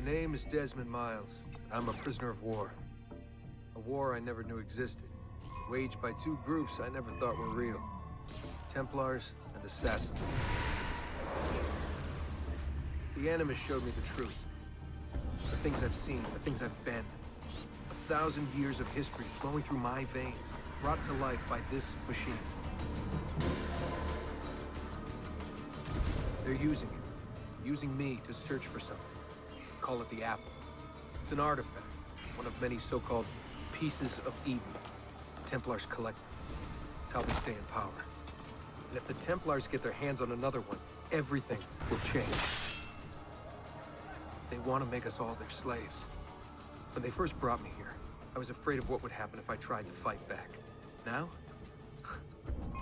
My name is Desmond Miles. I'm a prisoner of war. A war I never knew existed. Waged by two groups I never thought were real. Templars and Assassins. The Animus showed me the truth. The things I've seen, the things I've been. 1,000 years of history flowing through my veins, brought to life by this machine. They're using it. Using me to search for something. Call it the Apple. It's an artifact. One of many so-called pieces of Eden. Templars collect them. It's how they stay in power. And if the Templars get their hands on another one, everything will change. They want to make us all their slaves. When they first brought me here, I was afraid of what would happen if I tried to fight back. Now?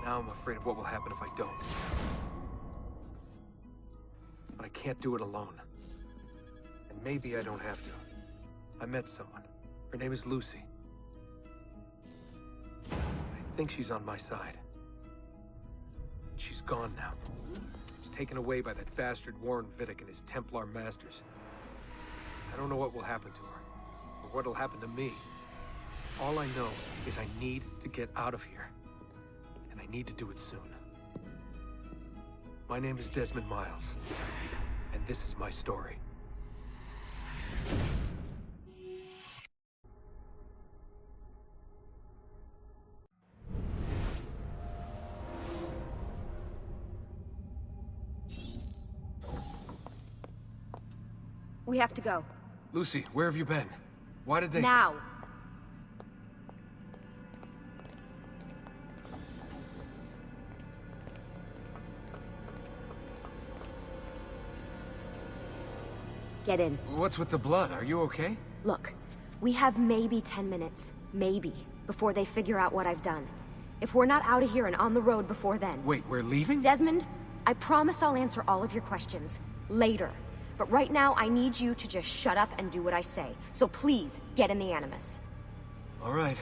Now I'm afraid of what will happen if I don't. But I can't do it alone. And maybe I don't have to. I met someone. Her name is Lucy. I think she's on my side. She's gone now. She's taken away by that bastard Warren Vidic and his Templar masters. I don't know what will happen to her, or what'll happen to me. All I know is I need to get out of here. And I need to do it soon. My name is Desmond Miles, and this is my story. We have to go. Lucy, where have you been? Why did they— Now! Get in. What's with the blood? Are you okay? Look, we have maybe 10 minutes. Maybe. Before they figure out what I've done. If we're not out of here and on the road before then— Wait, we're leaving? Desmond, I promise I'll answer all of your questions. Later. But right now, I need you to just shut up and do what I say. So please, get in the Animus. All right.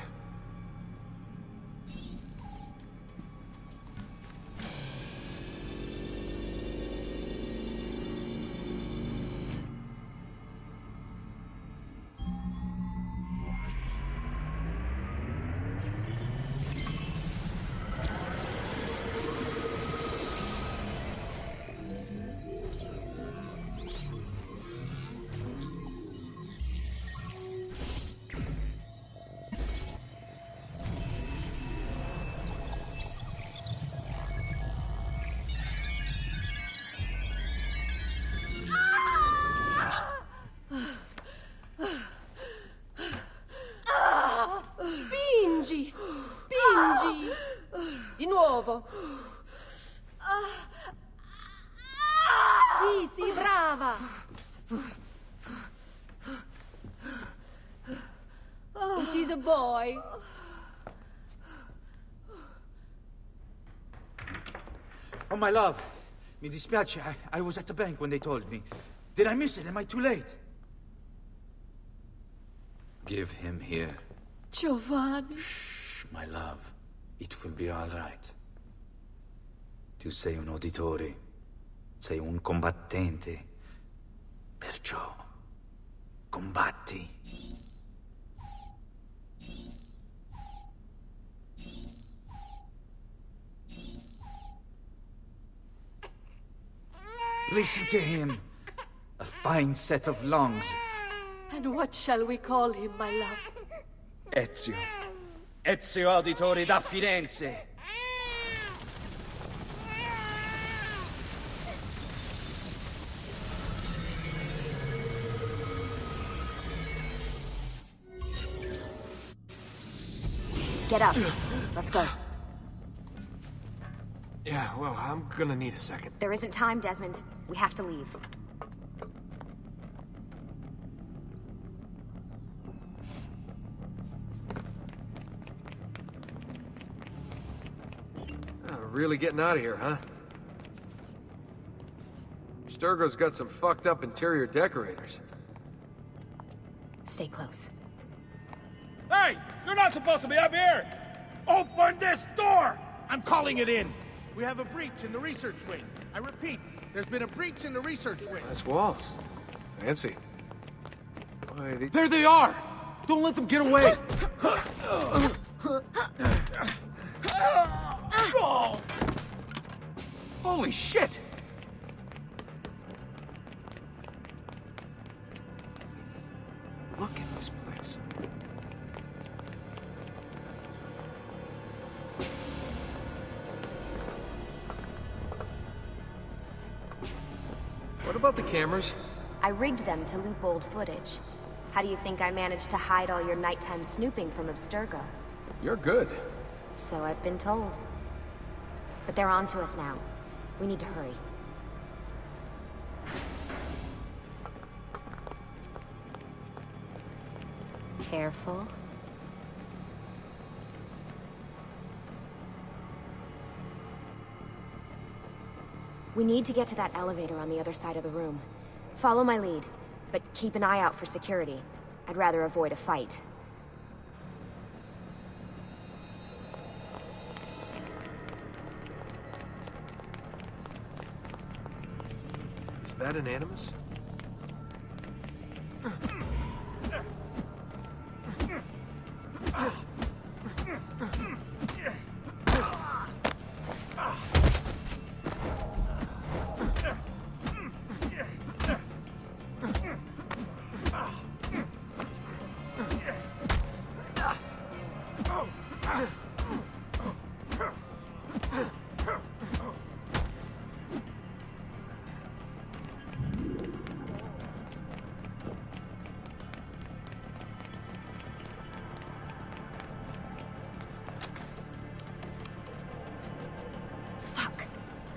Spingi! Spingi! Di nuovo! Sì, sì, brava! It is a boy. Oh, my love. Mi dispiace, I was at the bank when they told me. Did I miss it? Am I too late? Give him here. Giovanni. Shh, my love. It will be all right. Tu sei un uditore. Sei un combattente. Perciò, combatti. Listen to him. A fine set of lungs. And what shall we call him, my love? Ezio. Ezio Auditore da Firenze. Get up. Let's go. Yeah, well, I'm gonna need a second. There isn't time, Desmond. We have to leave. Really getting out of here, huh? Sturgo's got some fucked up interior decorators. Stay close. Hey! You're not supposed to be up here! Open this door! I'm calling it in! We have a breach in the research wing. I repeat, there's been a breach in the research wing. Nice walls. Fancy. Why, There they are! Don't let them get away! Holy shit! Look at this place. what about the cameras? I rigged them to loop old footage. How do you think I managed to hide all your nighttime snooping from Abstergo? You're good. So I've been told. But they're on to us now. We need to hurry. Careful. We need to get to that elevator on the other side of the room. Follow my lead, but keep an eye out for security. I'd rather avoid a fight. Is that an animus?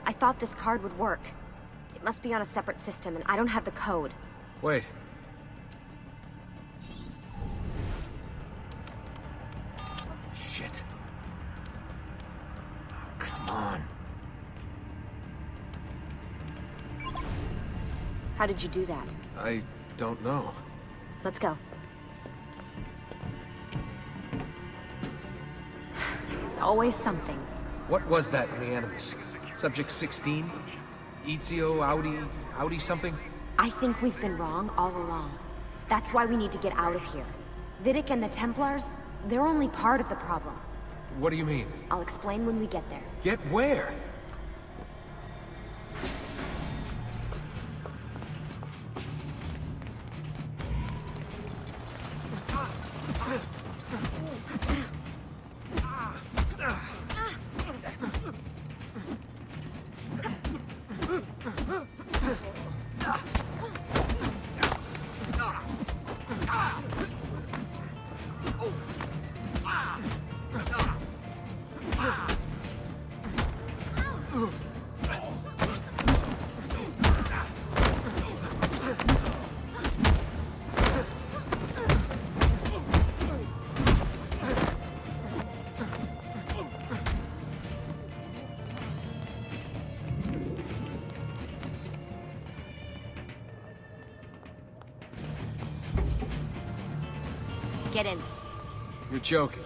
I thought this card would work. It must be on a separate system, and I don't have the code. Wait. Shit. Oh, come on. How did you do that? I don't know. Let's go. It's always something. What was that in the animus? Subject 16? Ezio, Audi something? I think we've been wrong all along. That's why we need to get out of here. Vidic and the Templars, they're only part of the problem. What do you mean? I'll explain when we get there. Get where? Get in. You're joking.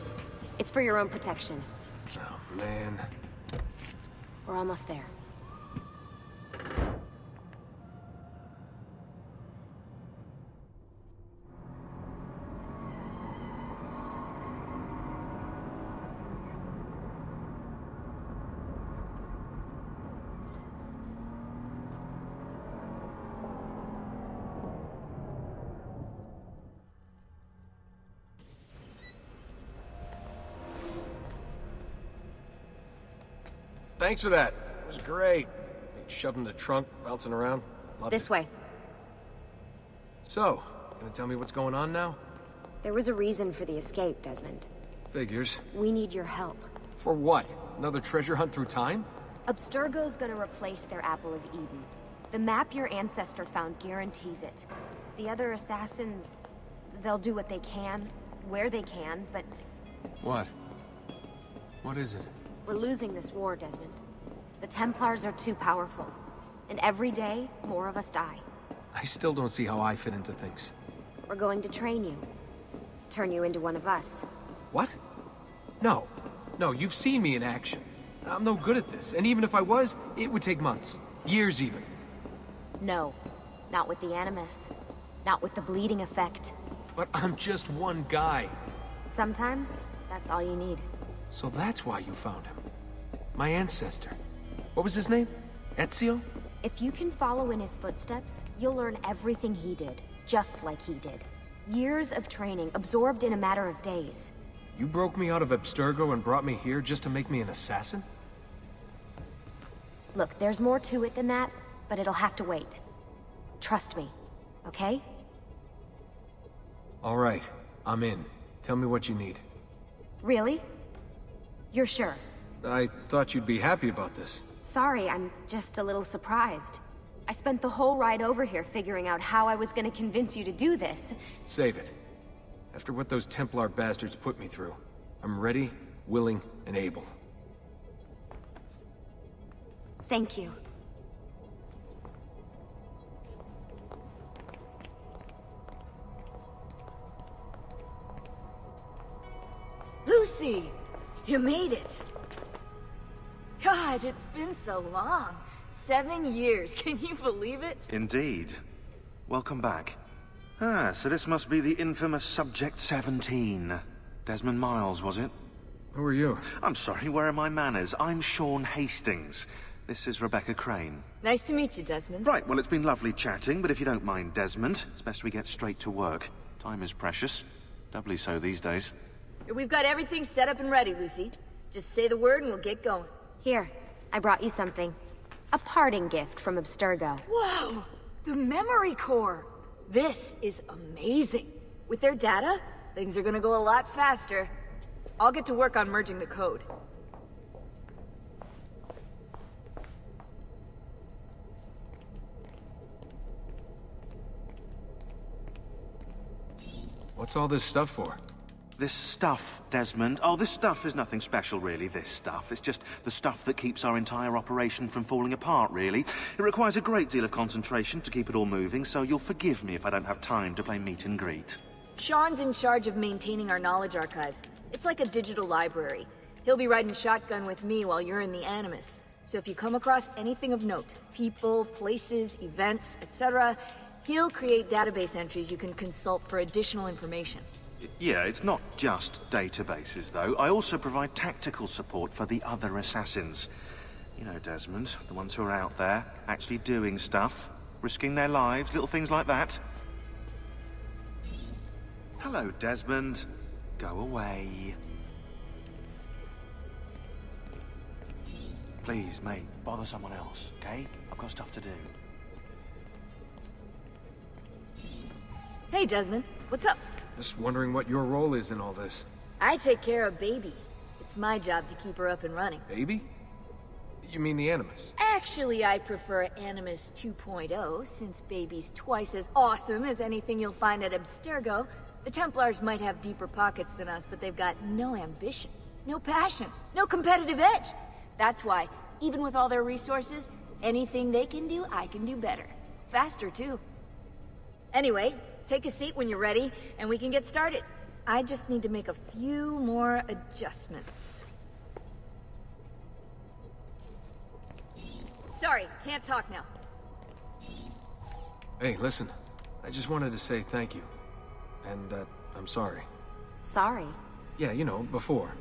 It's for your own protection. Oh, man. We're almost there. Thanks for that. It was great. Shoved in the trunk, bouncing around. Loved This it. way. So, gonna tell me what's going on now? There was a reason for the escape, Desmond. Figures. We need your help. For what? Another treasure hunt through time? Abstergo's gonna replace their Apple of Eden. The map your ancestor found guarantees it. The other assassins, they'll do what they can, where they can, but What? What is it? we're losing this war, Desmond. The Templars are too powerful. And every day, more of us die. I still don't see how I fit into things. We're going to train you. Turn you into one of us. What? No. No, you've seen me in action. I'm no good at this, and even if I was, it would take months. Years even. No. Not with the Animus. Not with the bleeding effect. But I'm just one guy. Sometimes, that's all you need. So that's why you found him. My ancestor. What was his name? Ezio? If you can follow in his footsteps, you'll learn everything he did, just like he did. Years of training, absorbed in a matter of days. You broke me out of Abstergo and brought me here just to make me an assassin? Look, there's more to it than that, but it'll have to wait. Trust me, okay? All right, I'm in. Tell me what you need. Really? You're sure? I thought you'd be happy about this. Sorry, I'm just a little surprised. I spent the whole ride over here figuring out how I was gonna convince you to do this. Save it. After what those Templar bastards put me through, I'm ready, willing, and able. Thank you. Lucy! You made it! God, it's been so long. 7 years, can you believe it? Indeed. Welcome back. Ah, so this must be the infamous Subject 17. Desmond Miles, was it? Who are you? I'm sorry, where are my manners? I'm Sean Hastings. This is Rebecca Crane. Nice to meet you, Desmond. Right, well, it's been lovely chatting, but if you don't mind, Desmond, it's best we get straight to work. Time is precious. Doubly so these days. We've got everything set up and ready, Lucy. Just say the word and we'll get going. Here, I brought you something. A parting gift from Abstergo. Whoa! The memory core! This is amazing. With their data, things are gonna go a lot faster. I'll get to work on merging the code. What's all this stuff for? This stuff, Desmond. Oh, this stuff is nothing special, really, this stuff. It's just the stuff that keeps our entire operation from falling apart, really. It requires a great deal of concentration to keep it all moving, so you'll forgive me if I don't have time to play meet and greet. Sean's in charge of maintaining our knowledge archives. It's like a digital library. He'll be riding shotgun with me while you're in the Animus. So if you come across anything of note, people, places, events, etc., he'll create database entries you can consult for additional information. Yeah, it's not just databases, though. I also provide tactical support for the other assassins. You know, Desmond, the ones who are out there, actually doing stuff, risking their lives, little things like that. Hello, Desmond. Go away. Please, mate, bother someone else, okay? I've got stuff to do. Hey, Desmond. What's up? Just wondering what your role is in all this. I take care of Baby. It's my job to keep her up and running. Baby? You mean the Animus? Actually, I prefer Animus 2.0, since Baby's twice as awesome as anything you'll find at Abstergo. The Templars might have deeper pockets than us, but they've got no ambition, no passion, no competitive edge. That's why, even with all their resources, anything they can do, I can do better. Faster, too. Anyway, take a seat when you're ready, and we can get started. I just need to make a few more adjustments. Sorry, can't talk now. Hey, listen. I just wanted to say thank you. And that I'm sorry. Sorry. Yeah, you know, before.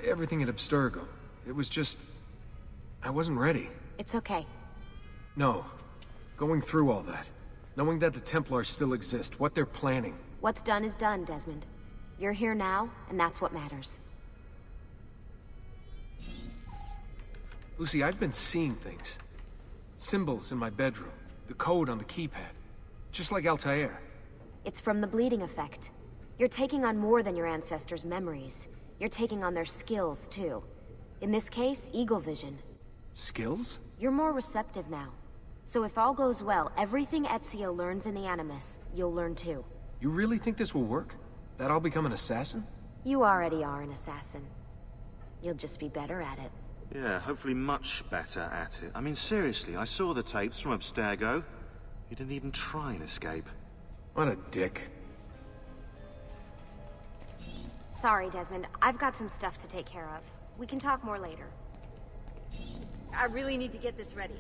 Everything at Abstergo. It was just... I wasn't ready. It's okay. No. Going through all that. Knowing that the Templars still exist, what they're planning. What's done is done, Desmond. You're here now, and that's what matters. Lucy, I've been seeing things. Symbols in my bedroom. The code on the keypad. Just like Altair. It's from the bleeding effect. You're taking on more than your ancestors' memories. You're taking on their skills, too. In this case, eagle vision. Skills? You're more receptive now. So if all goes well, everything Ezio learns in the Animus, you'll learn too. You really think this will work? That I'll become an assassin? You already are an assassin. You'll just be better at it. Yeah, hopefully much better at it. I mean, seriously, I saw the tapes from Abstergo. You didn't even try and escape. What a dick. Sorry, Desmond. I've got some stuff to take care of. We can talk more later. I really need to get this ready.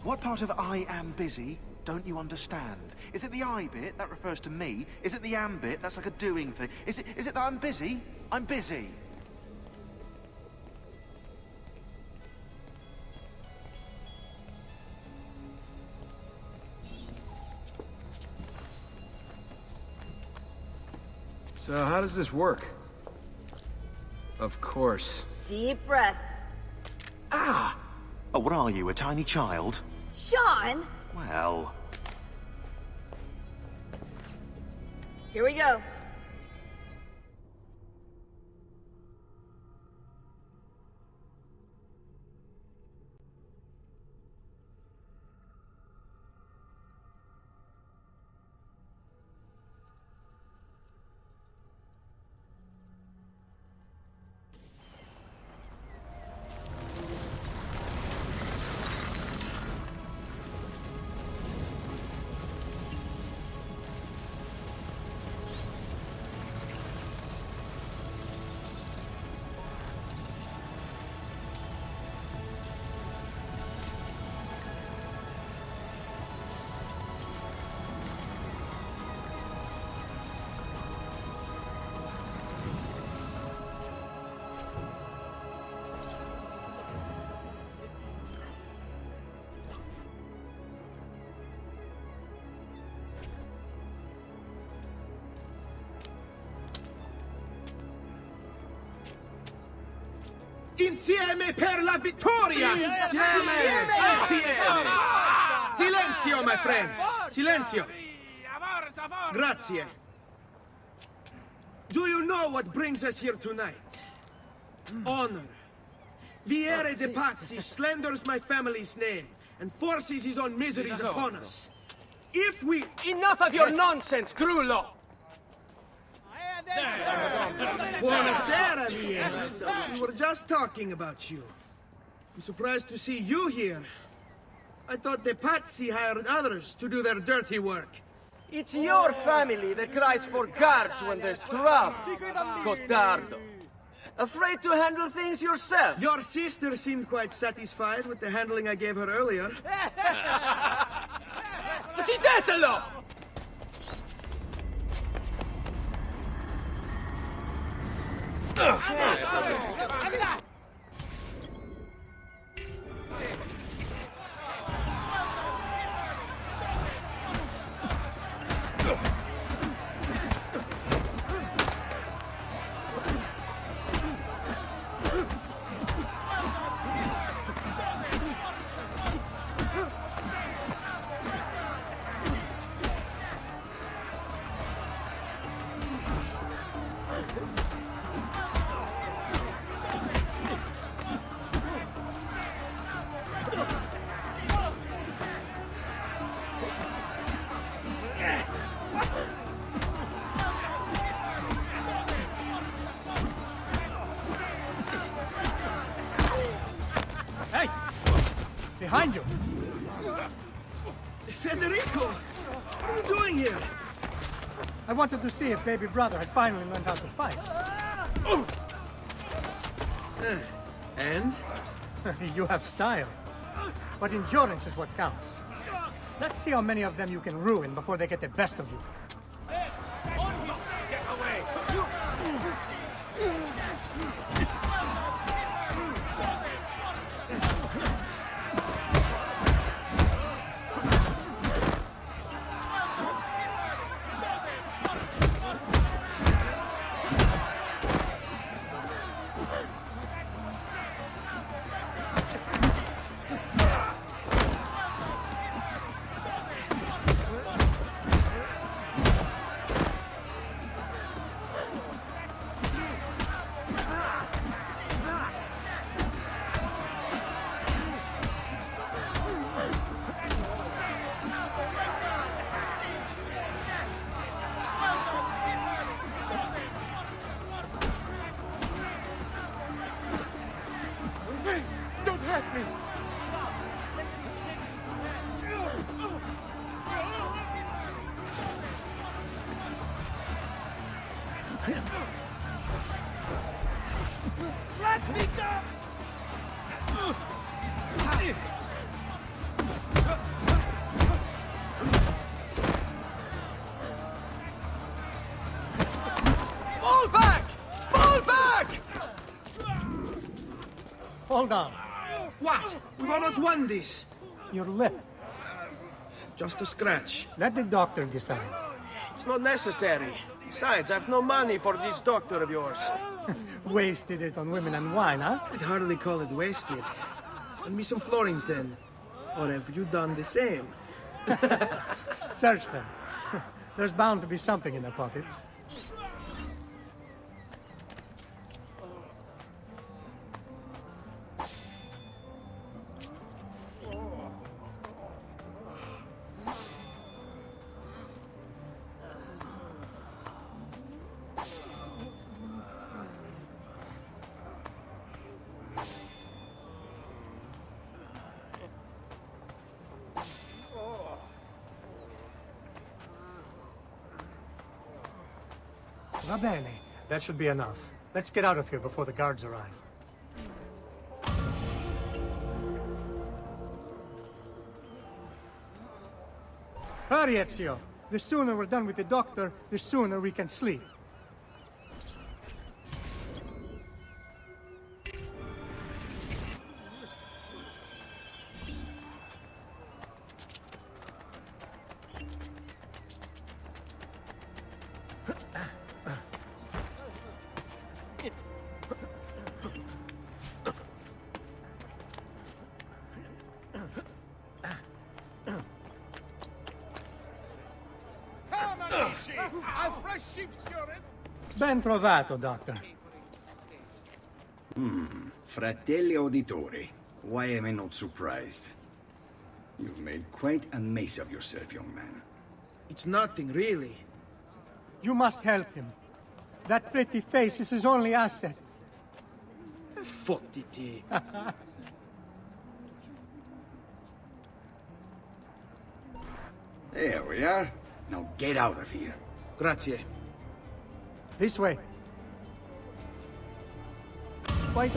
What part of I am busy don't you understand? Is it the I bit? That refers to me. Is it the am bit? That's like a doing thing. Is it that I'm busy? I'm busy. So how does this work? Of course. Deep breath. Ah! Oh, what are you, a tiny child? Sean! Well... Here we go. Insieme per la vittoria! Insieme! Silenzio, my friends! Silenzio! Grazie. Do you know what brings us here tonight? Honor. Viere de Pazzi slanders my family's name and forces his own miseries upon us. If we... Enough of your nonsense, Grullo! Buonasera, Viera. We were just talking about you. I'm surprised to see you here. I thought the Pazzi hired others to do their dirty work. It's your family that cries for guards when there's trouble, Gottardo. Afraid to handle things yourself? Your sister seemed quite satisfied with the handling I gave her earlier. Uccidetelo! Behind you! Federico! What are you doing here? I wanted to see if baby brother had finally learned how to fight. And? You have style. But endurance is what counts. Let's see how many of them you can ruin before they get the best of you. Don't hurt me! Let me go! Hold on. What? We've almost won this. Your lip. Just a scratch. Let the doctor decide. It's not necessary. Besides, I've no money for this doctor of yours. Wasted it on women and wine, huh? I'd hardly call it wasted. Lend me some florins then. Or have you done the same? Search them. There's bound to be something in their pockets. Va bene. That should be enough. Let's get out of here before the guards arrive. Hurry, Ezio. The sooner we're done with the doctor, the sooner we can sleep. Ben trovato, Doctor. Fratelli auditori, why am I not surprised? You've made quite a mess of yourself, young man. It's nothing, really. You must help him. That pretty face is his only asset. Fottiti. There we are. Now get out of here. Grazie. This way. Quite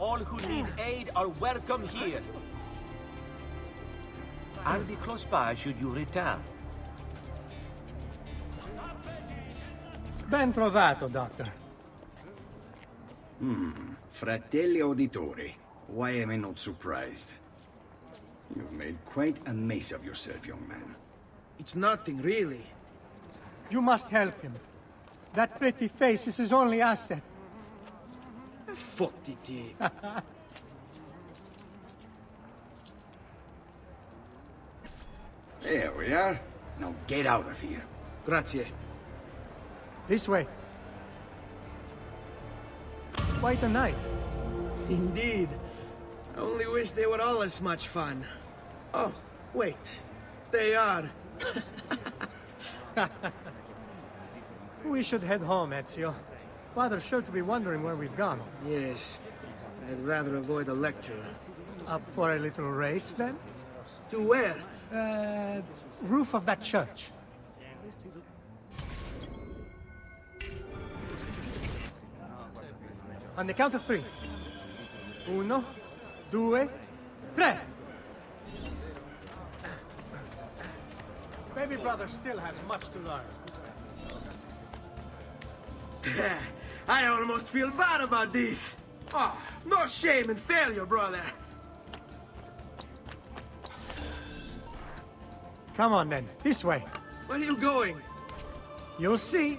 All who need aid are welcome here. I'll be close by should you return. ben trovato, Doctor. Fratelli auditori, why am I not surprised? You've made quite a mess of yourself, young man. It's nothing, really. You must help him. That pretty face is his only asset. Fottiti. There we are. Now get out of here. Grazie. This way. Quite a night. Indeed. I only wish they were all as much fun. Oh, wait. They are. We should head home, Ezio. Father's sure to be wondering where we've gone. Yes. I'd rather avoid a lecture. Up for a little race, then? To where? Roof of that church. On the count of 3. 1, 2, 3. Baby brother still has much to learn. I almost feel bad about this. Oh, no shame in failure, brother. Come on then, this way. Where are you going? You'll see.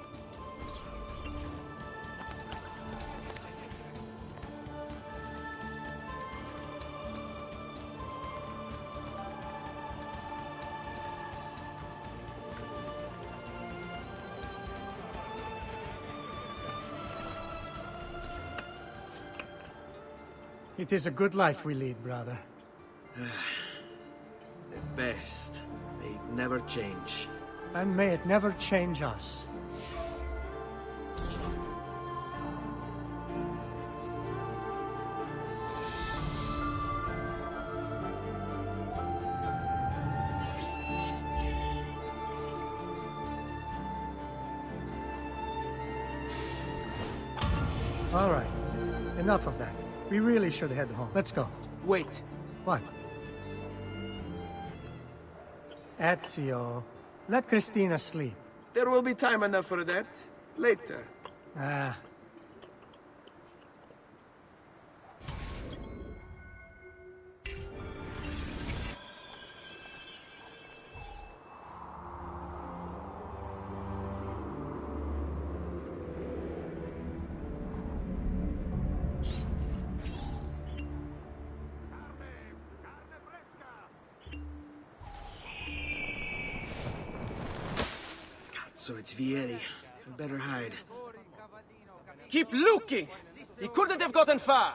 It is a good life we lead, brother. The best. May it never change. And may it never change us. All right. Enough of that. We really should head home. Let's go. Wait. What? Ezio, let Christina sleep. There will be time enough for that. Later. Ah. So it's Vieri. I better hide. Keep looking! He couldn't have gotten far!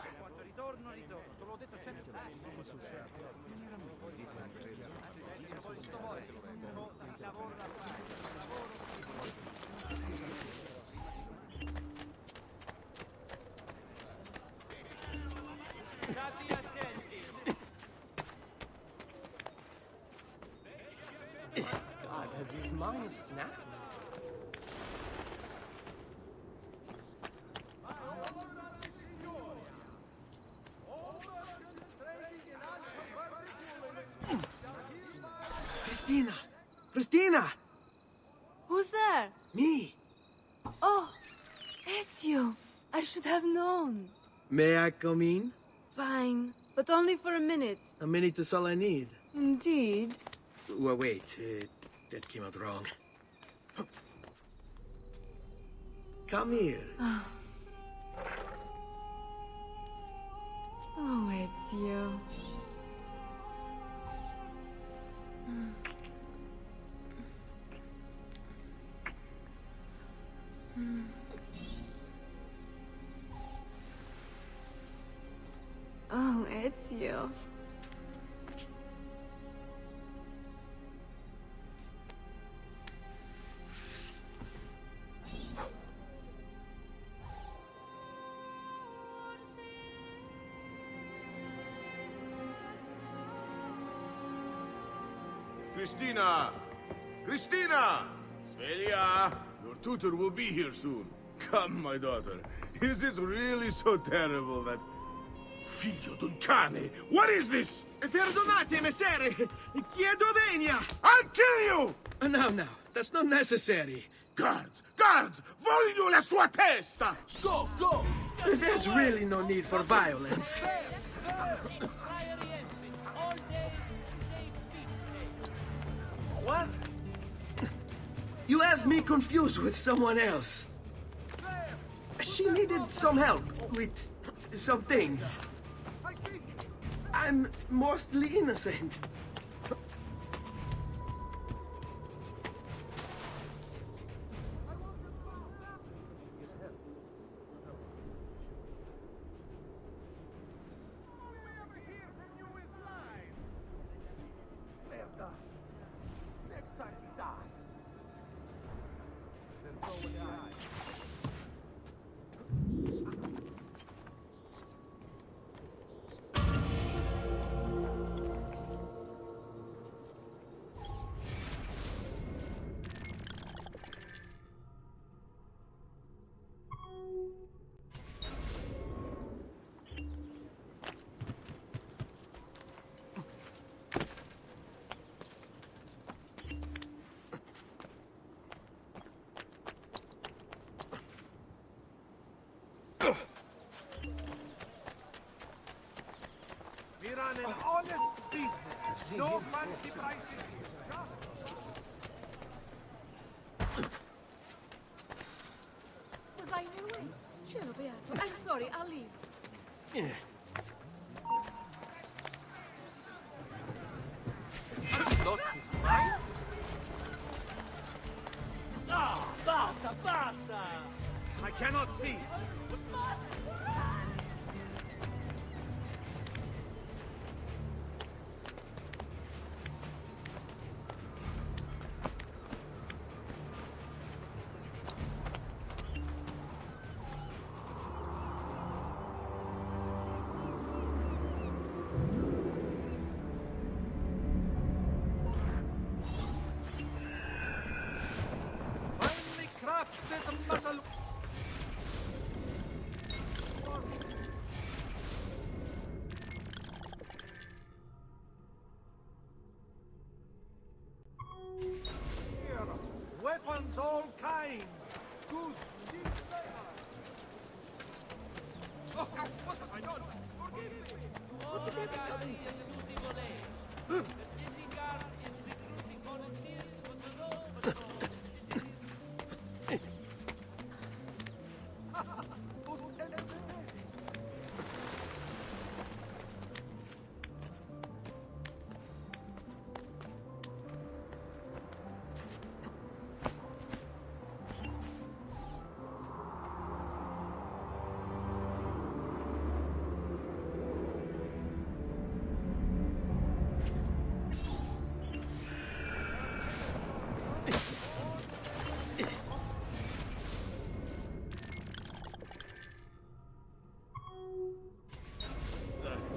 God, has his mind snapped? Christina! Christina! Who's there? Me! Oh, Ezio! I should have known. May I come in? Fine, but only for a minute. A minute is all I need. Indeed. Well, wait. That came out wrong. Come here. Oh, Ezio. Oh, Ezio. Christina! Christina! Svelia! Your tutor will be here soon. Come, my daughter. Is it really so terrible that... Figlio d'un cane! What is this? Perdonate, messere! Chiedo venia! I'll kill you! No, that's not necessary. Guards! Guards! Voglio la sua testa! Go, go! There's really no need for violence. What? You have me confused with someone else. She needed some help with some things. I'm mostly innocent. run an honest business. No fancy prices. Was I in your way? Cielo beato. I'm sorry, I'll leave. Has he lost his mind? Ah, basta, basta! I cannot see. Finely crafted metal. Here, weapons all kinds. Goose. Oh, what have I done? Forgive me. Ora ragazzi e tutti volenti. The city guard is recruiting volunteers for the road patrol.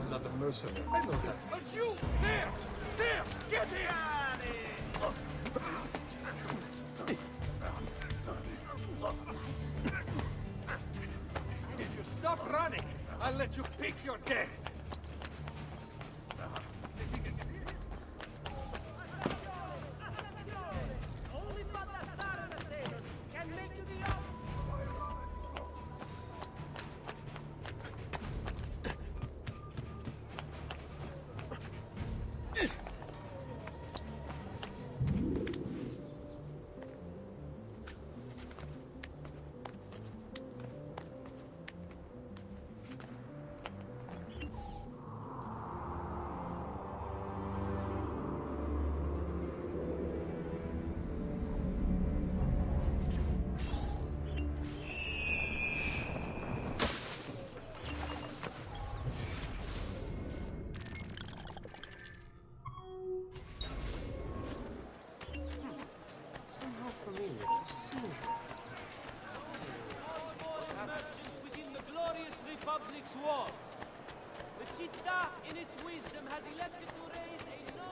Another mercenary. I know that. But you! There! There! Get here! If you stop running, I'll let you pick your death. Only Baldassare the Sailor can make you the offer. Republic's walls. The città, in its wisdom, has elected to raise a no...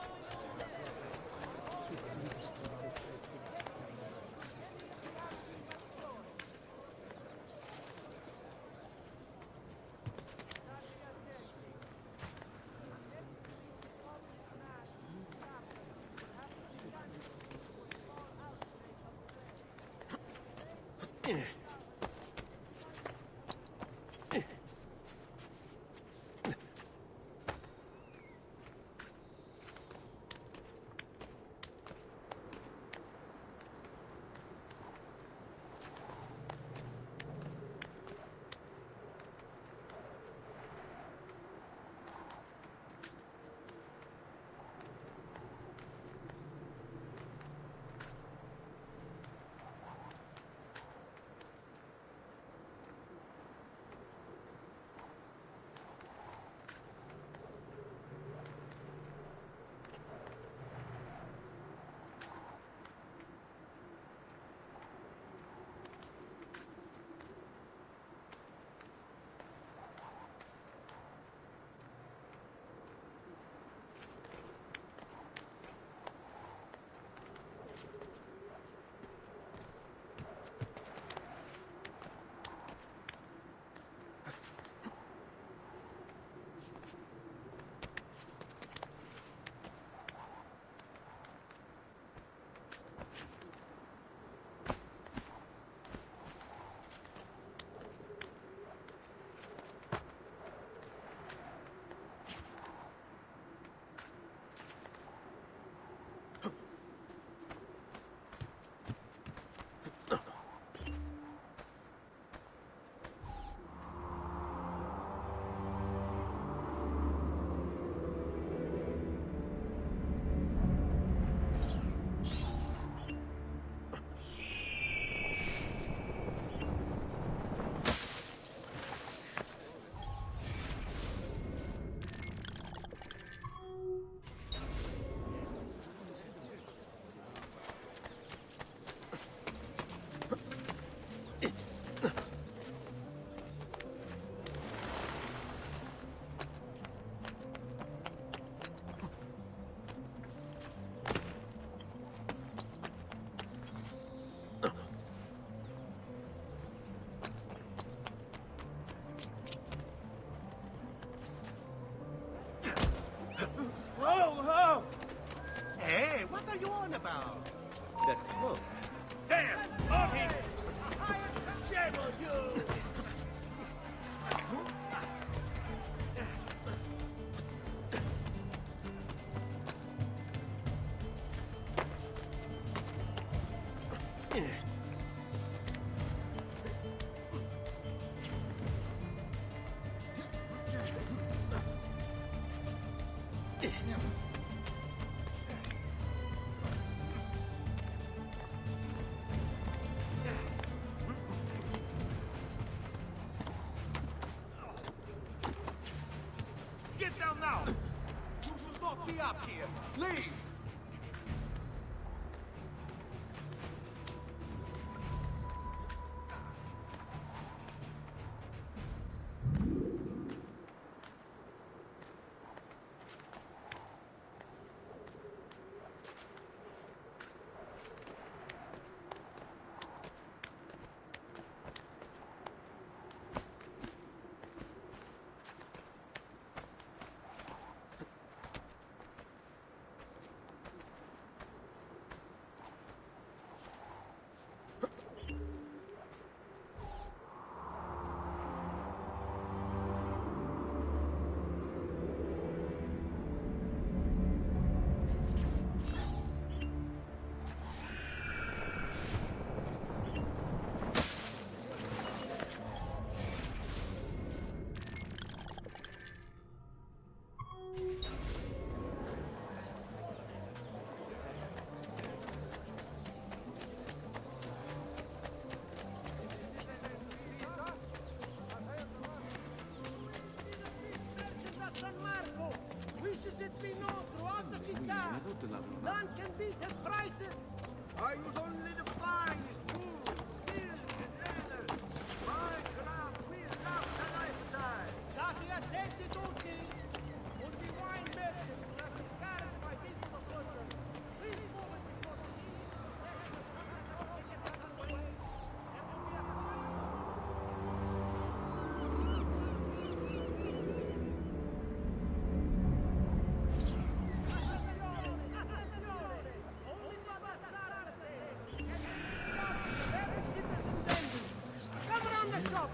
on about? That cloak. Damn! Smoking! Shame on you! Get down now! You should not be up here. Leave! San Marco wishes it be known throughout the città. None can beat his prices. I use only the finest wool, silk, and leather. My craft will last a lifetime. State attenti tutti. Only wine merchants will have discouraged my business of fortune. Please move it before the king.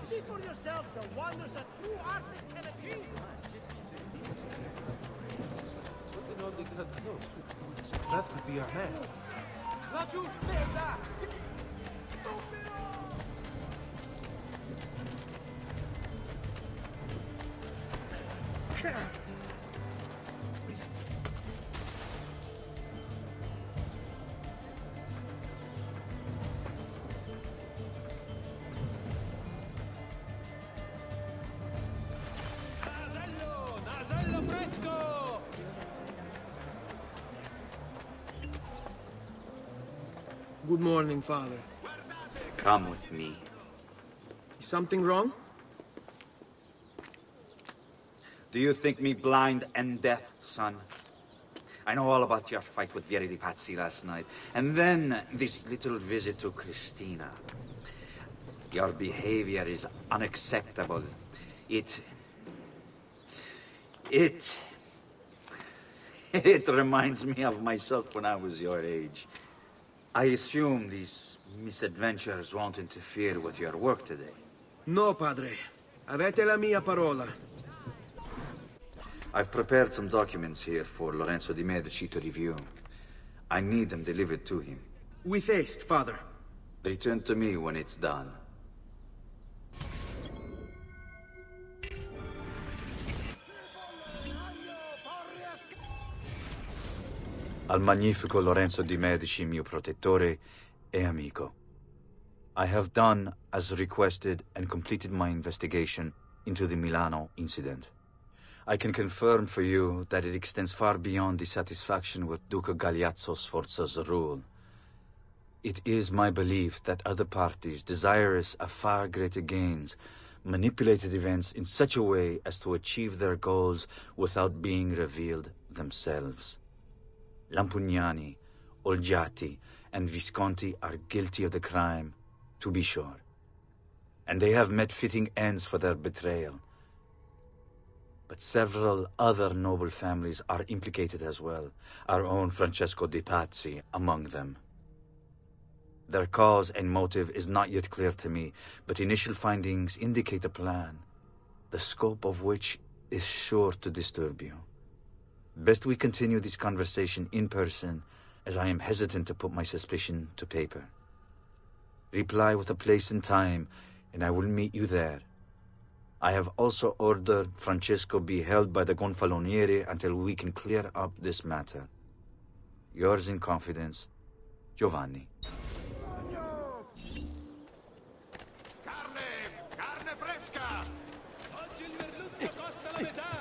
See for yourselves the wonders a true artist can achieve. That would be our man. Laggiù, merda! Good morning, Father. Come with me. Is something wrong? Do you think me blind and deaf, son? I know all about your fight with Verity Patsy last night. And then this little visit to Christina. Your behavior is unacceptable. It reminds me of myself when I was your age. I assume these misadventures won't interfere with your work today. No, Padre. Avete la mia parola. I've prepared some documents here for Lorenzo di Medici to review. I need them delivered to him. With haste, Father. Return to me when it's done. Al magnifico Lorenzo di Medici, mio protettore e amico. I have done as requested and completed my investigation into the Milano incident. I can confirm for you that it extends far beyond dissatisfaction with Duca Galeazzo Sforza's rule. It is my belief that other parties, desirous of far greater gains, manipulated events in such a way as to achieve their goals without being revealed themselves. Lampugnani, Olgiati, and Visconti are guilty of the crime, to be sure. And they have met fitting ends for their betrayal. but several other noble families are implicated as well, our own Francesco de' Pazzi among them. Their cause and motive is not yet clear to me, but initial findings indicate a plan, the scope of which is sure to disturb you. Best we continue this conversation in person, as I am hesitant to put my suspicion to paper. Reply with a place and time, and I will meet you there. I have also ordered Francesco be held by the Gonfaloniere until we can clear up this matter. Yours in confidence, Giovanni. Carne fresca! Oggi il merluzzo costa la metà!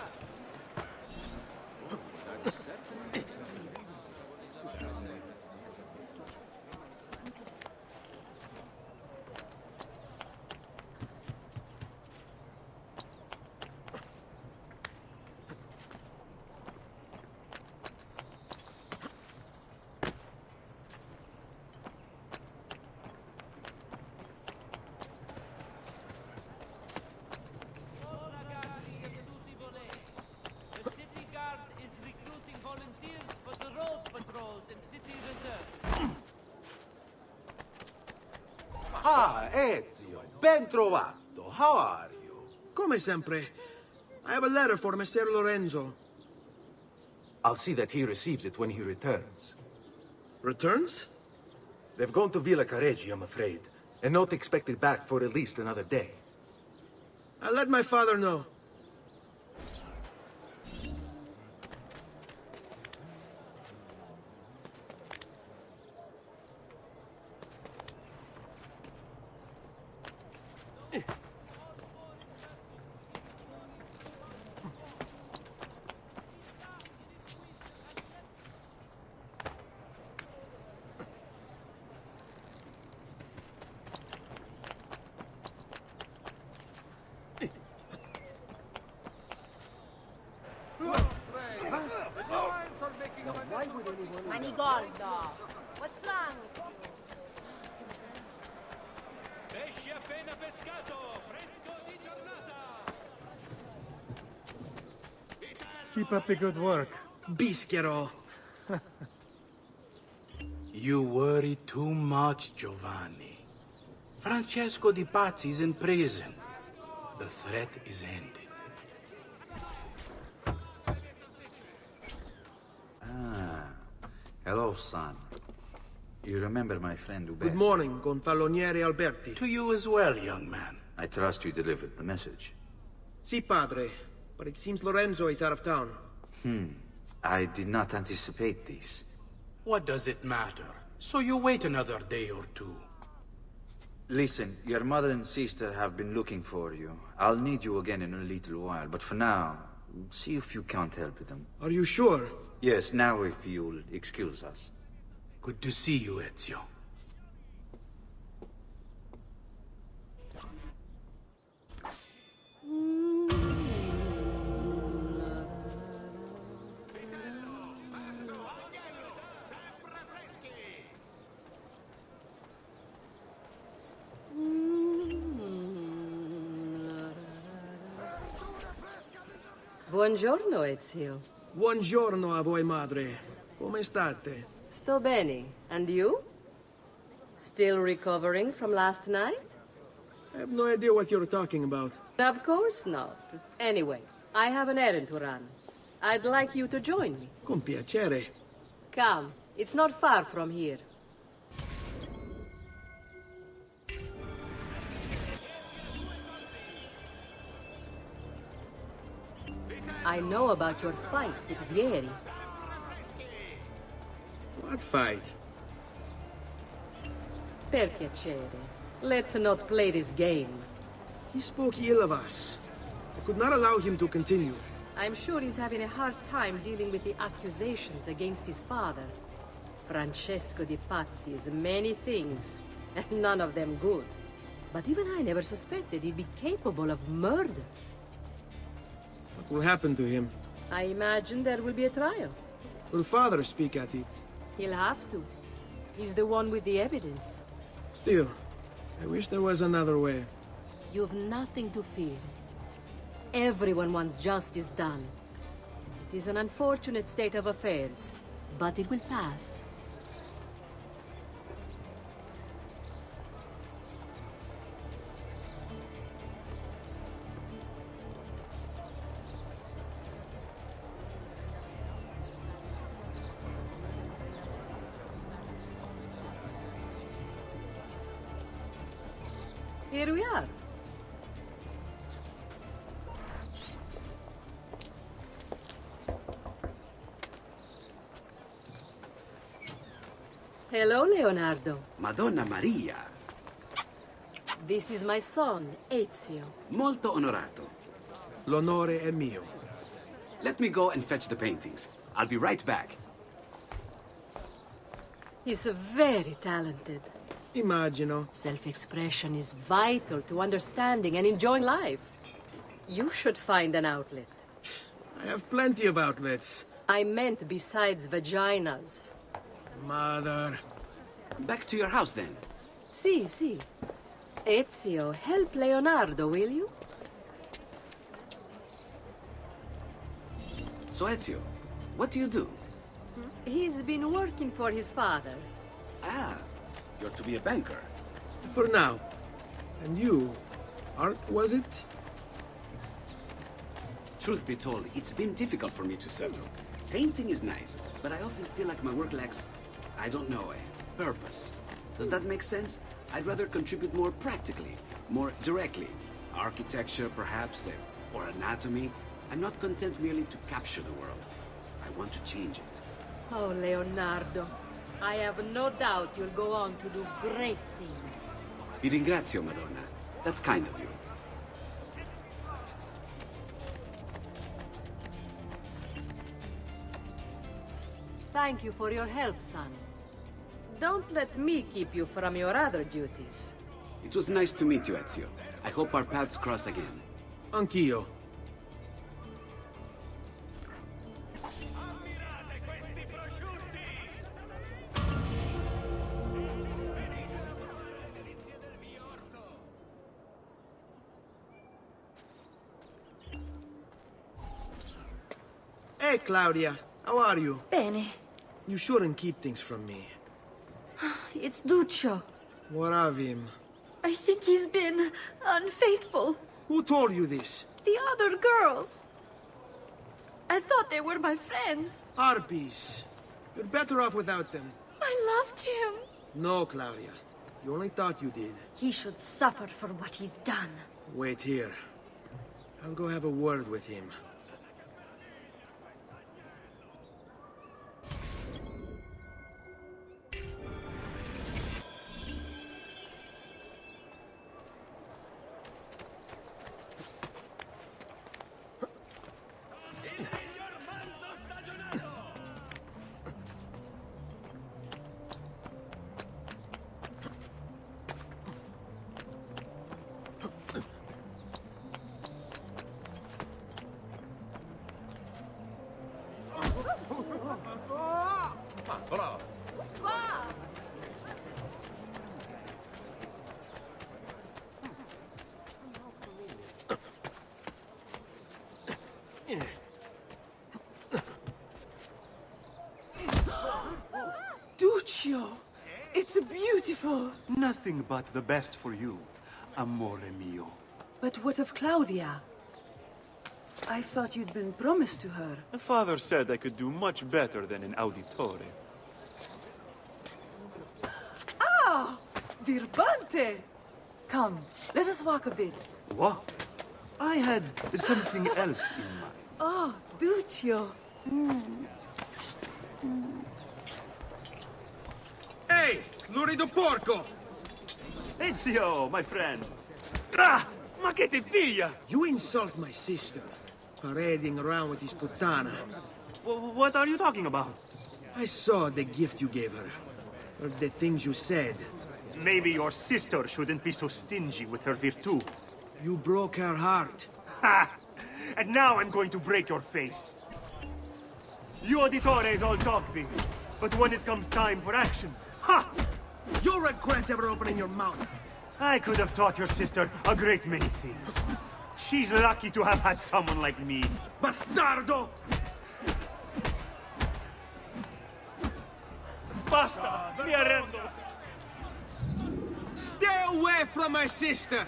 Ah, Ezio, ben trovato. How are you? Come sempre. I have a letter for Messer Lorenzo. I'll see that he receives it when he returns. Returns? They've gone to Villa Careggi, I'm afraid, and not expected back for at least another day. I'll let my father know. Manigoldo! What's wrong? Pesce appena pescato! Fresco di giornata! Keep up the good work. Bischero. You worry too much, Giovanni. Francesco de' Pazzi is in prison. The threat is ended. Hello, son. You remember my friend Uberto? Good morning, Gonfaloniere Alberti. To you as well, young man. I trust you delivered the message. Si, padre. But it seems Lorenzo is out of town. I did not anticipate this. What does it matter? So you wait another day or two. Listen, your mother and sister have been looking for you. I'll need you again in a little while, but for now, see if you can't help them. Are you sure? Yes, now if you'll excuse us. Good to see you, Ezio. Buongiorno, Ezio. Buongiorno a voi, madre. Come state? Sto bene. And you? Still recovering from last night? I have no idea what you're talking about. Of course not. Anyway, I have an errand to run. I'd like you to join me. Con piacere. Come. It's not far from here. I know about your fight with Vieri. What fight? Per piacere. Let's not play this game. He spoke ill of us. I could not allow him to continue. I'm sure he's having a hard time dealing with the accusations against his father. Francesco de' Pazzi is many things, and none of them good. But even I never suspected he'd be capable of murder. What will happen to him? I imagine there will be a trial. Will father speak at it? He'll have to. He's the one with the evidence. Still, I wish there was another way. You've nothing to fear. Everyone wants justice done. It is an unfortunate state of affairs, but it will pass. Here we are. Hello, Leonardo. Madonna Maria. This is my son, Ezio. Molto onorato. L'onore è mio. Let me go and fetch the paintings. I'll be right back. He's very talented. Immagino. Self-expression is vital to understanding and enjoying life. You should find an outlet. I have plenty of outlets. I meant besides vaginas. Mother. Back to your house, then. Si, si. Ezio, help Leonardo, will you? So, Ezio, what do you do? He's been working for his father. Ah, you're to be a banker. For now. And you? Art, was it? Truth be told, it's been difficult for me to settle. Painting is nice, but I often feel like my work lacks, I don't know, a purpose. Does that make sense? I'd rather contribute more practically, more directly. Architecture, perhaps, or anatomy. I'm not content merely to capture the world. I want to change it. Oh, Leonardo. I have no doubt you'll go on to do great things. Vi ringrazio, Madonna. That's kind of you. Thank you for your help, son. Don't let me keep you from your other duties. It was nice to meet you, Ezio. I hope our paths cross again. Anch'io. Hey, Claudia. How are you? Bene. You shouldn't keep things from me. It's Duccio. What of him? I think he's been unfaithful. Who told you this? The other girls. I thought they were my friends. Harpies. You're better off without them. I loved him. No, Claudia. You only thought you did. He should suffer for what he's done. Wait here. I'll go have a word with him. Duccio! It's beautiful! Nothing but the best for you, amore mio. But what of Claudia? I thought you'd been promised to her. My father said I could do much better than an auditore. Ah! Birbante! Come, let us walk a bit. What? I had something else in mind. Oh, Duccio. Hey, lurido porco! Ezio, my friend. Ah! Ma che ti piglia? You insult my sister, parading around with this puttana. What are you talking about? I saw the gift you gave her. Or the things you said. Maybe your sister shouldn't be so stingy with her virtù. You broke her heart. Ha! And now I'm going to break your face. You auditores all talk big, but when it comes time for action, ha! You'll regret ever opening your mouth. I could have taught your sister a great many things. She's lucky to have had someone like me. Bastardo! Basta! Mi arrendo! Stay away from my sister!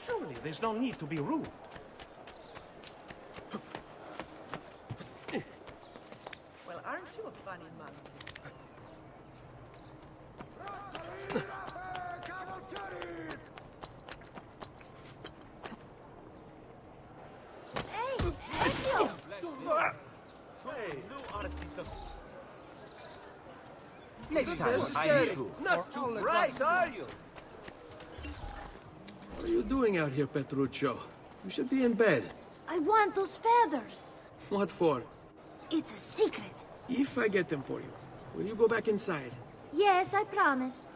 Surely there's no need to be rude. Well, aren't you a funny monkey? Hey, Ezio! Hey, new artists. Next time, Not too bright, are you? What are you doing out here, Petruccio? You should be in bed. I want those feathers. What for? It's a secret. If I get them for you, will you go back inside? Yes, I promise.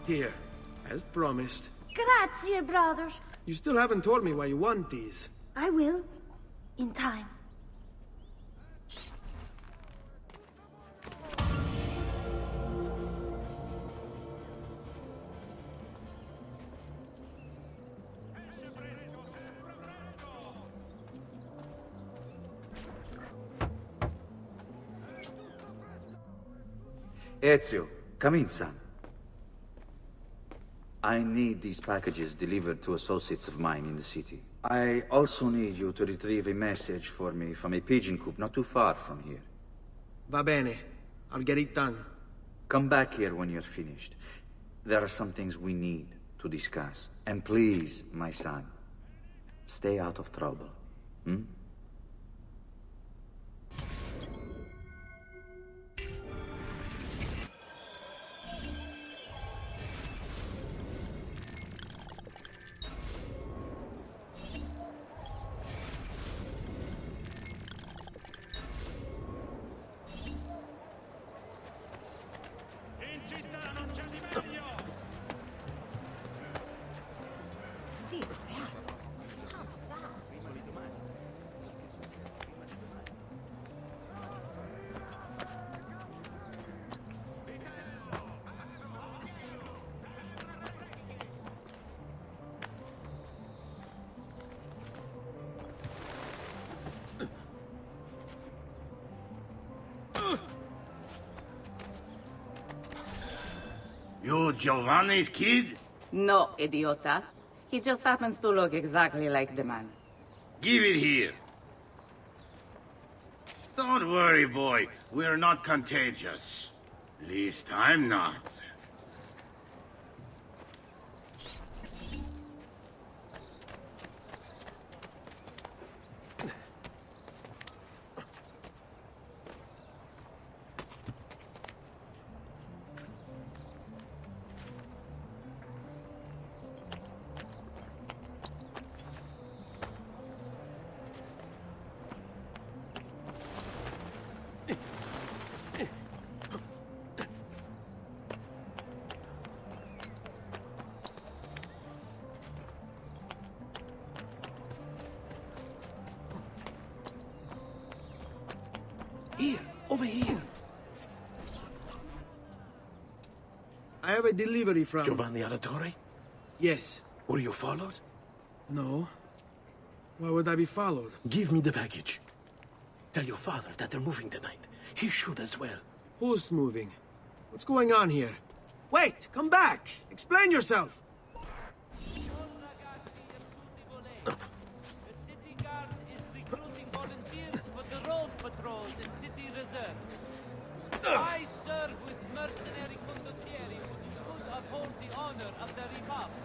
Here, as promised. Grazie, brother. You still haven't told me why you want these. I will. In time. Ezio, come in, son. I need these packages delivered to associates of mine in the city. I also need you to retrieve a message for me from a pigeon coop not too far from here. Va bene. I'll get it done. Come back here when you're finished. There are some things we need to discuss. And please, my son, stay out of trouble. Hmm? You Giovanni's kid? No, idiota. He just happens to look exactly like the man. Give it here. Don't worry, boy. We're not contagious. At least I'm not. Here, over here. I have a delivery from... Giovanni Auditore? Yes. Were you followed? No. Why would I be followed? Give me the package. Tell your father that they're moving tonight. He should as well. Who's moving? What's going on here? Wait! Come back! Explain yourself! I serve with mercenary condottieri who could uphold the honor of the Republic.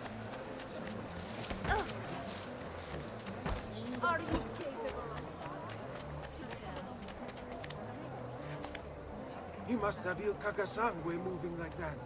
Are you capable? He must have Il Cacasangue moving like that.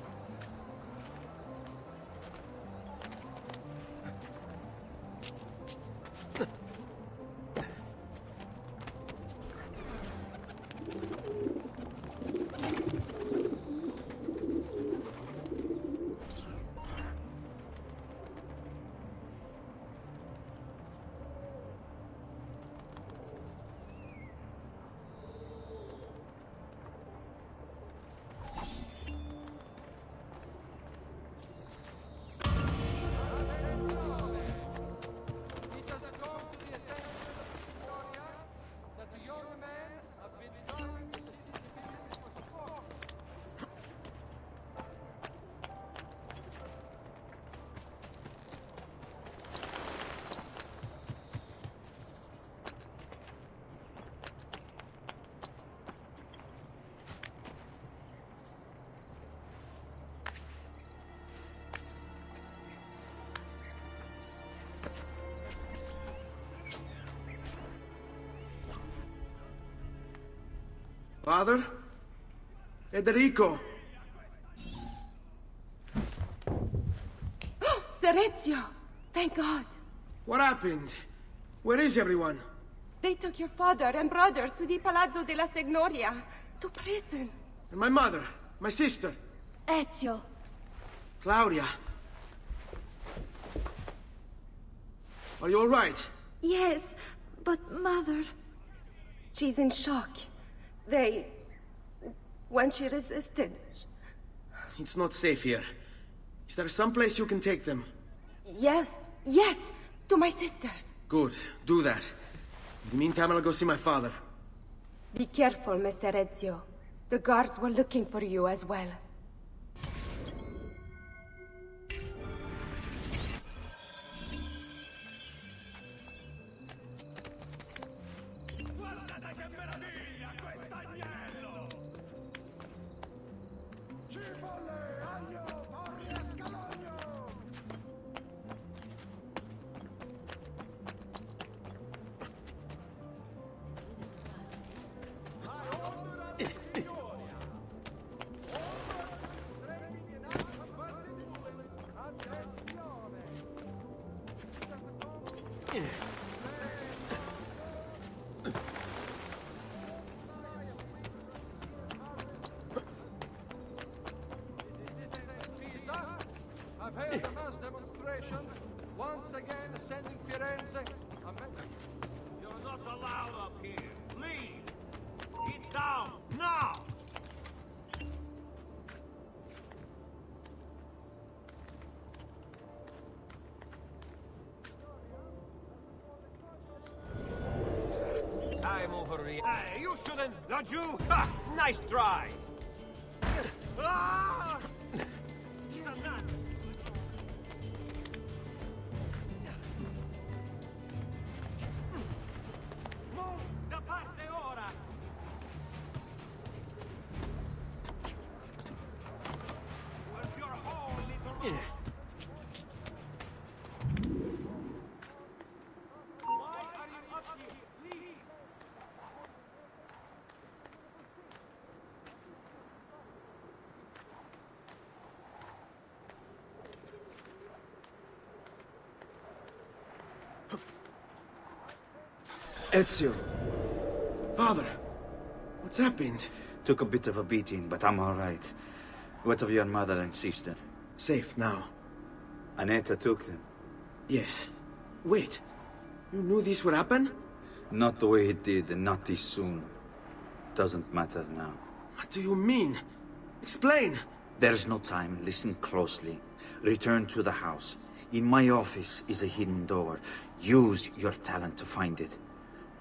Father? Federico! Serezio! Thank God. What happened? Where is everyone? They took your father and brothers to the Palazzo della Signoria, to prison. And my mother? My sister? Ezio. Claudia? Are you all right? Yes, but Mother... She's in shock. When she resisted... It's not safe here. Is there some place you can take them? Yes, to my sisters. Good, do that. In the meantime, I'll go see my father. Be careful, Messer Ezio. The guards were looking for you as well. I've held a mass demonstration, once again sending Firenze. You're not allowed up here. Leave! Get down, now! I'm over here. Hey, you shouldn't, not you! Ha! Nice try! Ah! Ezio. Father, what's happened? Took a bit of a beating, but I'm all right. What of your mother and sister? Safe now. Annetta took them. Yes. Wait. You knew this would happen? Not the way it did, and not this soon. doesn't matter now. What do you mean? Explain! There's no time. Listen closely. Return to the house. In my office is a hidden door. Use your talent to find it.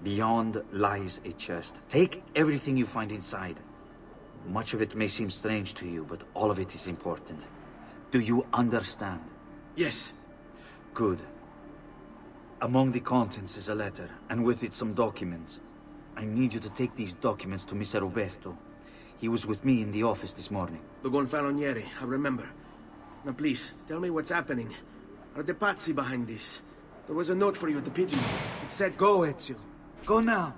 Beyond lies a chest. Take everything you find inside. Much of it may seem strange to you, but all of it is important. Do you understand? Yes. Good. Among the contents is a letter, and with it some documents. I need you to take these documents to Mr. Roberto. He was with me in the office this morning. The Gonfalonieri, I remember. Now please, tell me what's happening. Are the Pazzi behind this? There was a note for you at the pigeon. It said, "Go, Ezio. Go now."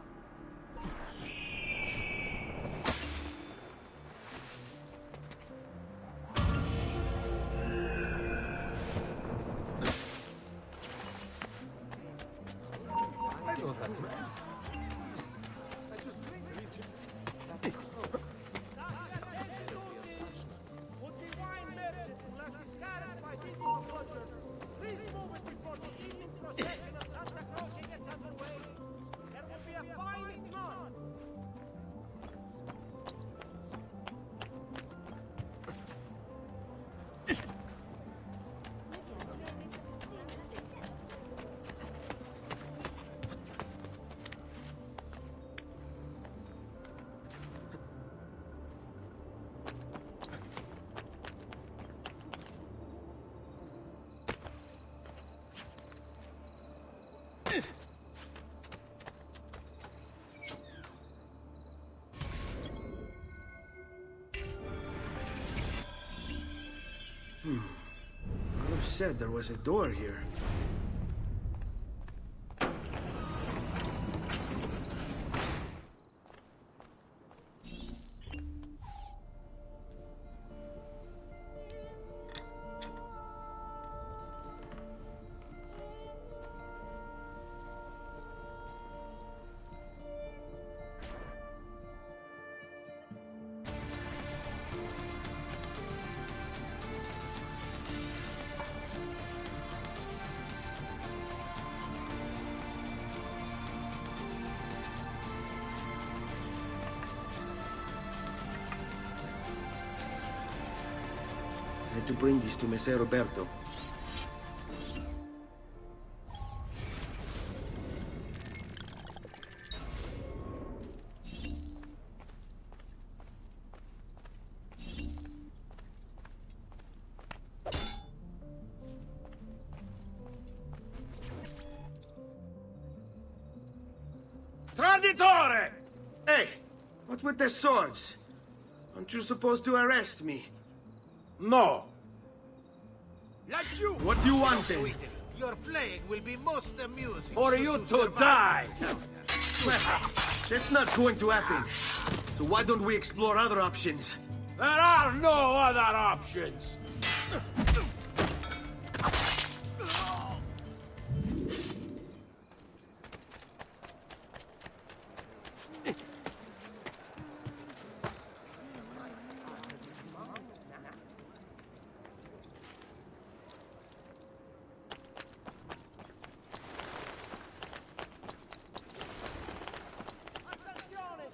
Father said there was a door here. I had to bring this to Messer Roberto. Traditore! Hey, what's with the swords? Aren't you supposed to arrest me? No. What do you want then? Your flaying will be most amusing. For you to die! That's not going to happen. So why don't we explore other options? There are no other options.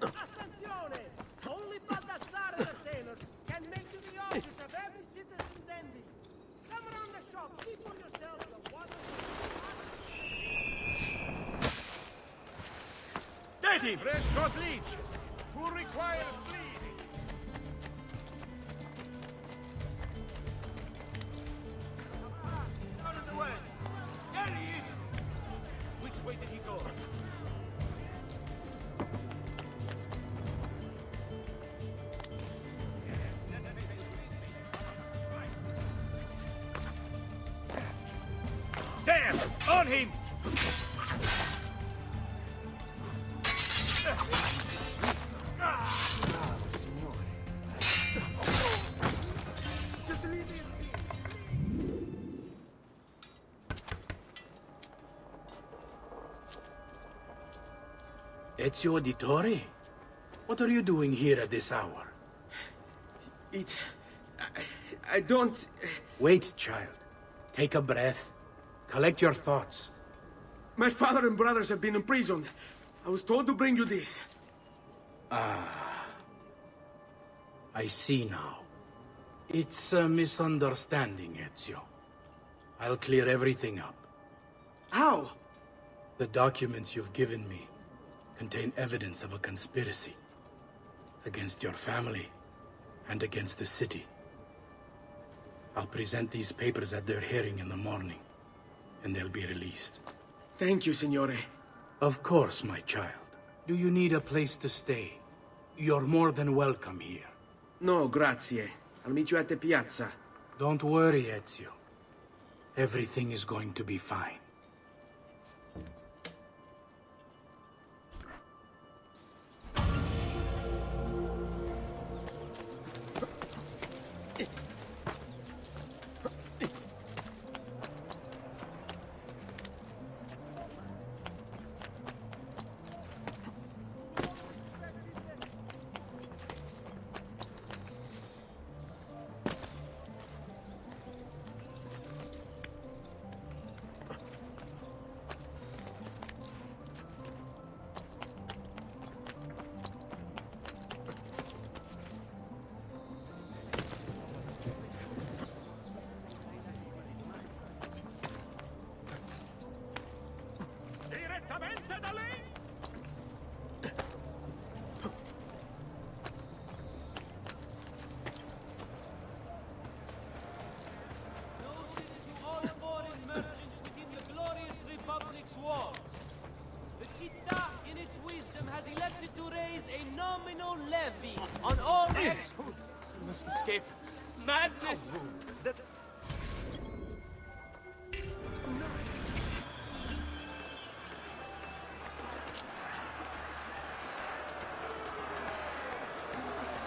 Attenzione! Only Baldassare entertainers can make you the object of every citizen's envy. Come around the shop, see for yourself the wonderful... Daddy, fresh cut leeches. Who requires bleeding? Out of the way! There he is! Which way did he go? Damn! On him! Ezio Auditore? What are you doing here at this hour? I don't... Wait, child. Take a breath. Collect your thoughts. My father and brothers have been imprisoned. I was told to bring you this. I see now. It's a misunderstanding, Ezio. I'll clear everything up. How? The documents you've given me contain evidence of a conspiracy against your family and against the city. I'll present these papers at their hearing in the morning, and they'll be released. Thank you, Signore. Of course, my child. Do you need a place to stay? You're more than welcome here. No, grazie. I'll meet you at the piazza. Don't worry, Ezio. Everything is going to be fine. The città, in its wisdom, has elected to raise a nominal levy on all exports. We must escape. Madness!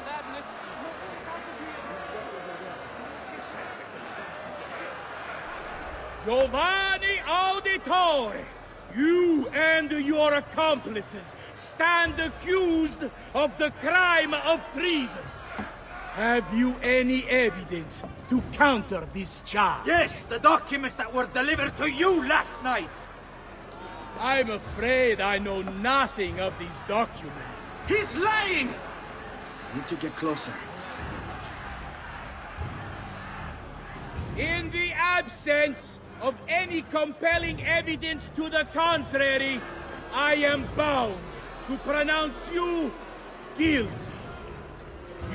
Madness! We must get out of here. Giovanni Auditore! You and your accomplices stand accused of the crime of treason. Have you any evidence to counter this charge? Yes, the documents that were delivered to you last night. I'm afraid I know nothing of these documents. He's lying! Need to get closer. In the absence of any compelling evidence to the contrary, I am bound to pronounce you guilty.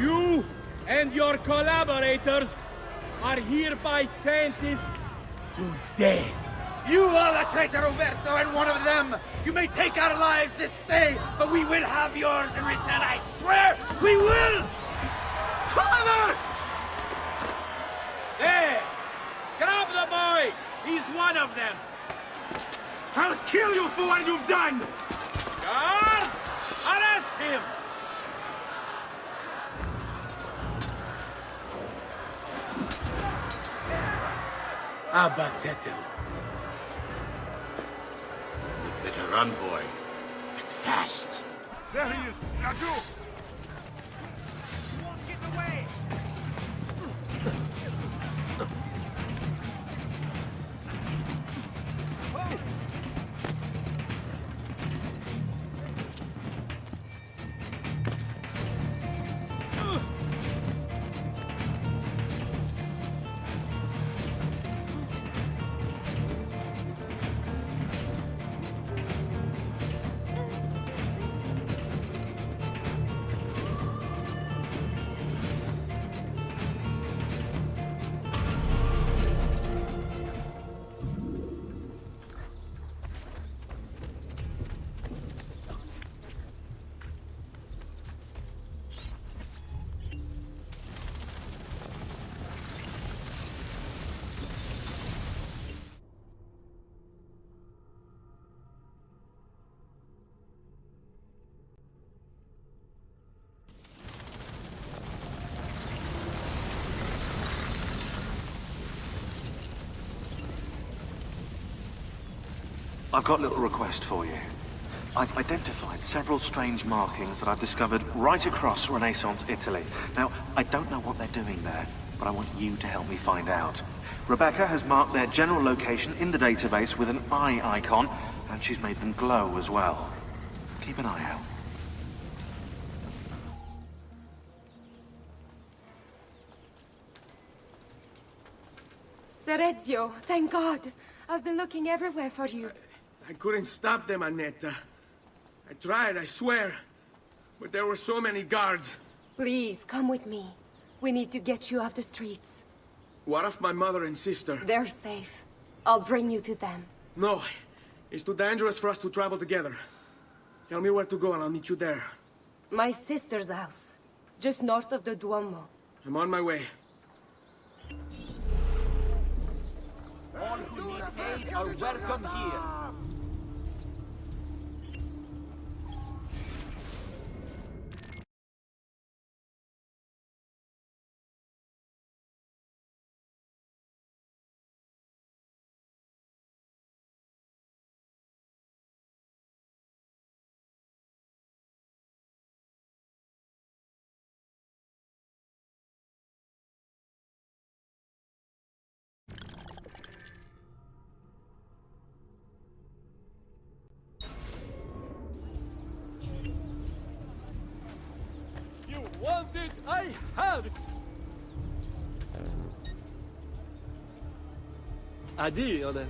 You and your collaborators are hereby sentenced to death. You are the traitor, Roberto, and one of them. You may take our lives this day, but we will have yours in return, I swear! We will! Father! There! Grab the boy! He's one of them! I'll kill you for what you've done! Guards! Arrest him! Abatetelo. Better run, boy. And fast. There he is! Raju! Get away! I've got a little request for you. I've identified several strange markings that I've discovered right across Renaissance Italy. Now, I don't know what they're doing there, but I want you to help me find out. Rebecca has marked their general location in the database with an eye icon, and she's made them glow as well. Keep an eye out. Messer Ezio, thank God. I've been looking everywhere for you. I couldn't stop them, Annetta. I tried, I swear. But there were so many guards. Please, come with me. We need to get you off the streets. What of my mother and sister? They're safe. I'll bring you to them. No. It's too dangerous for us to travel together. Tell me where to go and I'll meet you there. My sister's house. Just north of the Duomo. I'm on my way. All who need aid are welcome here. Want it? I have it! Addio then.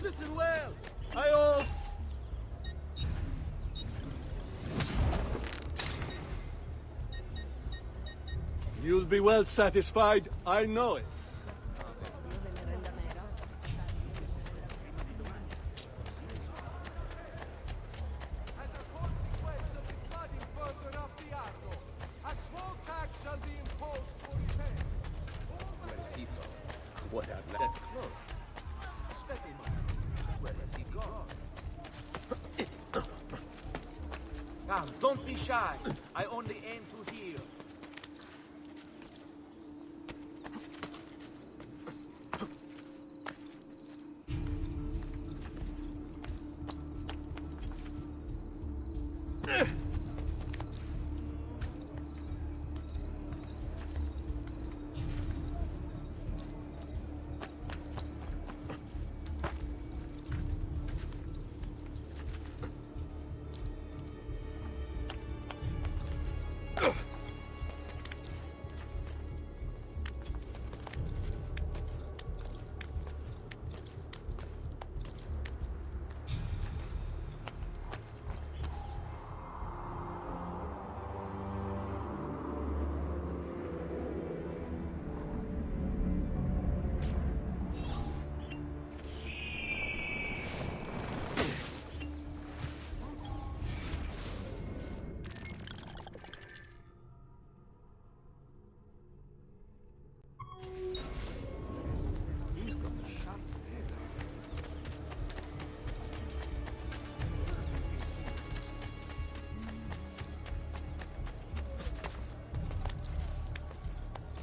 Listen well. I hope. You'll be well satisfied. I know it. What have let close? Stepping on. Where has he gone? Come, don't be shy. I only aim to heal.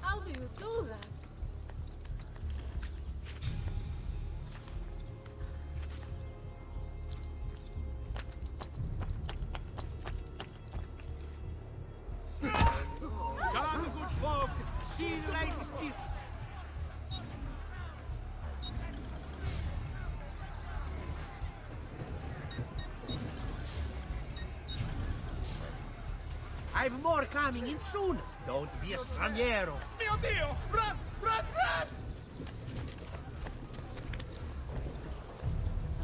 How do you do that? Come, good folk. See the latest bits. I've more coming in soon. Don't be a straniero. Mio Dio! Run! Run! Run!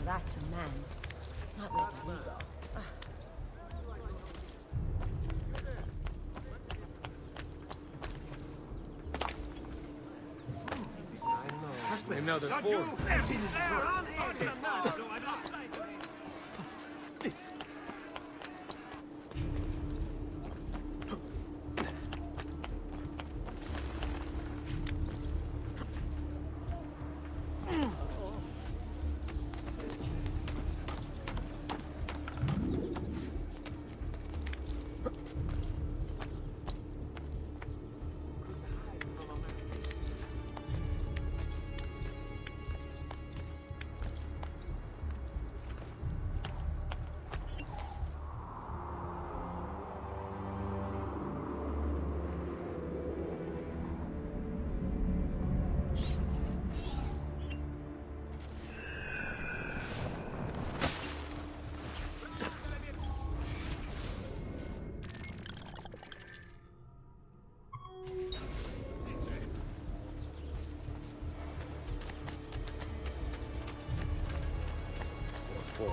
That's a man. Not like a leader. Another four.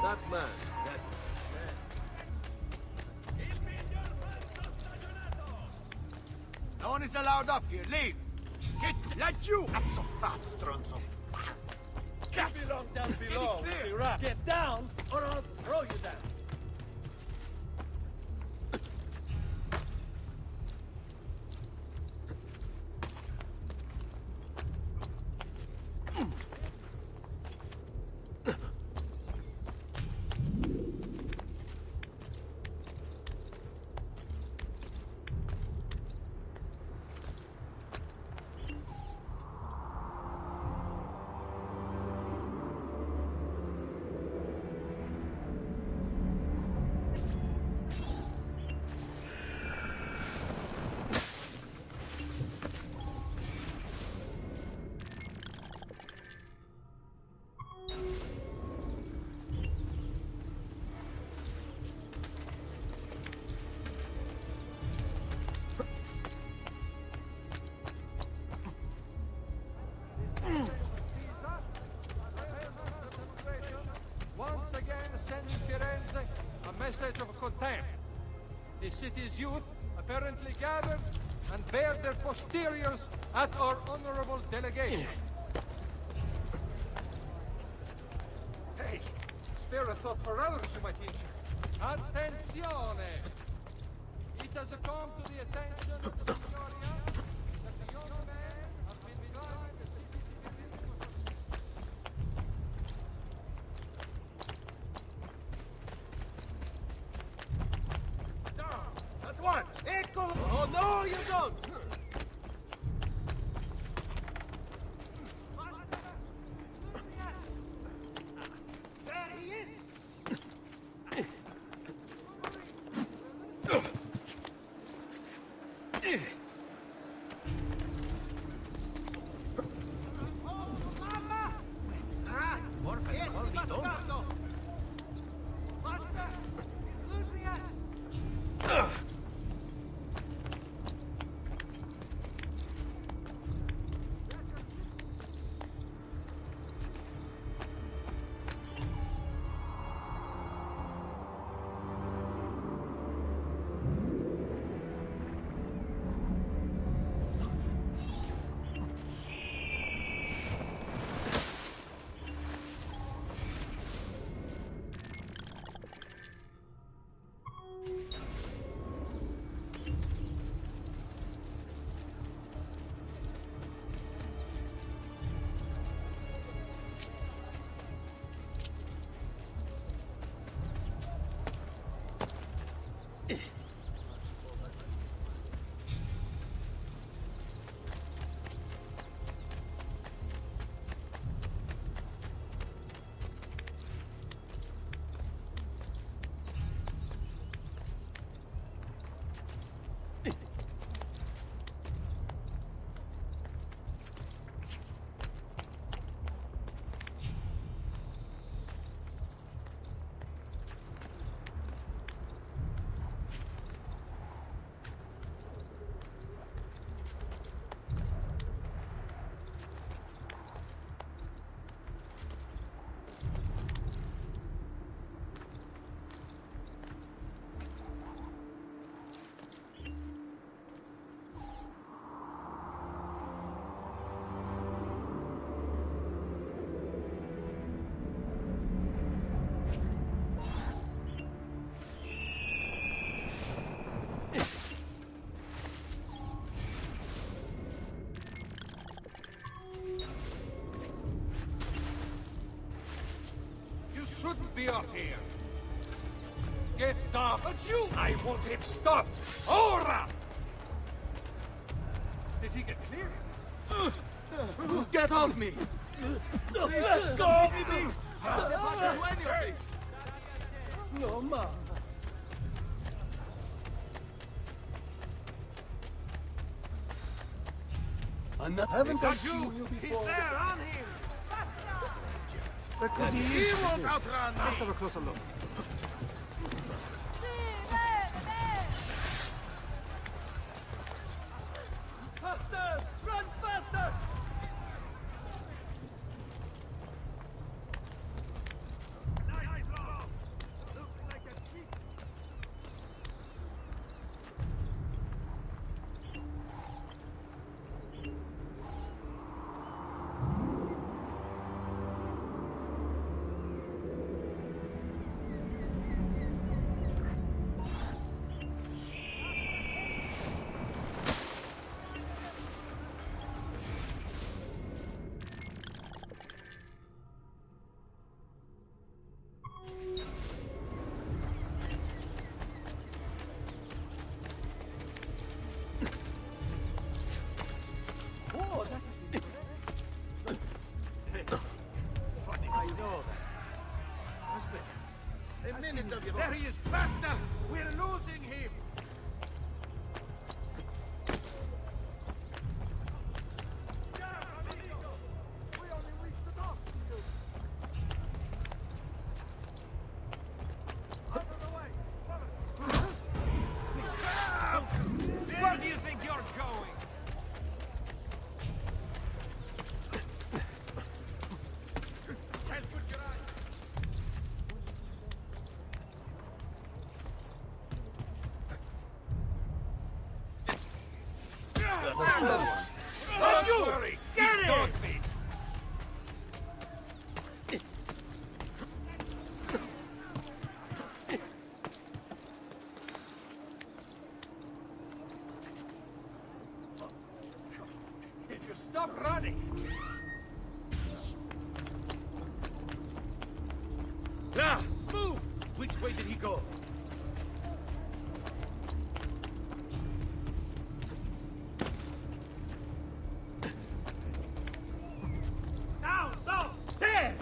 That man. No one is allowed up here. Leave. Get, let you. Not so fast, Stronzo. You belong down below. Get down, or I'll throw you down. Once again sending Firenze a message of contempt. The city's youth apparently gathered and bared their posteriors at our honorable delegation. Hey, spare a thought for others, you might teach. Attenzione! It has come to the attention of the Signoria that the young man has been behind the city's At once! Echo! Oh, no, you don't! There he is! shouldn't be up here. Get down. But you! I want him stopped. Ora! Did he get clear? Get off me! Please let go of me! No, Mom. Haven't I seen you before? He's there, on him! That could be He easy. won't outrun me! Let's have a closer look. Faster! Run faster! Don't worry! Get it! If you stop running, Now, move! Which way did he go? down, there!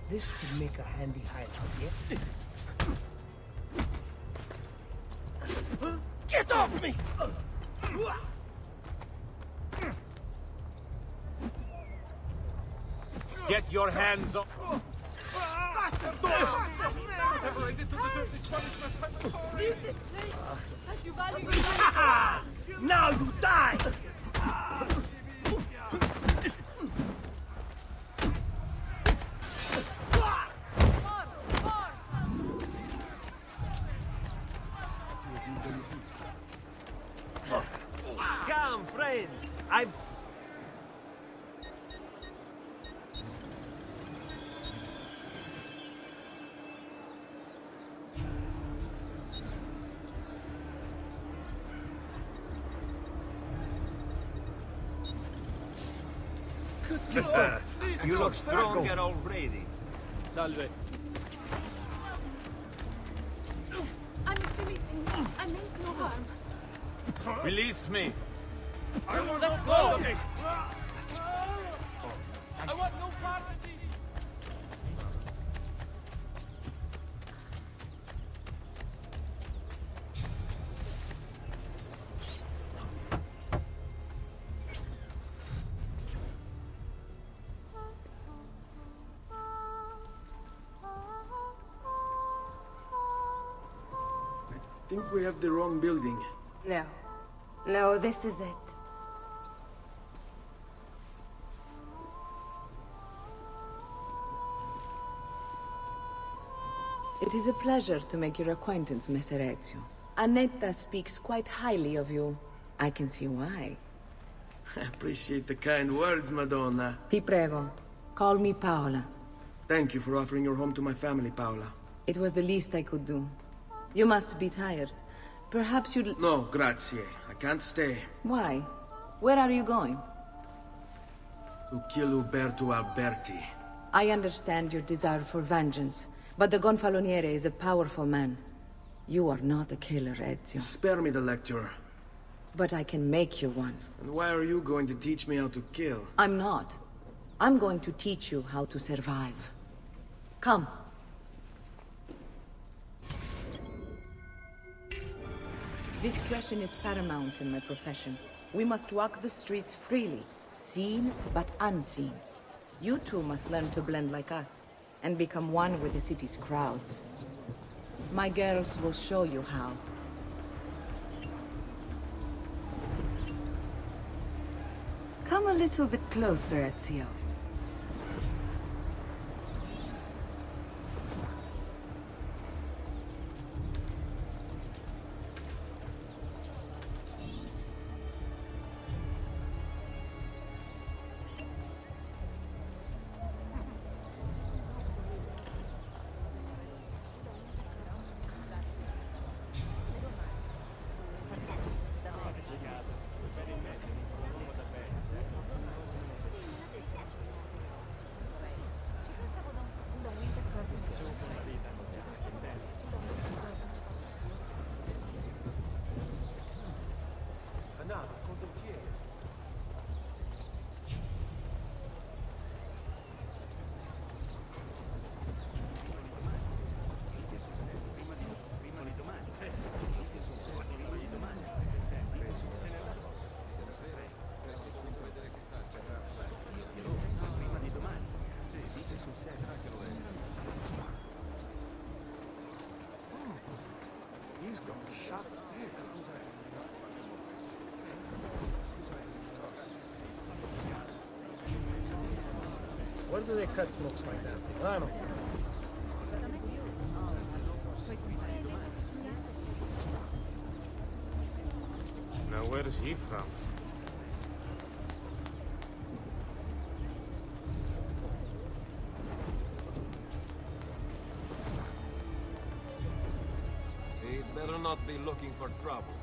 This would make a handy hideout, yeah? Get off me! Get your hands off! Whatever I did to deserve this punishment, I'm sorry. Now you die! Come, friends. I've... You look stronger already. Salve. I'm a silly thing. I meant no harm. Release me. I want Let's no go. part of this. I want no part of this. I think we have the wrong building. No. No, this is it. It is a pleasure to make your acquaintance, Messer Ezio. Annetta speaks quite highly of you. I can see why. I appreciate the kind words, Madonna. Ti prego, call me Paola. Thank you for offering your home to my family, Paola. It was the least I could do. You must be tired. Perhaps you'd... No, grazie. I can't stay. Why? Where are you going? To kill Uberto Alberti. I understand your desire for vengeance, but the Gonfaloniere is a powerful man. You are not a killer, Ezio. Spare me the lecture. But I can make you one. And why are you going to teach me how to kill? I'm not. I'm going to teach you how to survive. Come. Discretion is paramount in my profession. We must walk the streets freely, seen but unseen. You too must learn to blend like us, and become one with the city's crowds. My girls will show you how. Come a little bit closer, Ezio. Where do they cut cloaks like that? Milano. Now, where is he from? He'd better not be looking for trouble.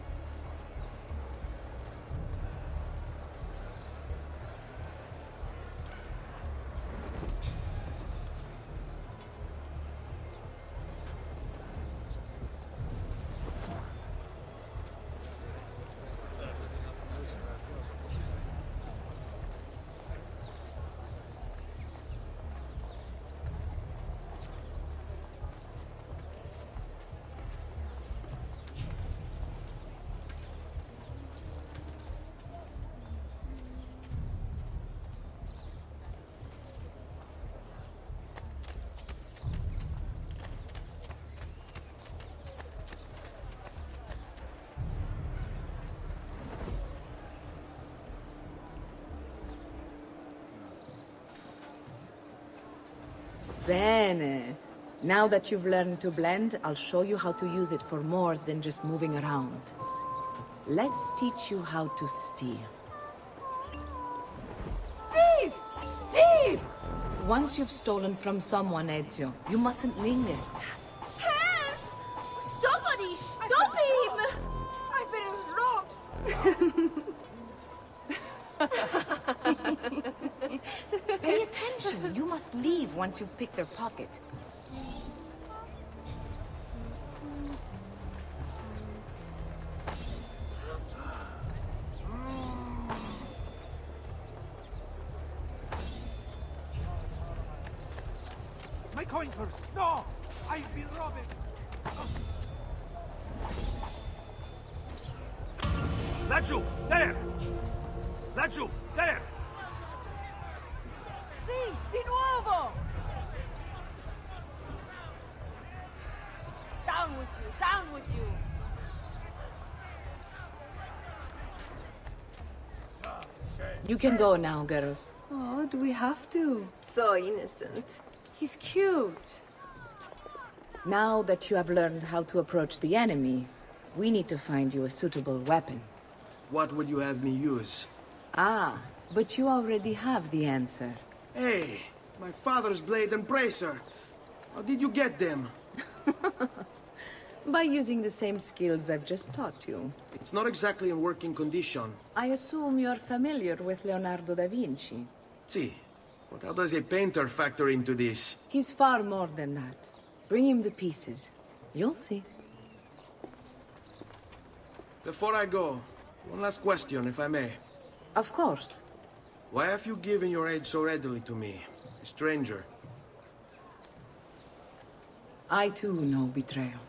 Bene. Now that you've learned to blend, I'll show you how to use it for more than just moving around. Let's teach you how to steal. Thief! Thief! Once you've stolen from someone, Ezio, you mustn't linger. Help! Somebody stop him! I've been robbed! Pay attention. You must leave once you've picked their pocket. My coin purse! No! I've been robbed! Laggiù! There! Laggiù! There! Sì, di nuovo! Down with you, down with you! You can go now, girls. Oh, do we have to? So innocent. He's cute. Now that you have learned how to approach the enemy, we need to find you a suitable weapon. What would you have me use? Ah, but you already have the answer. Hey, my father's blade and bracer. How did you get them? By using the same skills I've just taught you. It's not exactly in working condition. I assume you're familiar with Leonardo da Vinci. See, but how does a painter factor into this? He's far more than that. Bring him the pieces. You'll see. Before I go, one last question, if I may. Of course. Why have you given your aid so readily to me, a stranger? I too know betrayal.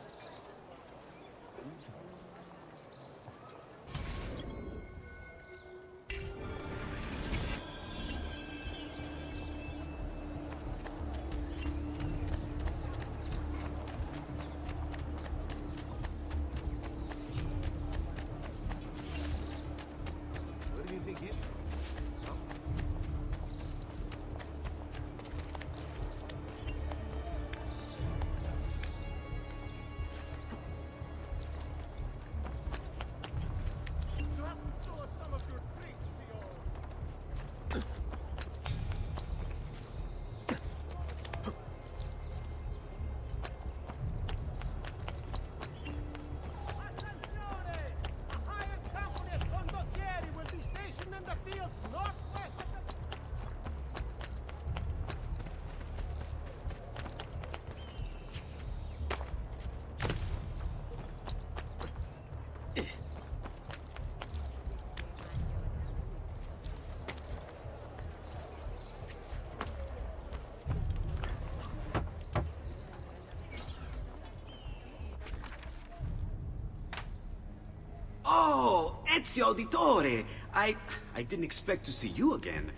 Oh, Ezio Auditore! I didn't expect to see you again.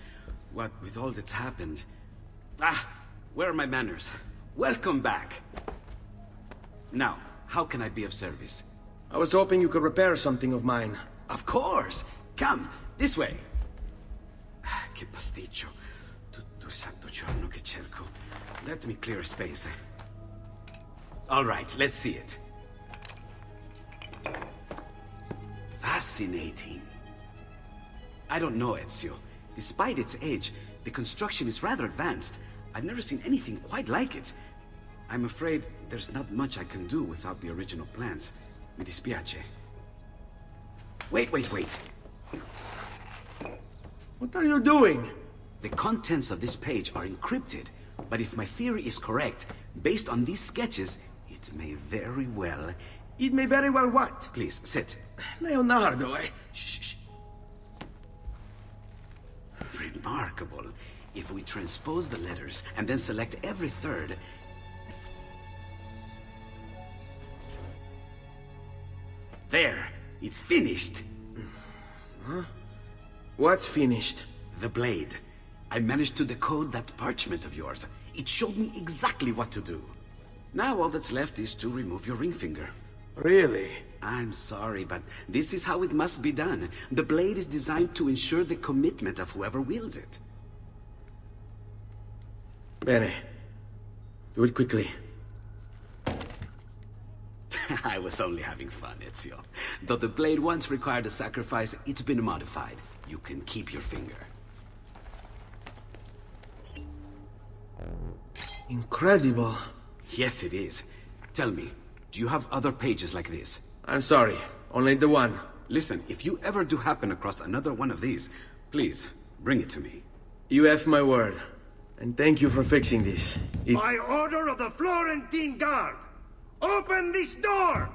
What with all that's happened. Ah, where are my manners? Welcome back. Now, how can I be of service? I was hoping you could repair something of mine. Of course! Come, this way! Che pasticcio. Tutto santo giorno che cerco. Let me clear a space. All right, let's see it. Fascinating. I don't know, Ezio. Despite its age, the construction is rather advanced. I've never seen anything quite like it. I'm afraid there's not much I can do without the original plans. Mi dispiace. Wait. What are you doing? The contents of this page are encrypted, but if my theory is correct, based on these sketches, it may very well... It may very well what? Please, sit. Leonardo, Shh. Remarkable. If we transpose the letters and then select every third... There! It's finished! Huh? What's finished? The blade. I managed to decode that parchment of yours. It showed me exactly what to do. Now all that's left is to remove your ring finger. Really? I'm sorry, but this is how it must be done. The blade is designed to ensure the commitment of whoever wields it. Bene. Do it quickly. I was only having fun, Ezio. Though the blade once required a sacrifice, it's been modified. You can keep your finger. Incredible. Yes, it is. Tell me, do you have other pages like this? I'm sorry, only the one. Listen, if you ever do happen across another one of these, please, bring it to me. You have my word. And thank you for fixing this. By order of the Florentine Guard! Open this door!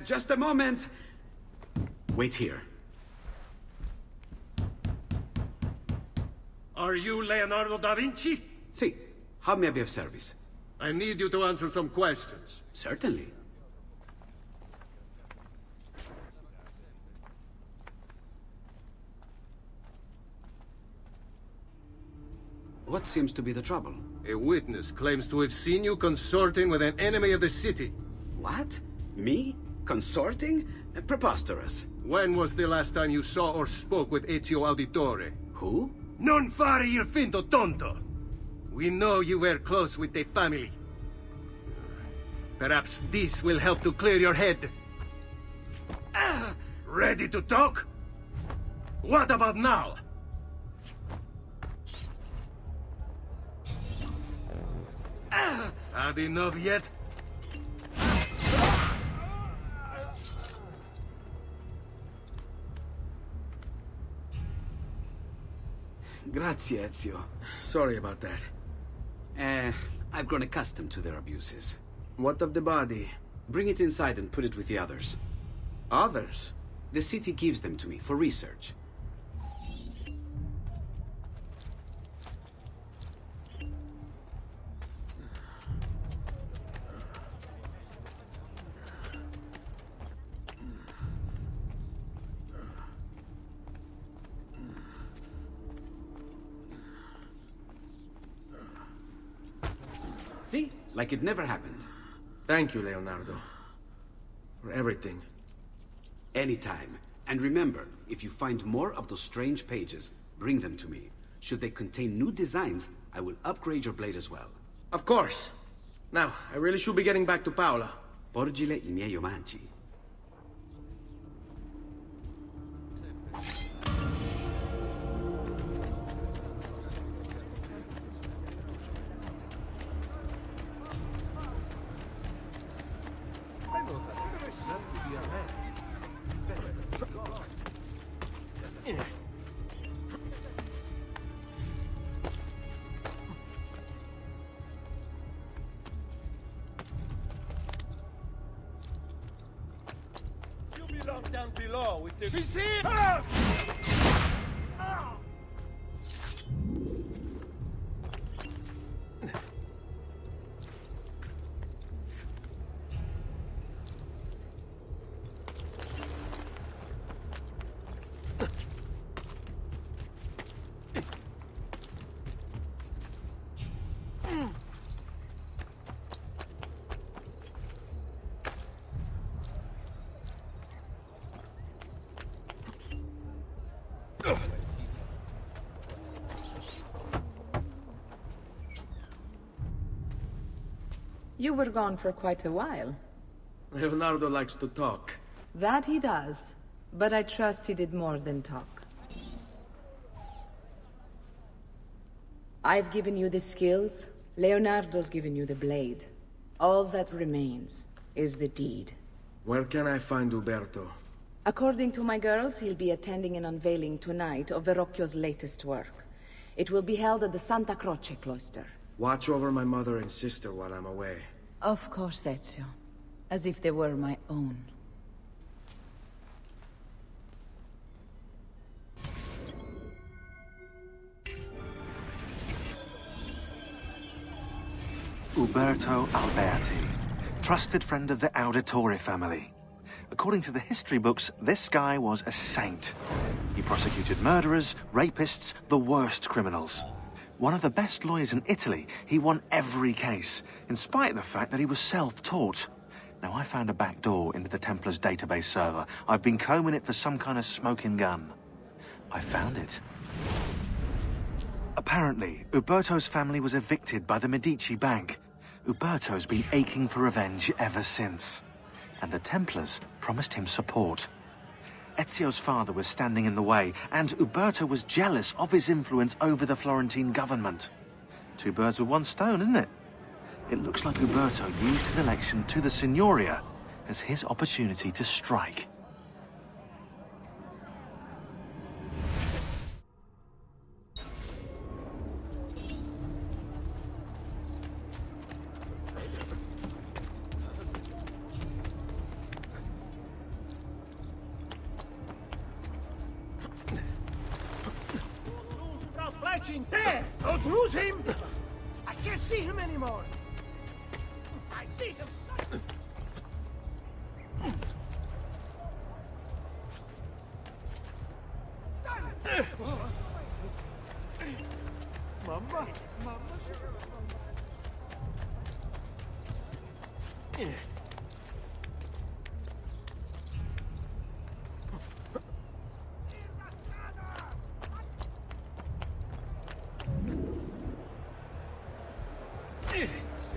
Just a moment. Wait here. Are you Leonardo da Vinci? Si. How may I be of service? I need you to answer some questions. Certainly. What seems to be the trouble? A witness claims to have seen you consorting with an enemy of the city. What? Me? Consorting? Preposterous. When was the last time you saw or spoke with Ezio Auditore? Who? Non fare il finto tonto! We know you were close with the family. Perhaps this will help to clear your head. Ready to talk? What about now? Had enough yet? Grazie, Ezio. Sorry about that. I've grown accustomed to their abuses. What of the body? Bring it inside and put it with the others. Others? The city gives them to me for research. See? Like it never happened. Thank you, Leonardo. For everything. Anytime. And remember, if you find more of those strange pages, bring them to me. Should they contain new designs, I will upgrade your blade as well. Of course. Now, I really should be getting back to Paola. Porgile I miei omaggi. Down below with the... He's here! You were gone for quite a while. Leonardo likes to talk. That he does. But I trust he did more than talk. I've given you the skills. Leonardo's given you the blade. All that remains is the deed. Where can I find Uberto? According to my girls, he'll be attending an unveiling tonight of Verrocchio's latest work. It will be held at the Santa Croce cloister. Watch over my mother and sister while I'm away. Of course, Ezio. As if they were my own. Uberto Alberti, trusted friend of the Auditore family. According to the history books, this guy was a saint. He prosecuted murderers, rapists, the worst criminals. One of the best lawyers in Italy, he won every case, in spite of the fact that he was self-taught. Now, I found a back door into the Templars' database server. I've been combing it for some kind of smoking gun. I found it. Apparently, Uberto's family was evicted by the Medici Bank. Uberto's been aching for revenge ever since. And the Templars promised him support. Ezio's father was standing in the way, and Uberto was jealous of his influence over the Florentine government. Two birds with one stone, isn't it? It looks like Uberto used his election to the Signoria as his opportunity to strike. Don't lose him! I can't see him anymore! I see him! Mama!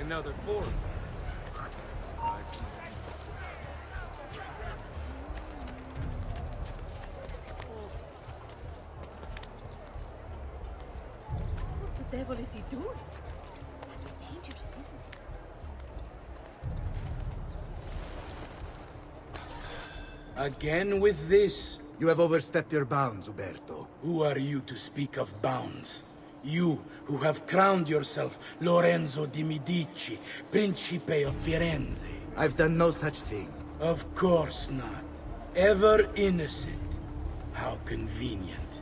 Another 4. What the devil is he doing? That's dangerous, isn't it? Again with this? You have overstepped your bounds, Uberto. Who are you to speak of bounds? You, who have crowned yourself Lorenzo di Medici, Principe of Firenze. I've done no such thing. Of course not. Ever innocent. How convenient.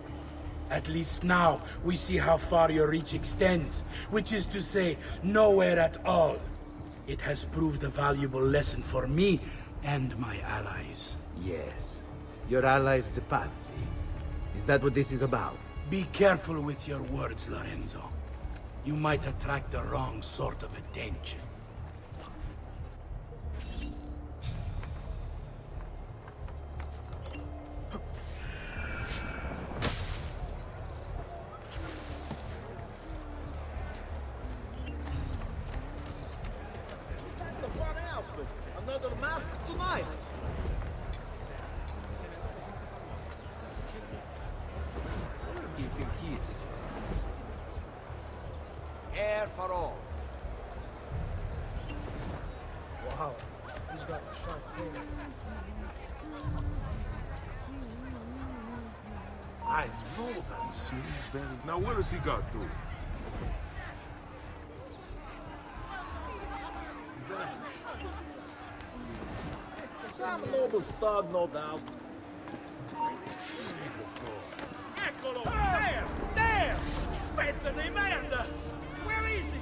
At least now, we see how far your reach extends, which is to say, nowhere at all. It has proved a valuable lesson for me and my allies. Yes. Your allies, the Pazzi. Is that what this is about? Be careful with your words, Lorenzo. You might attract the wrong sort of attention. Another mask tonight! You think he is? Air for all. Wow, he's got a sharp tail. I know that he seems very... Now where has he got to? Some noble stud, no doubt. Eccolo! There! There! Pezzo di merda! Where is he?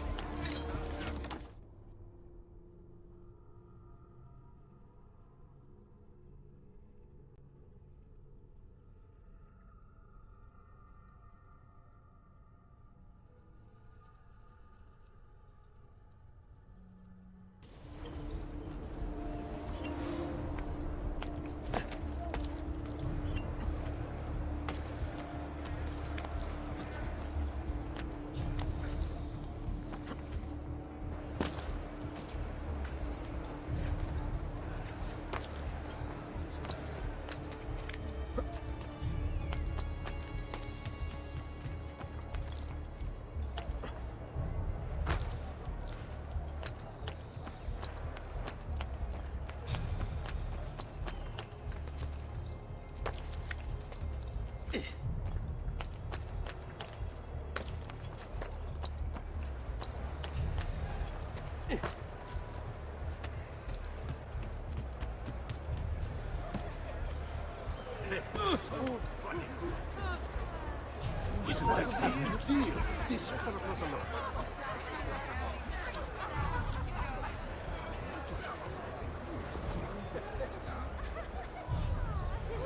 Isn't that a big deal? This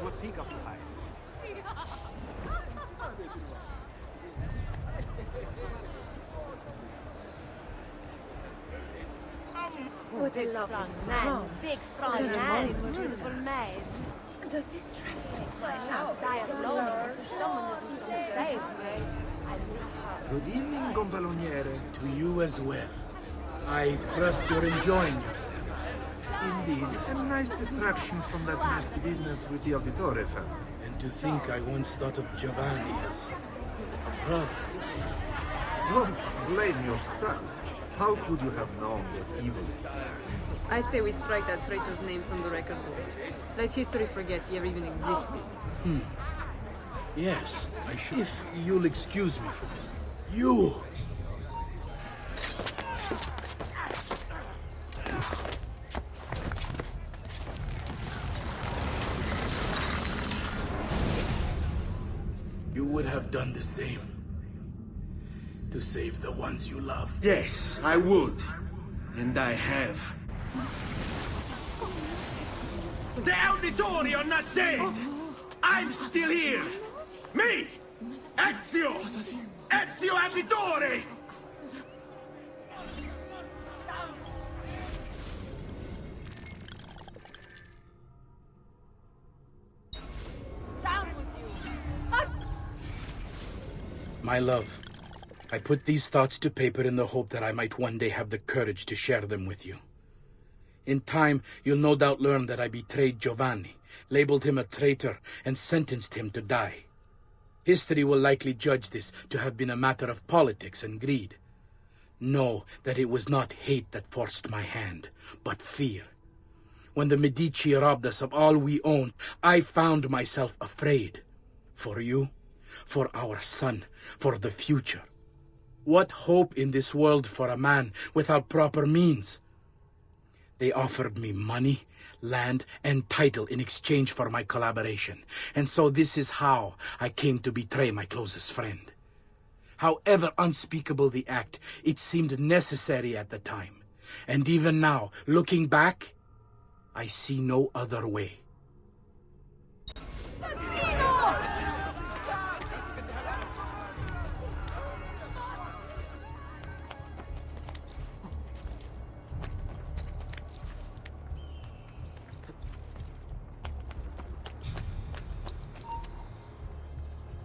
What's he got to hide? What a lovely man. Big, strong man. Beautiful maid. Does this dress make my house? I am lonely for someone who can save me. I need her. Good evening, Gonfaloniere. To you as well. I trust you're enjoying yourselves. Indeed, a nice distraction from that nasty business with the Auditore family. And to think I once thought of Giovanni as a brother. Don't blame yourself. How could you have known what evils he had? I say we strike that traitor's name from the record books. Let history forget he ever even existed. Yes, I should. If you'll excuse me for you. You would have done the same. To save the ones you love. Yes, I would. And I have. The Auditori are not dead! I'm still here! Me! Ezio! Ezio Auditore! Down with you! My love, I put these thoughts to paper in the hope that I might one day have the courage to share them with you. In time, you'll no doubt learn that I betrayed Giovanni, labeled him a traitor, and sentenced him to die. History will likely judge this to have been a matter of politics and greed. Know that it was not hate that forced my hand, but fear. When the Medici robbed us of all we owned, I found myself afraid. For you, for our son, for the future. What hope in this world for a man without proper means? They offered me money, land, and title in exchange for my collaboration. And so this is how I came to betray my closest friend. However unspeakable the act, it seemed necessary at the time. And even now, looking back, I see no other way.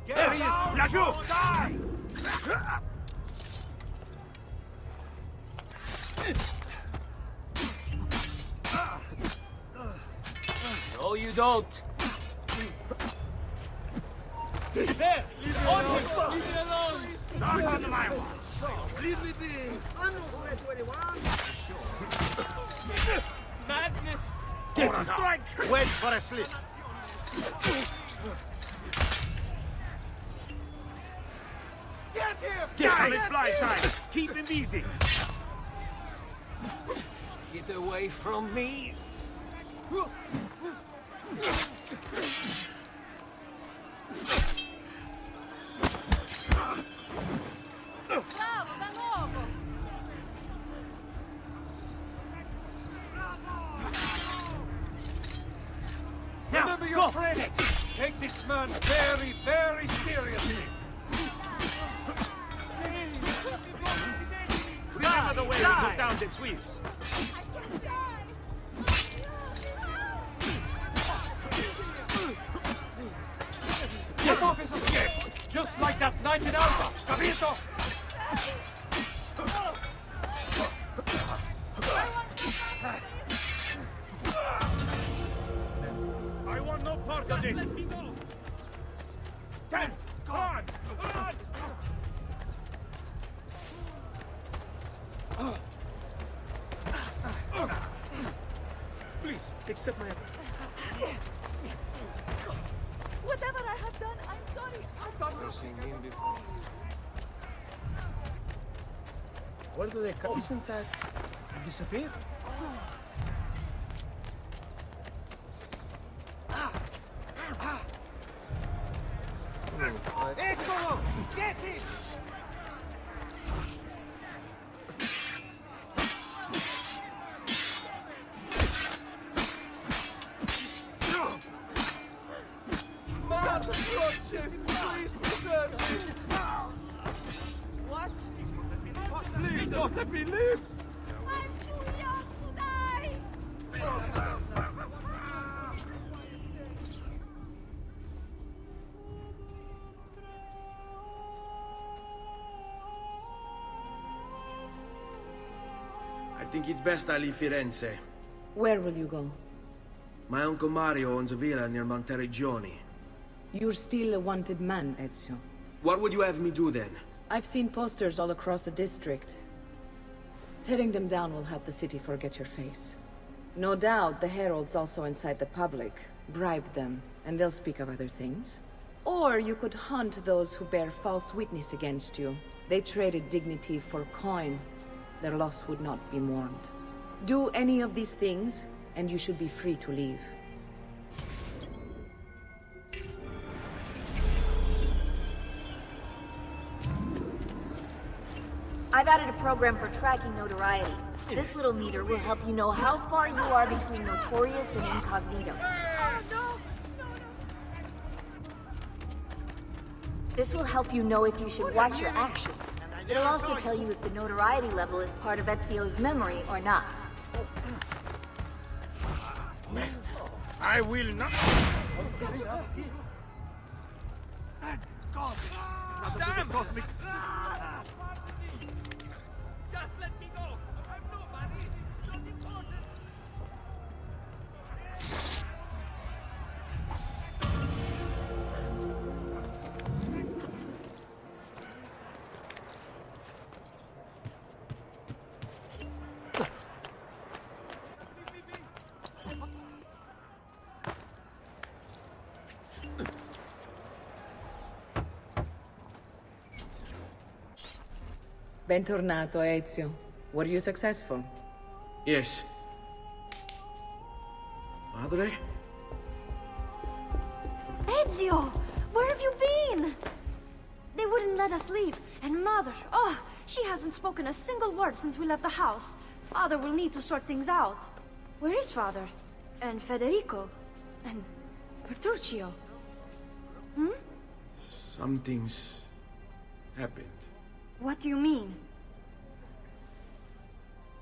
There he is! Laggiù! No, you don't. There! On him! Leave me alone! Not on my watch! Leave me be! I'm not going to anyone! Madness! Get a strike! Wait for a slip! Get him! Get on his fly side! Keep him easy! Get away from me! Bravo, da nuovo! Remember your training! Take this man very, very seriously! Remember the way we took down the Swiss! Get off his escape! Just like that night in Alba! Capito? I want no part of this! Let me go! Stand! Go on! Please, accept my effort. Whatever I have done, I'm sorry. I've done Crossing in before. Where did they come? Isn't that disappear? Get it! Please preserve me! What? Please don't let me live! I'm too young to die! I think it's best I leave Firenze. Where will you go? My uncle Mario owns a villa near Monteregione. You're still a wanted man, Ezio. What would you have me do then? I've seen posters all across the district. Tearing them down will help the city forget your face. No doubt the heralds also incite the public. Bribe them, and they'll speak of other things. Or you could hunt those who bear false witness against you. They traded dignity for coin. Their loss would not be mourned. Do any of these things, and you should be free to leave. I've added a program for tracking notoriety. This little meter will help you know how far you are between notorious and incognito. This will help you know if you should watch your actions. It'll also tell you if the notoriety level is part of Ezio's memory or not. I will not. God! Damn! Cosmic. Just let me go. I'm nobody. It's not important. Bentornato, Ezio. Were you successful? Yes. Madre? Ezio! Where have you been? They wouldn't let us leave. And Mother, oh, she hasn't spoken a single word since we left the house. Father will need to sort things out. Where is Father? And Federico? And Petruccio? Hmm? Something's happened. What do you mean?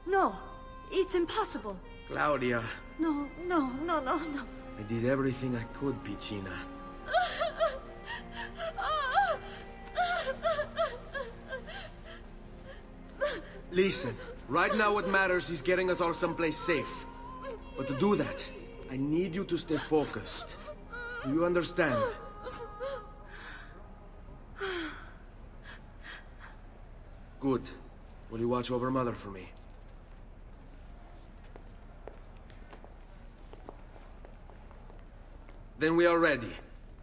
No, it's impossible. Claudia, No. I did everything I could, Piccina. Listen, right now what matters is getting us all someplace safe. But to do that, I need you to stay focused. Do you understand? Good. Will you watch over Mother for me? Then we are ready.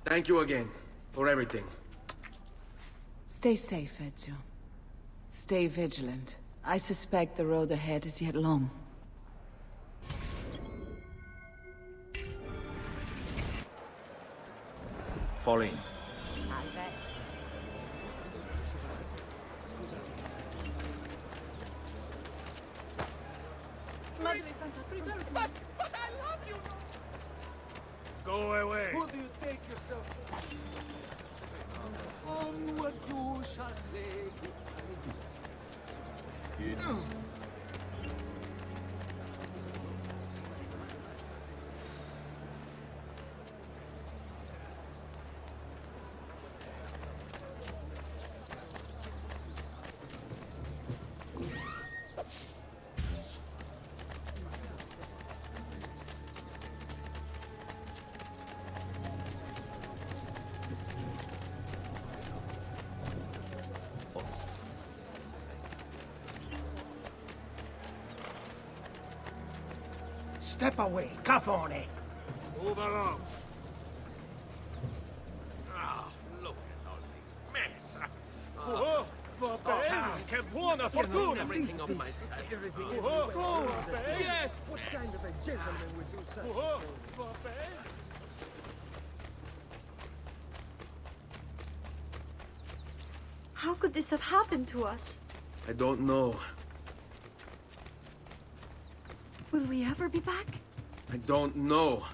Thank you again for everything. Stay safe, Ezio. Stay vigilant. I suspect the road ahead is yet long. Fall in. But I love you! Go away. Who do you take yourself? Onward you shall slay. Step away, Cafone. Move along. Look at all this mess. Oh, che buona fortuna! Everything of myself. Yes! What kind of a gentleman would do such? How could this have happened to us? I don't know. Will we ever be back? I don't know.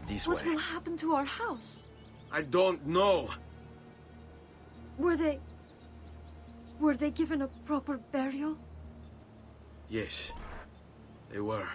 This way. What will happen to our house? I don't know. Were they given a proper burial? Yes, they were.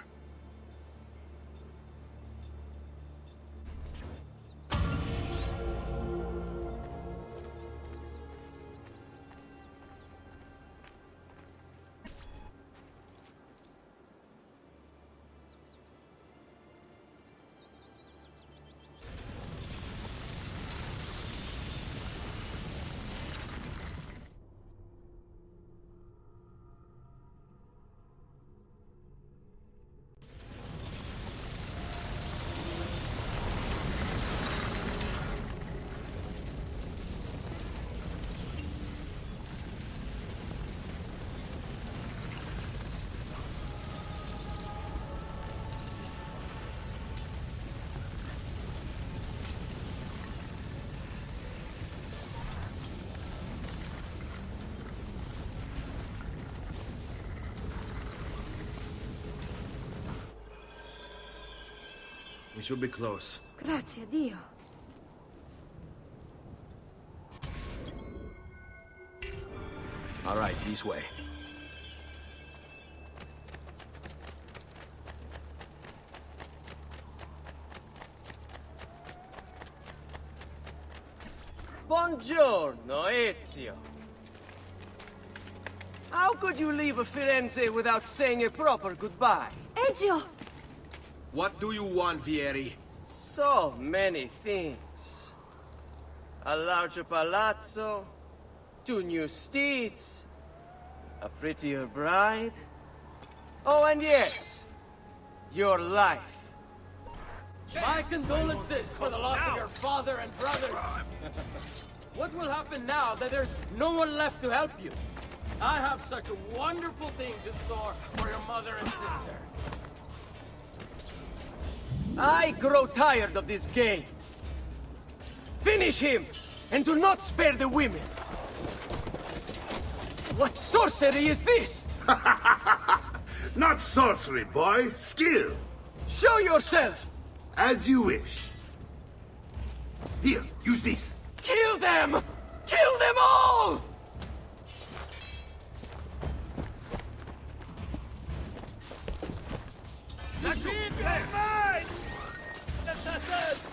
We should be close. Grazie a Dio. All right, this way. Buongiorno, Ezio. How could you leave Firenze without saying a proper goodbye? Ezio! What do you want, Vieri? So many things. A larger palazzo, 2 new steeds, a prettier bride. Oh, and yes, your life. My condolences for the loss of your father and brothers. What will happen now that there's no one left to help you? I have such wonderful things in store for your mother and sister. I grow tired of this game. Finish him, and do not spare the women. What sorcery is this? Not sorcery, boy. Skill. Show yourself. As you wish. Here, use this. Kill them! Kill them all! Let's keep your mind! Let's us.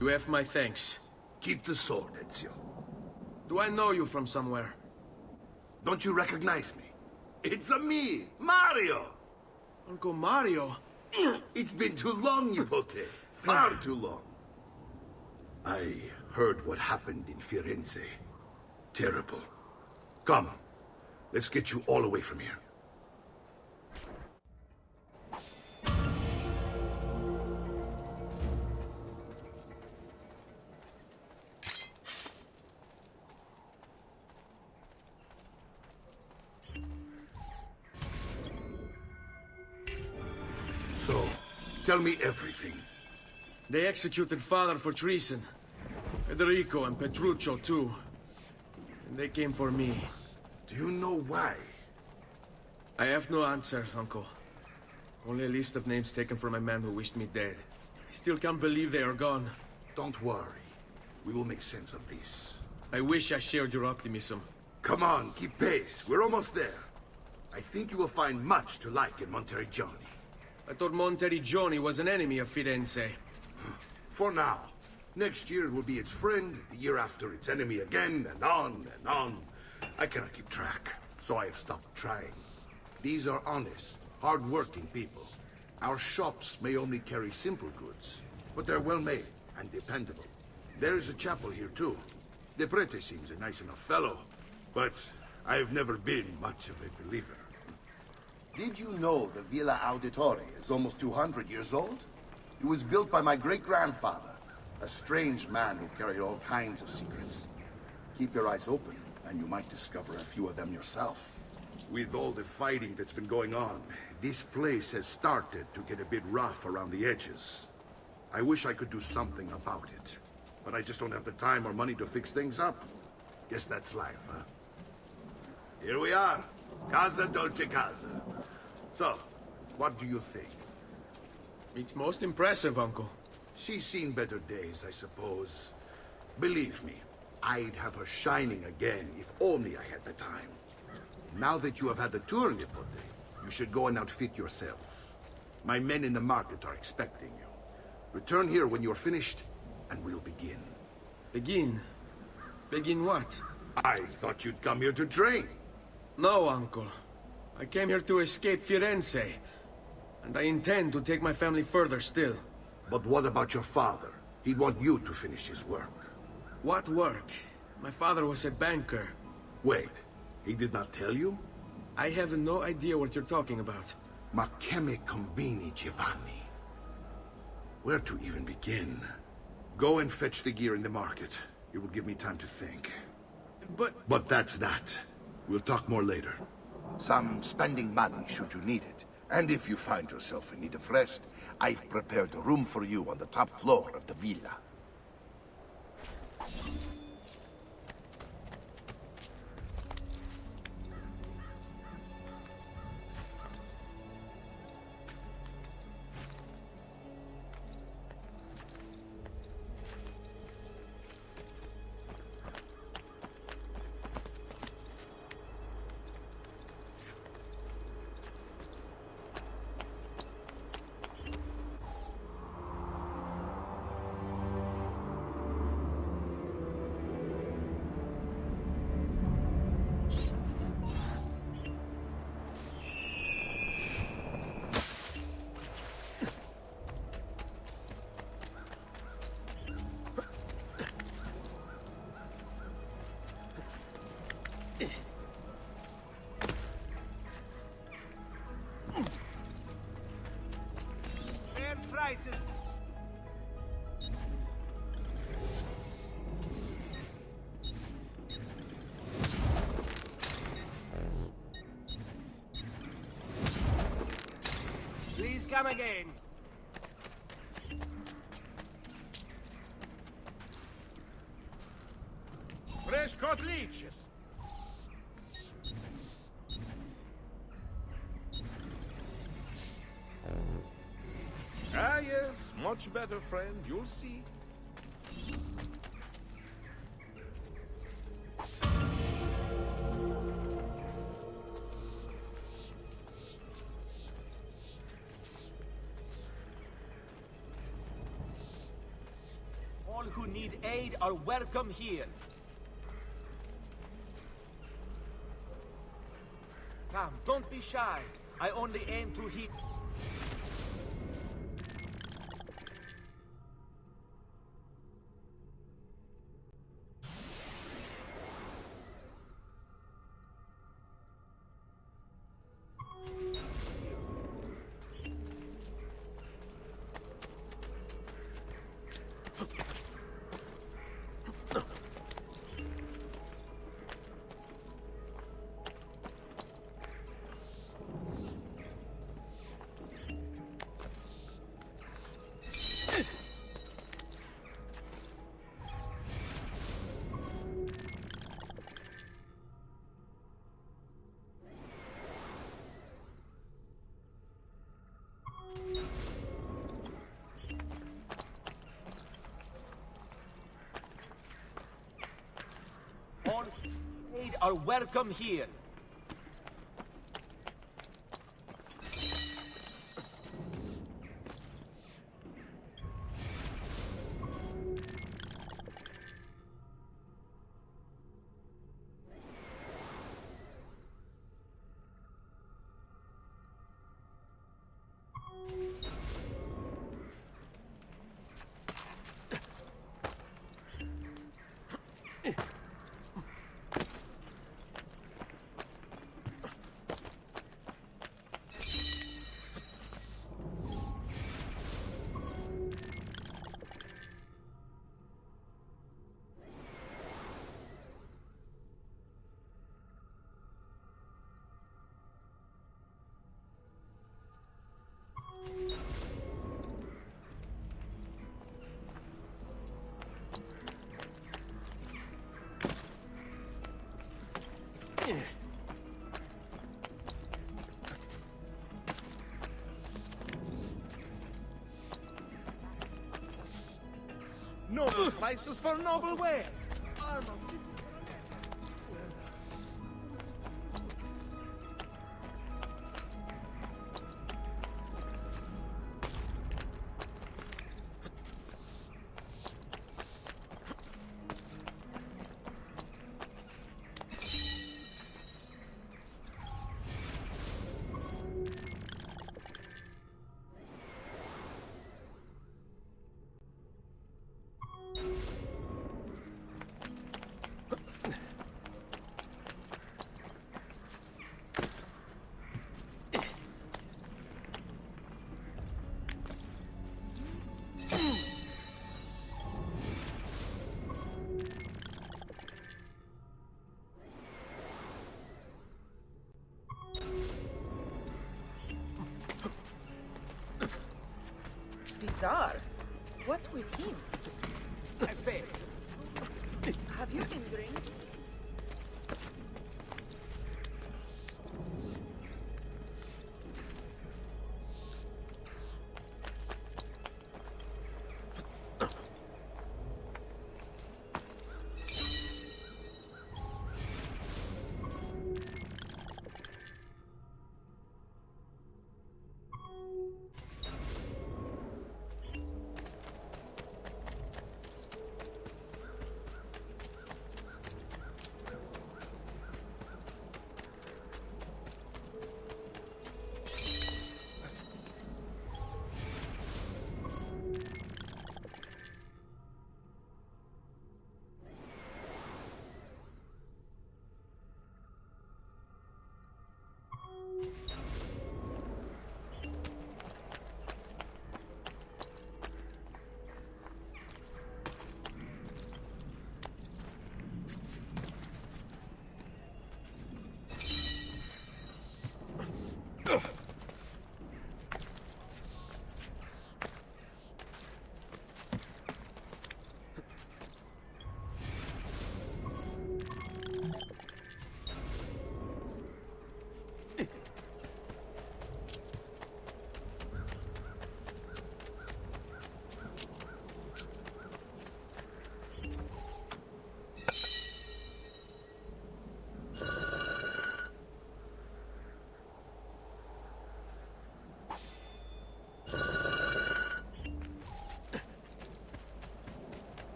You have my thanks. Keep the sword, Ezio. Do I know you from somewhere? Don't you recognize me? It's me, Mario! Uncle Mario? It's been too long, Nipote. Far too long. I heard what happened in Firenze. Terrible. Come, let's get you all away from here. So, tell me everything. They executed father for treason. Federico and Petruccio too. And they came for me. Do you know why? I have no answers, Uncle. Only a list of names taken from a man who wished me dead. I still can't believe they are gone. Don't worry. We will make sense of this. I wish I shared your optimism. Come on, keep pace. We're almost there. I think you will find much to like in Monteriggioni. I thought Monteriggioni was an enemy of Firenze. For now. Next year it will be its friend, the year after its enemy again, and on and on. I cannot keep track, so I have stopped trying. These are honest, hard-working people. Our shops may only carry simple goods, but they're well-made and dependable. There is a chapel here, too. The prete seems a nice enough fellow, but I've never been much of a believer. Did you know the Villa Auditore is almost 200 years old? It was built by my great-grandfather, a strange man who carried all kinds of secrets. Keep your eyes open, and you might discover a few of them yourself. With all the fighting that's been going on, this place has started to get a bit rough around the edges. I wish I could do something about it, but I just don't have the time or money to fix things up. Guess that's life, huh? Here we are. Casa Dolce Casa. So, what do you think? It's most impressive, Uncle. She's seen better days, I suppose. Believe me, I'd have her shining again if only I had the time. Now that you have had the tour, Nipote, you should go and outfit yourself. My men in the market are expecting you. Return here when you're finished, and we'll begin. Begin? Begin what? I thought you'd come here to train. No, Uncle. I came here to escape Firenze, and I intend to take my family further still. But what about your father? He'd want you to finish his work. What work? My father was a banker. Wait, he did not tell you? I have no idea what you're talking about. Ma che me combini, Giovanni? Where to even begin? Go and fetch the gear in the market. It will give me time to think. But that's that. We'll talk more later. Some spending money should you need it. And if you find yourself in need of rest, I've prepared a room for you on the top floor of the villa. Prices. Please come again. Fresh cut leeches. Ah, yes, much better, friend. You'll see. All who need aid are welcome here. Come, don't be shy. I only aim to hit. All aid are welcome here. noble prices for noble wares. Bizarre. What's with him? Have you been drinking?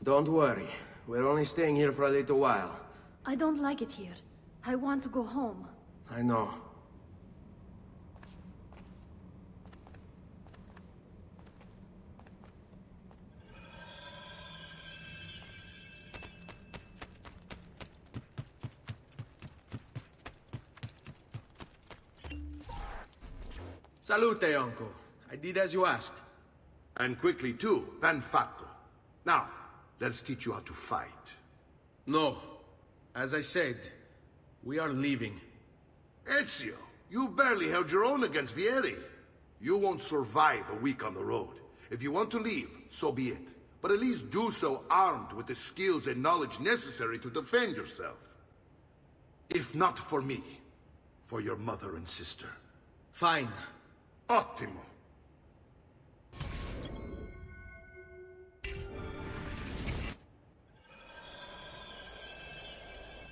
Don't worry. We're only staying here for a little while. I don't like it here. I want to go home. I know. Salute, Uncle. I did as you asked. And quickly too, ben fatto. Now, let's teach you how to fight. No. As I said, we are leaving. Ezio, you barely held your own against Vieri. You won't survive a week on the road. If you want to leave, so be it. But at least do so armed with the skills and knowledge necessary to defend yourself. If not for me, for your mother and sister. Fine. Ottimo.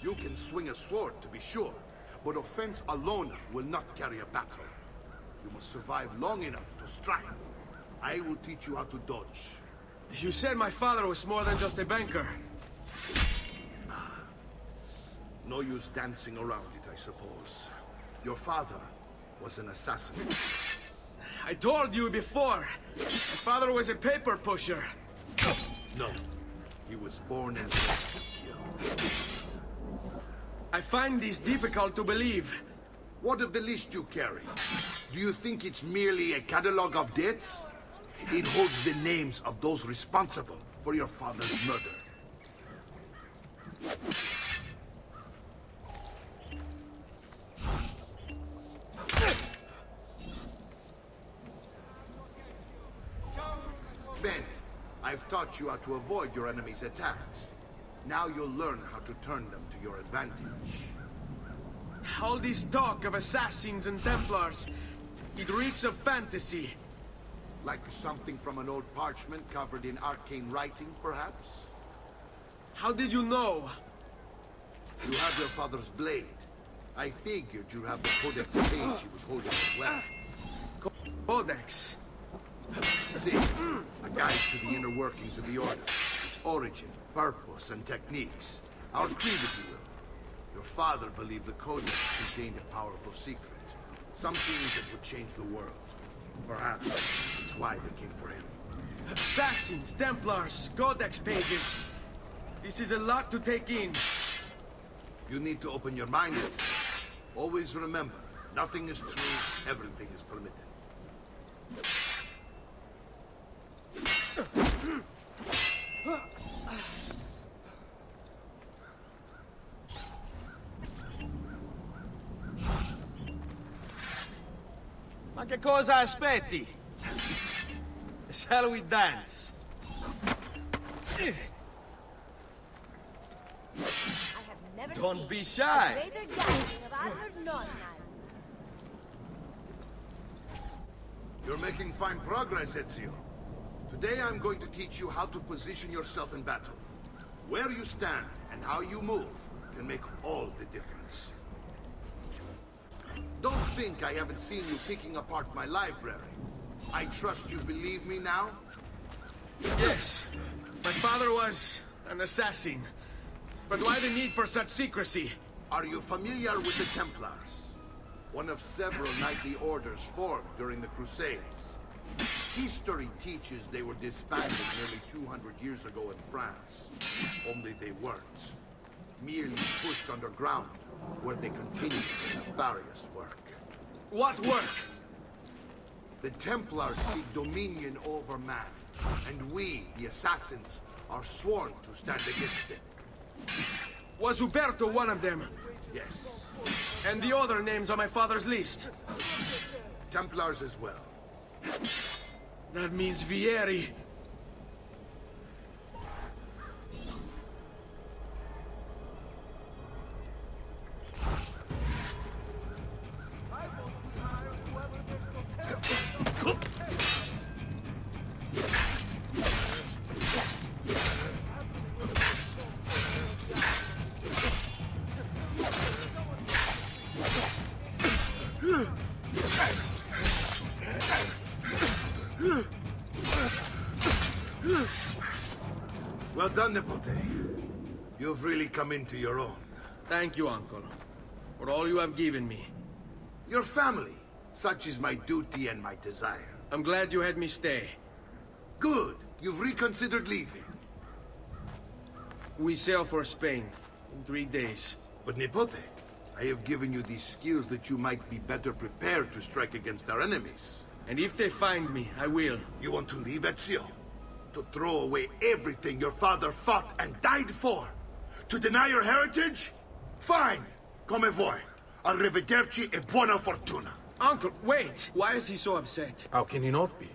You can swing a sword, to be sure, But offense alone will not carry a battle. You must survive long enough to strike. I will teach you how to dodge. You said my father was more than just a banker. No use dancing around it, I suppose. Your father was an assassin. I told you before. My father was a paper pusher. No. He was born and raised to kill. I find this difficult to believe. What of the list you carry? Do you think it's merely a catalogue of debts? It holds the names of those responsible for your father's murder. Bene, I've taught you how to avoid your enemy's attacks. Now you'll learn how to turn them to your advantage. All this talk of assassins and Templars, it reeks of fantasy. Like something from an old parchment covered in arcane writing, perhaps? How did you know? You have your father's blade. I figured you have the codex page he was holding as well. Codex? See, a guide to the inner workings of the Order. Its origin, purpose, and techniques. Our creed, if you will. Your father believed the codex contained a powerful secret. Something that would change the world. Perhaps that's why they came for him. Assassins, Templars, Codex pages. This is a lot to take in. You need to open your mind. Always remember, nothing is true, everything is permitted. Ma che cosa aspetti? Shall we dance? Don't be shy. You're making fine progress, Ezio. Today I'm going to teach you how to position yourself in battle. Where you stand and how you move can make all the difference. Don't think I haven't seen you picking apart my library. I trust you believe me now? Yes. My father was an assassin. But why the need for such secrecy? Are you familiar with the Templars? One of several knightly orders formed during the Crusades. History teaches they were disbanded nearly 200 years ago in France. Only they weren't. Merely pushed underground, where they continued their nefarious work. What work? The Templars seek dominion over man, and we, the assassins, are sworn to stand against them. Was Uberto one of them? Yes. And the other names on my father's list? Templars as well. That means Vieri. Well done, Nipote. You've really come into your own. Thank you, Uncle, for all you have given me. Your family. Such is my duty and my desire. I'm glad you had me stay. Good. You've reconsidered leaving. We sail for Spain in 3 days. But Nipote, I have given you these skills that you might be better prepared to strike against our enemies. And if they find me, I will. You want to leave, Ezio? To throw away everything your father fought and died for? To deny your heritage? Fine! Come vuoi. Arrivederci e buona fortuna. Uncle, wait! Why is he so upset? How can he not be?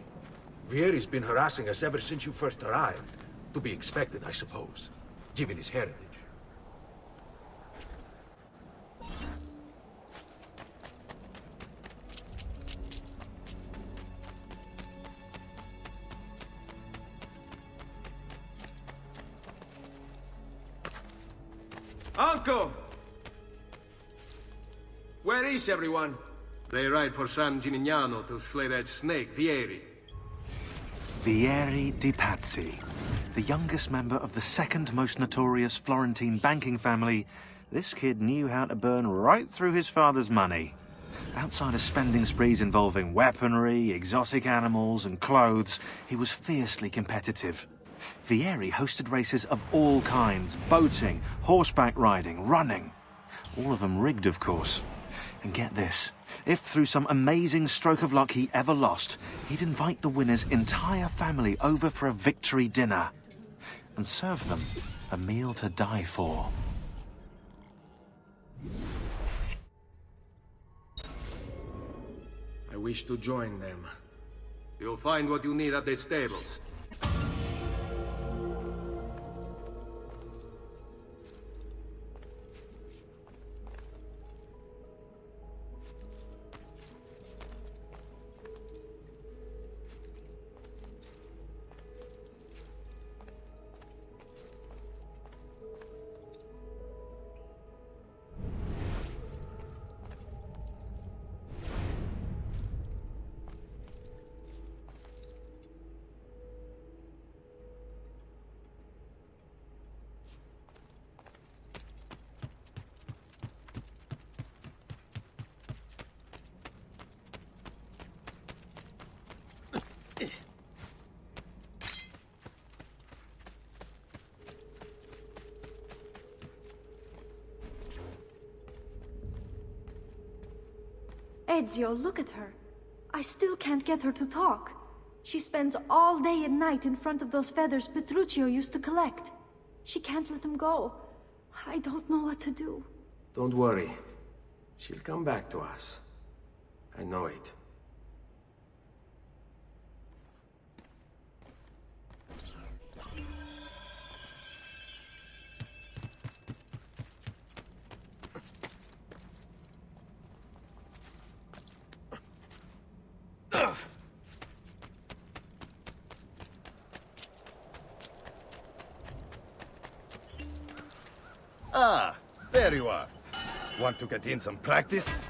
Vieri's been harassing us ever since you first arrived. To be expected, I suppose, given his heritage. Uncle! Where is everyone? They ride for San Gimignano to slay that snake, Vieri. Vieri di Pazzi, the youngest member of the second most notorious Florentine banking family. This kid knew how to burn right through his father's money. Outside of spending sprees involving weaponry, exotic animals and clothes, he was fiercely competitive. Vieri hosted races of all kinds, boating, horseback riding, running. All of them rigged, of course. And get this, if through some amazing stroke of luck he ever lost, he'd invite the winner's entire family over for a victory dinner and serve them a meal to die for. I wish to join them. You'll find what you need at the stables. Ezio, look at her. I still can't get her to talk. She spends all day and night in front of those feathers Petruchio used to collect. She can't let them go. I don't know what to do. Don't worry. She'll come back to us. I know it. Ah, there you are. Want to get in some practice?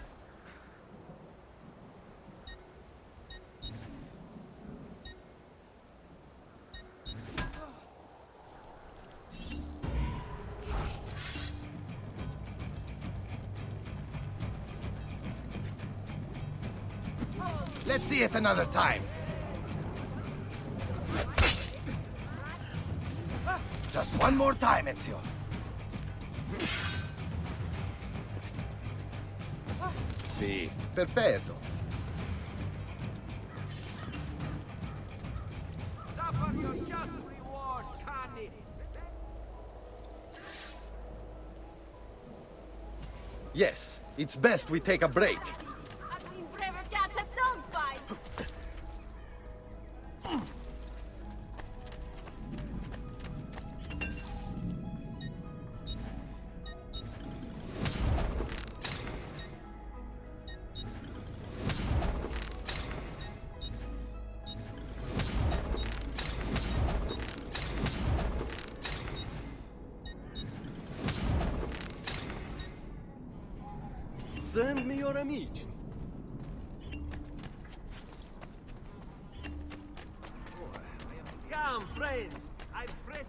Let's see it another time. Just one more time, Ezio. Sì, perfetto. Suffer your just reward, Cani. Yes, it's best we take a break. Send me your amici. Come, friends. I'm ready.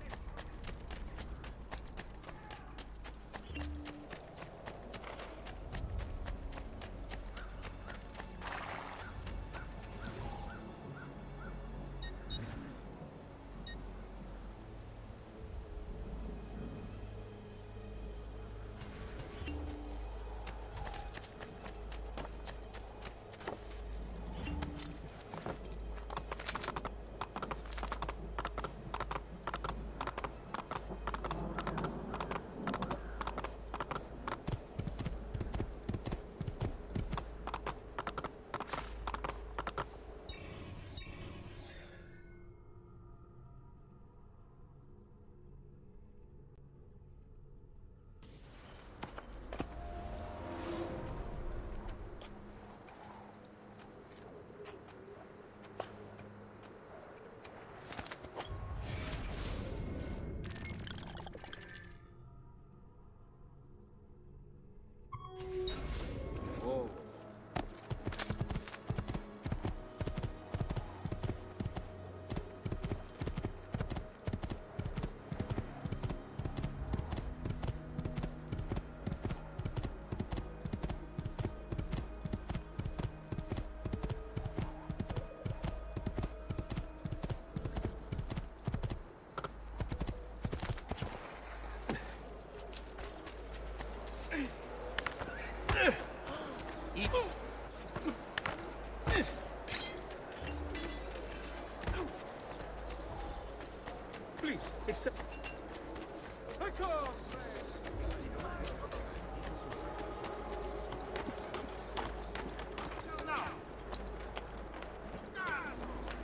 streets, except...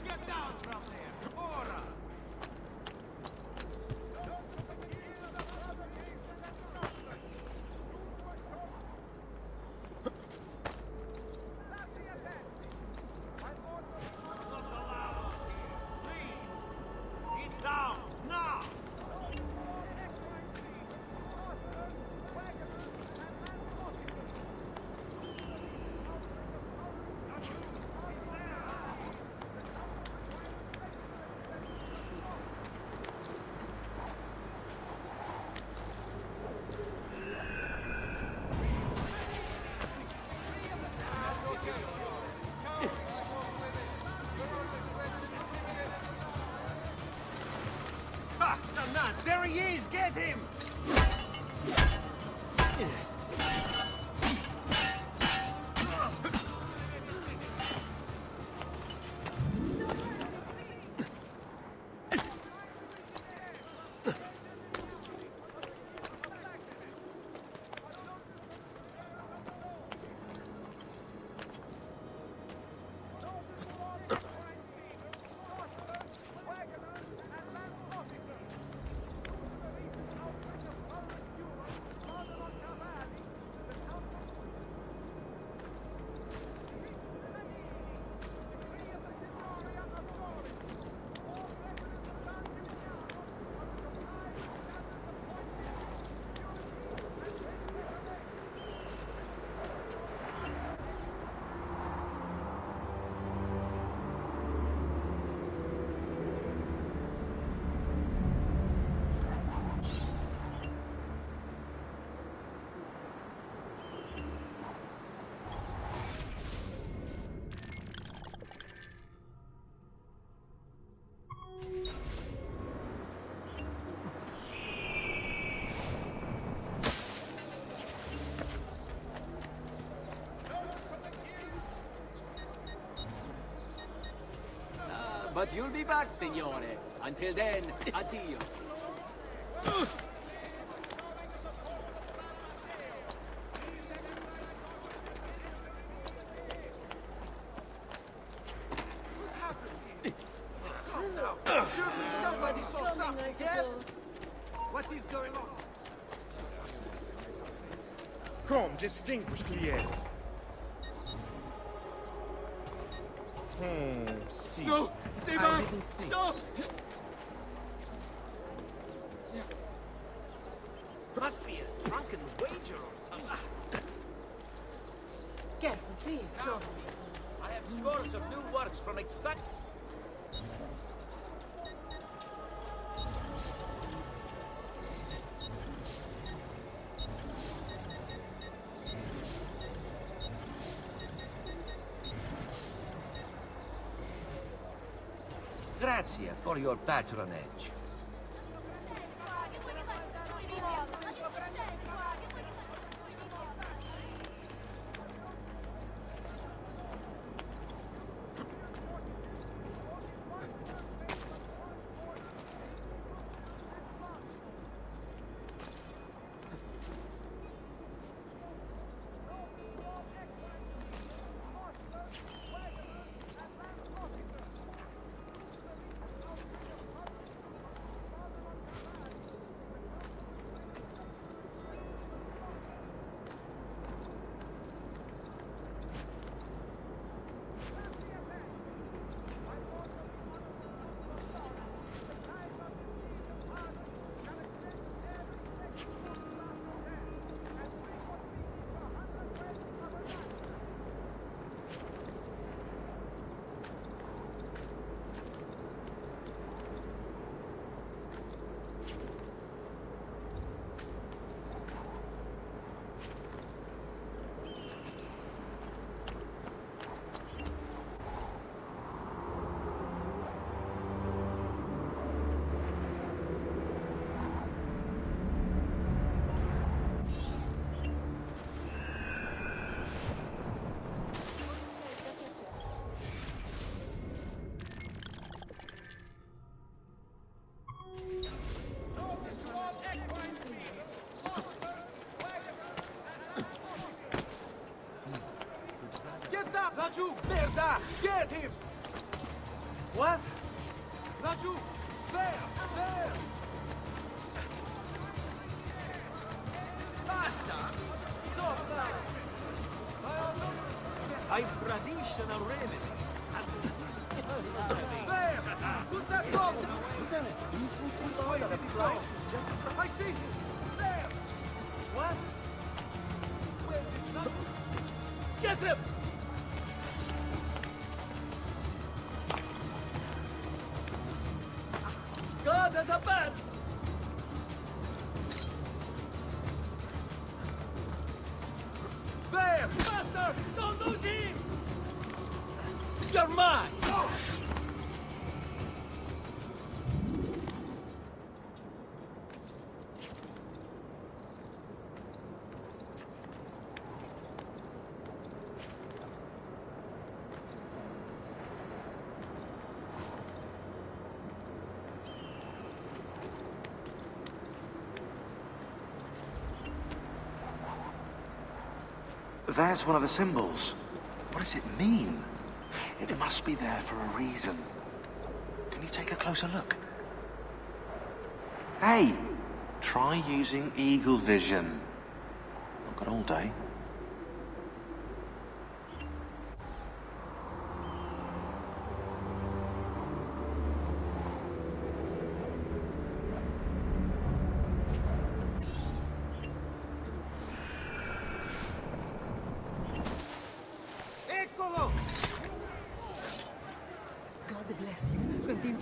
Get down from there! Ora! Get down now! Ah, there he is! Get him! But you'll be back, signore. Until then, addio. Surely somebody saw something, yes? What is going on? Come, distinguished client. See. No! Stay back! Stop! Must be a drunken wager or something. Careful, please, John. I have scores of new works from exciting. Grazie for your patronage. Ah! Get him! What? Not you! There! There! Basta! Stop that! I'm traditional remedy. There! Put that dog! I see him! There! What? Get him! God, there's a man! There! Master! Don't lose him! You're mine! There's one of the symbols. What does it mean? It must be there for a reason. Can you take a closer look? Hey! Try using eagle vision. Not got all day. God bless you. Continue.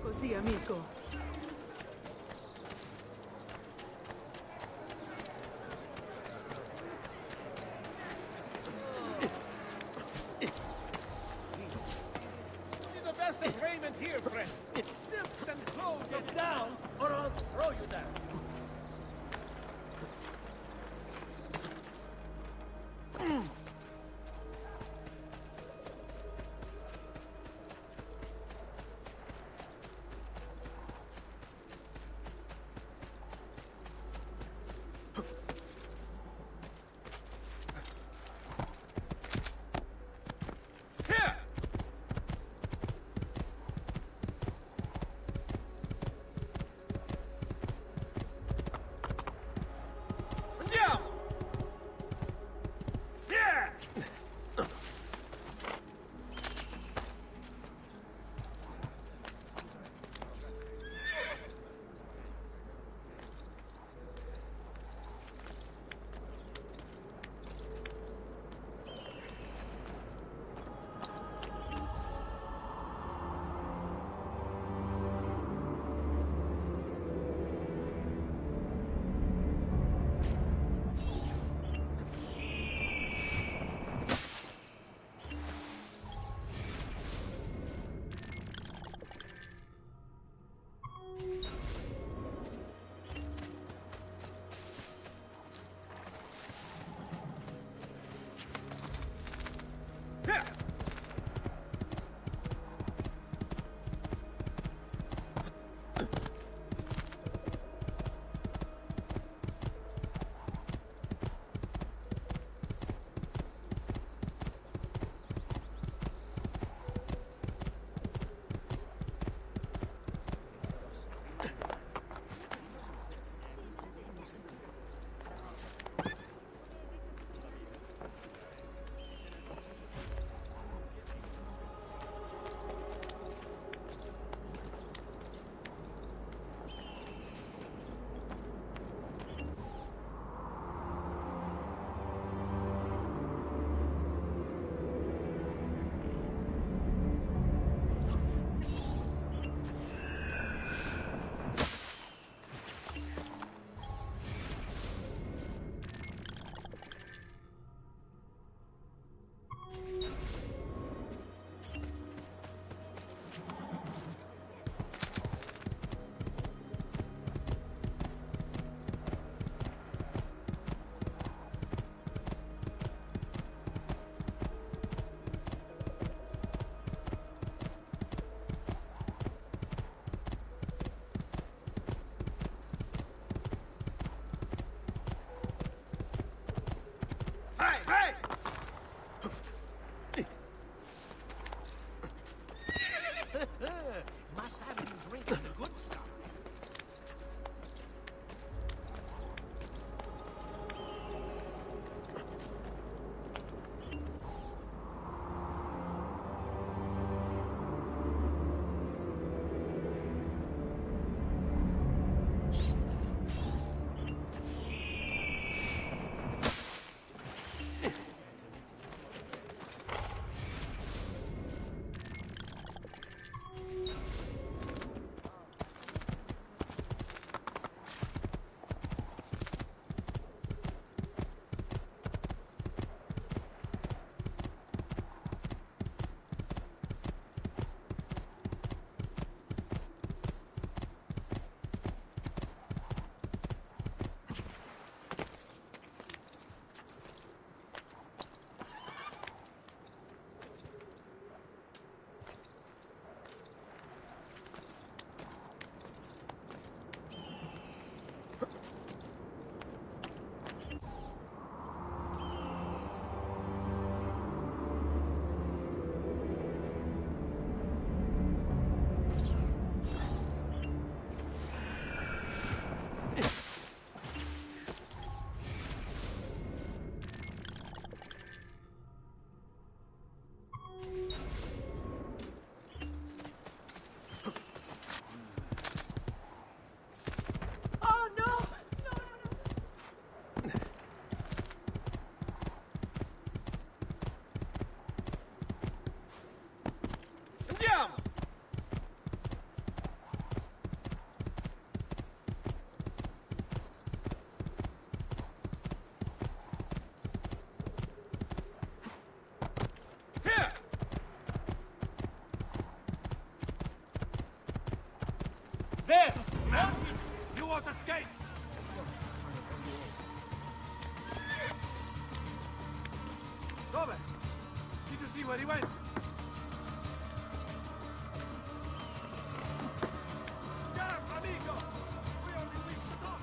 Così, amico. Only the best of raiment here, friends. Silks and clothes are down, or I'll throw you down. see where he went? Scarf, amigo! We only reached the top.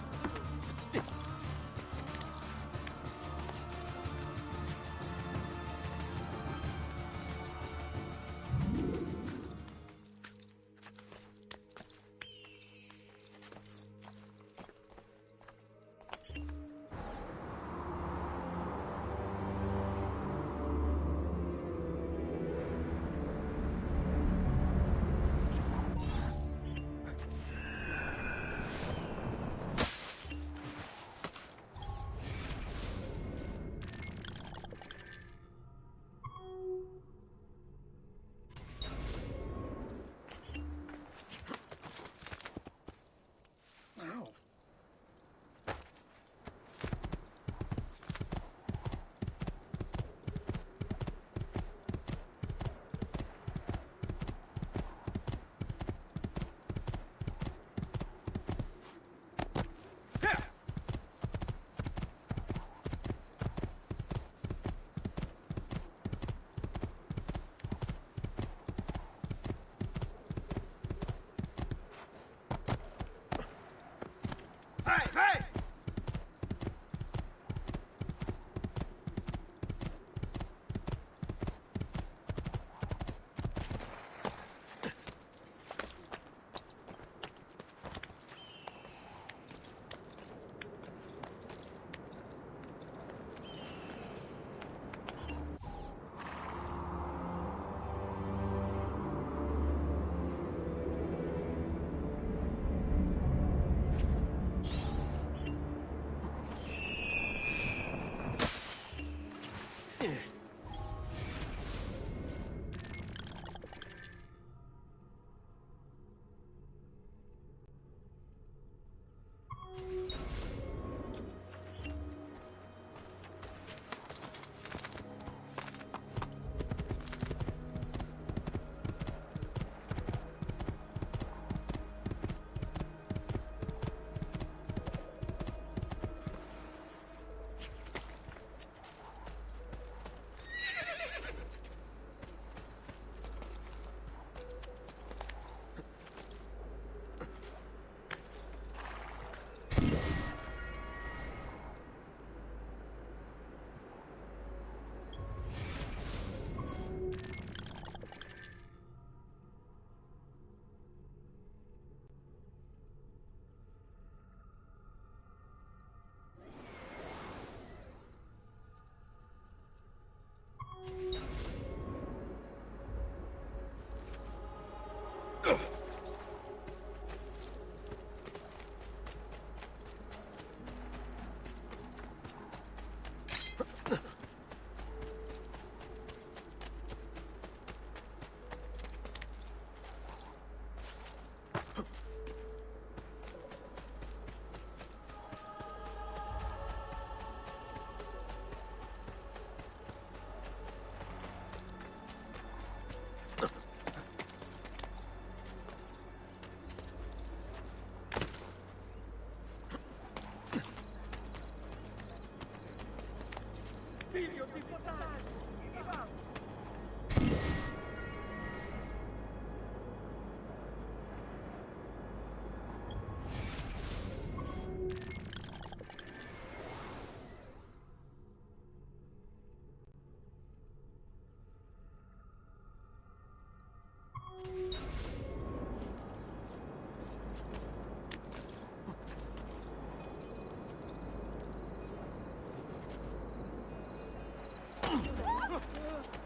Figlio di puttana!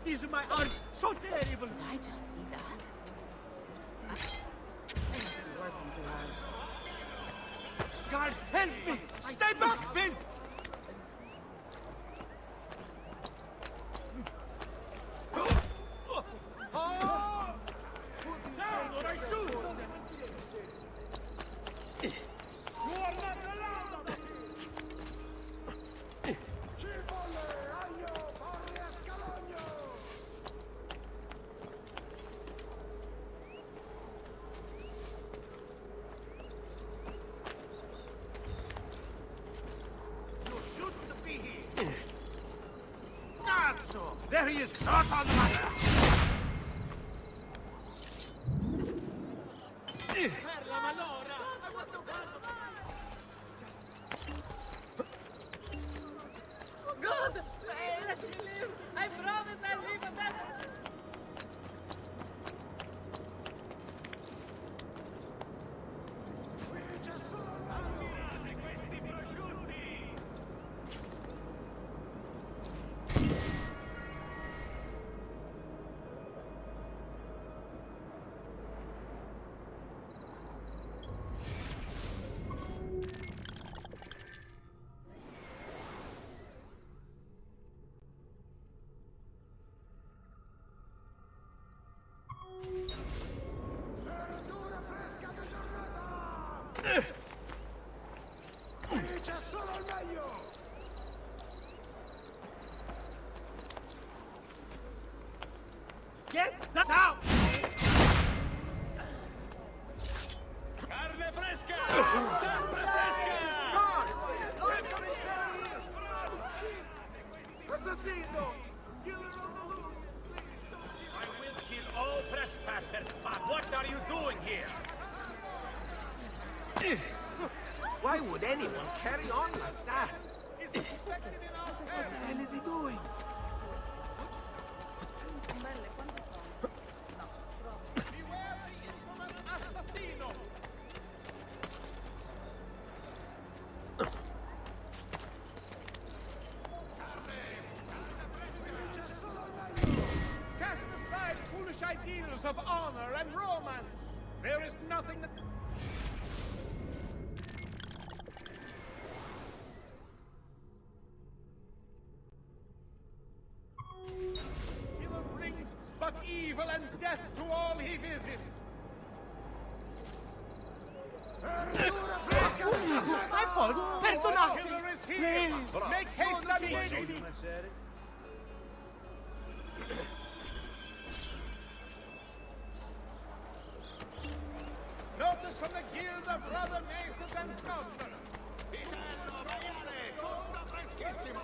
These are my arms, so terrible! Did I just see that? Guard, help me! Stay back, Vince! Down or I shoot! You are not allowed! There he is! Not on the matter! God! Let me live! I promise I'll live a better... C'è solo il meglio! Get down! Carne fresca! Sempre fresca! Lasciami Assassino! Killer on the loose! I will kill all trespassers, but what are you doing here? Why would anyone carry on like that? What the hell is he doing? Beware the infamous assassino! Cast aside foolish ideals of honor and romance. There is nothing that... Killer brings but evil and death to all he visits. My fault! Perdonate! Killer is here! Make haste, amici! Notice from the guild of brother masons and sculptors. Vitello, maiale, tutta freschissimo!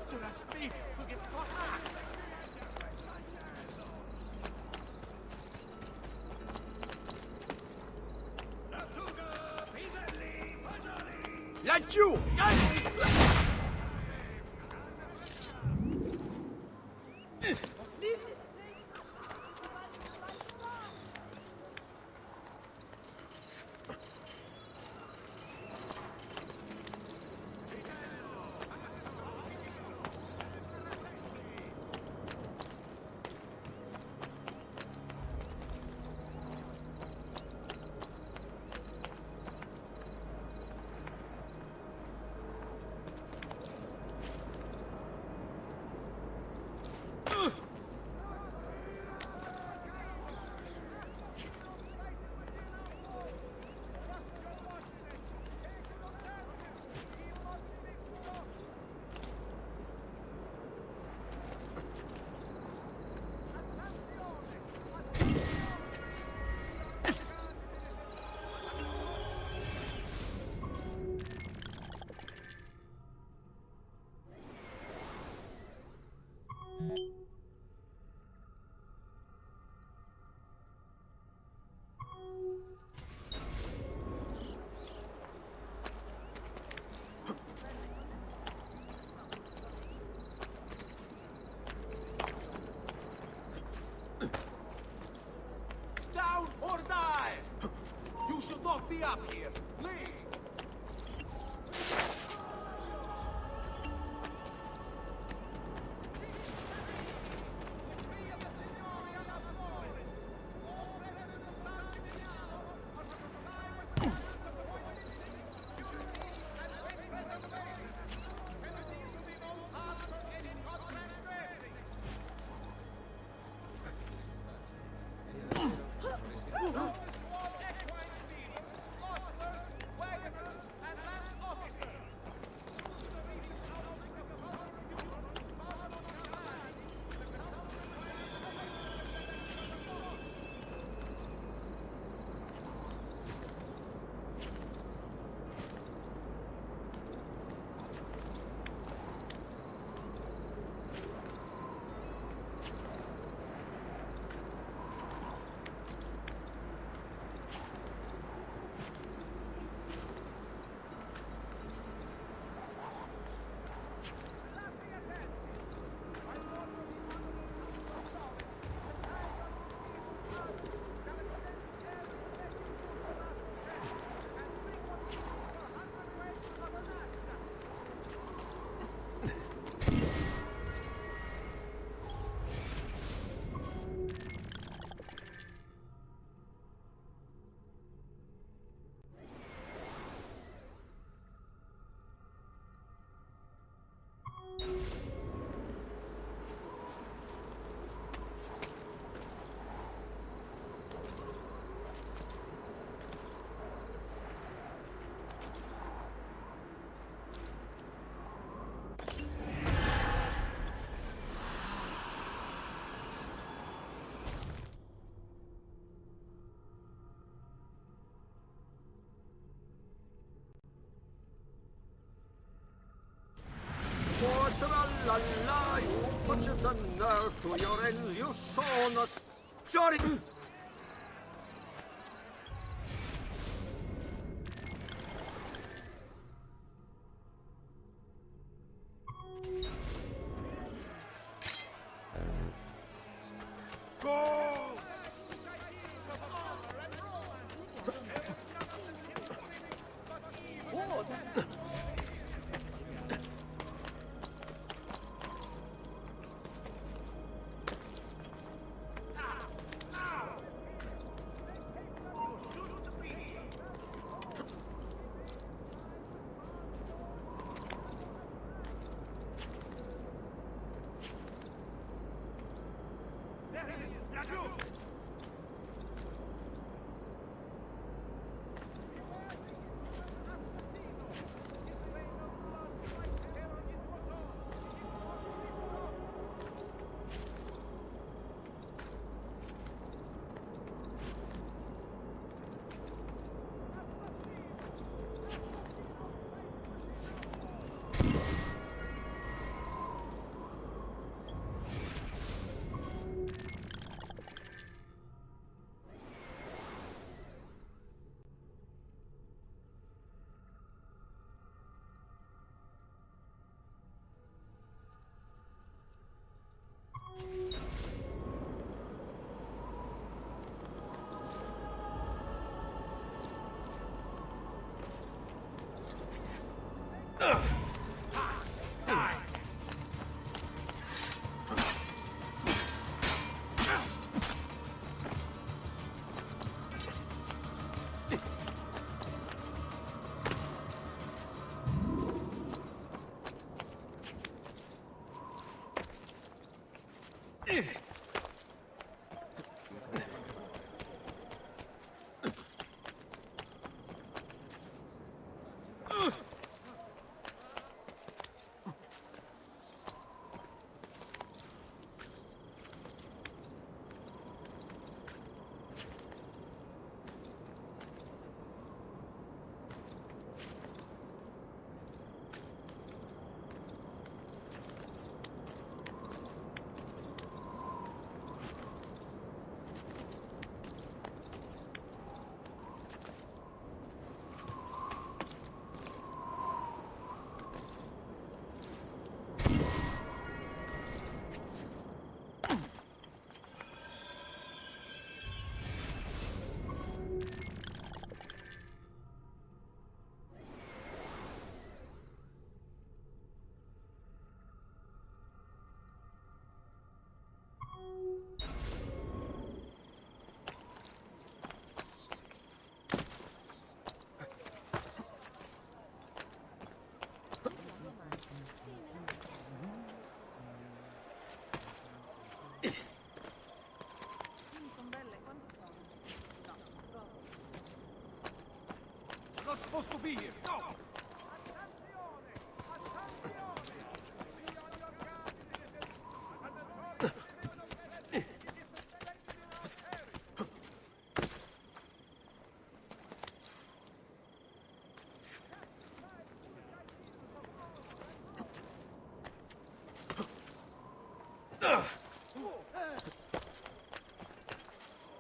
Should I speak to get caught? Laggiù! Down or die! You should not be up here. Leave! Not supposed to be here. No!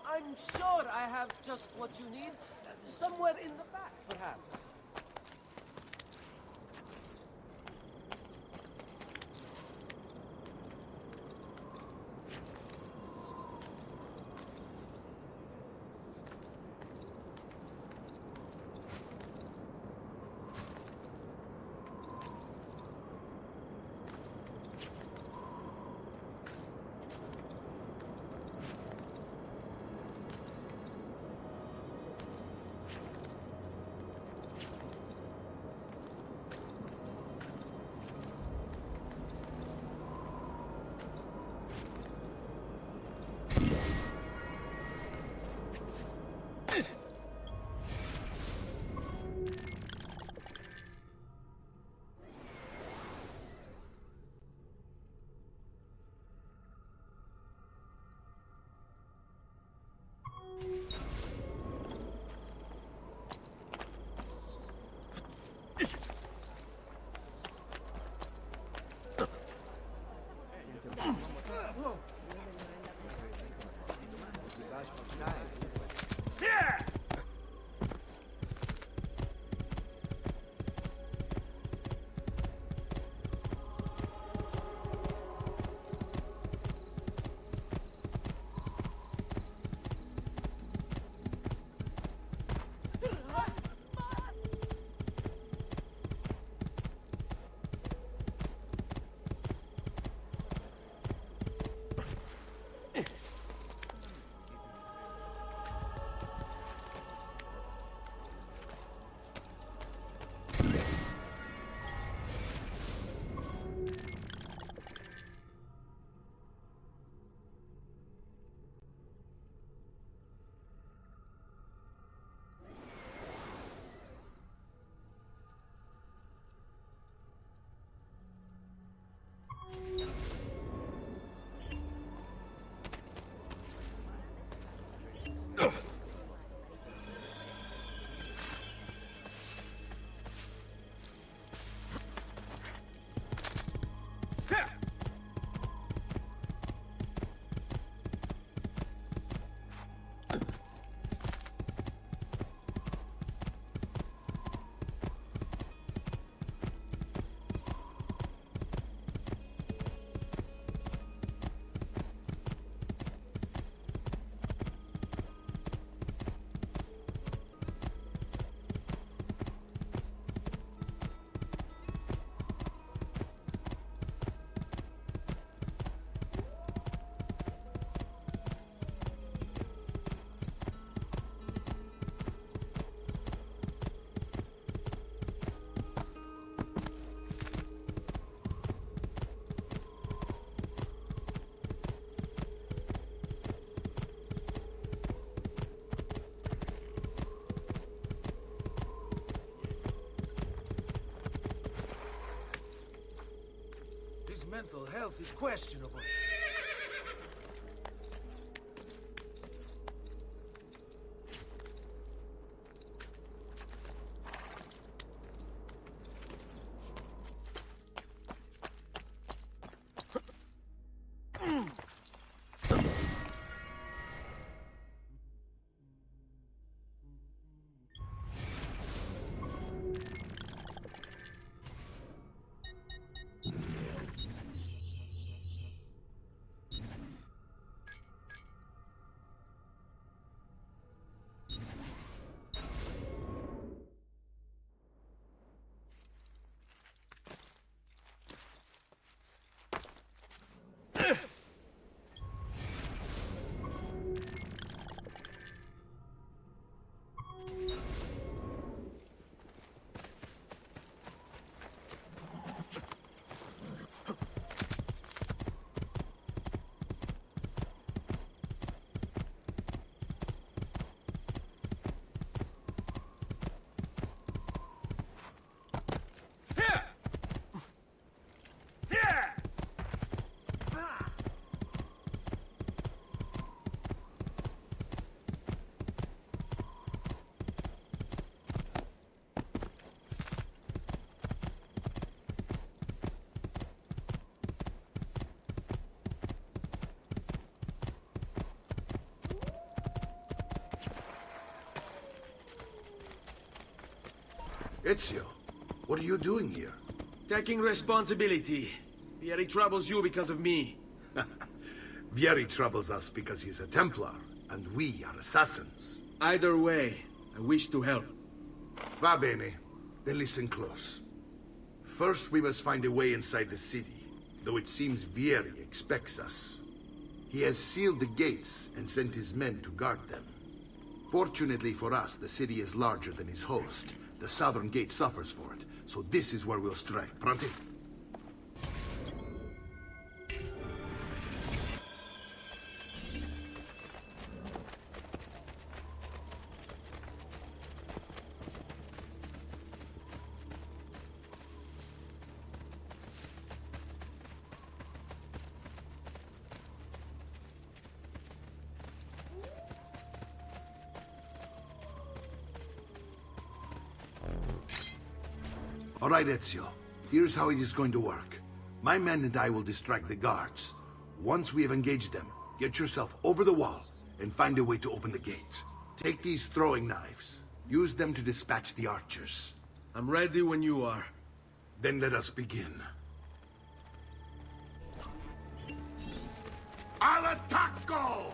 I'm sure I have just what you need. Somewhere in the back, perhaps. itself is questionable. Ezio, what are you doing here? Taking responsibility. Vieri troubles you because of me. Vieri troubles us because he's a Templar, and we are assassins. Either way, I wish to help. Va bene. Then listen close. First, we must find a way inside the city, though it seems Vieri expects us. He has sealed the gates and sent his men to guard them. Fortunately for us, the city is larger than his host. The southern gate suffers for it, so this is where we'll strike. Pronti? All right, Ezio. Here's how it is going to work. My men and I will distract the guards. Once we have engaged them, get yourself over the wall and find a way to open the gate. Take these throwing knives. Use them to dispatch the archers. I'm ready when you are. Then let us begin. Al attacco!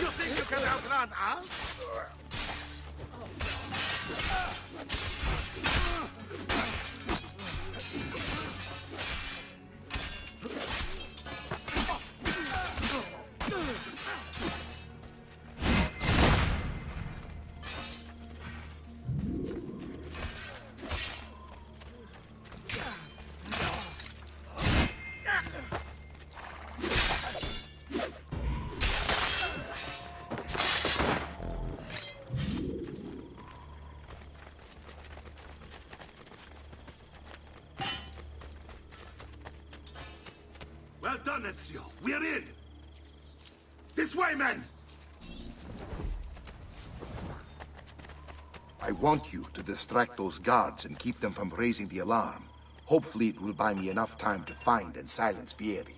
You think you can outrun us? Well done, Ezio. We're in. This way, men! I want you to distract those guards and keep them from raising the alarm. Hopefully it will buy me enough time to find and silence Vieri.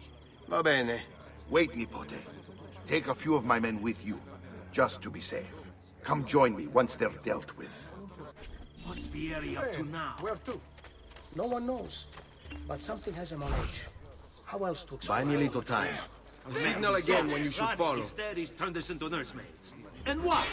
Va bene. Wait, Nipote. Take a few of my men with you, just to be safe. Come join me once they're dealt with. What's Vieri up to now? Where to? No one knows. But something has him on edge. How else to explain? Buy me a little time. I'll signal again when you should follow. Instead, he's turned us into nursemaids. And why?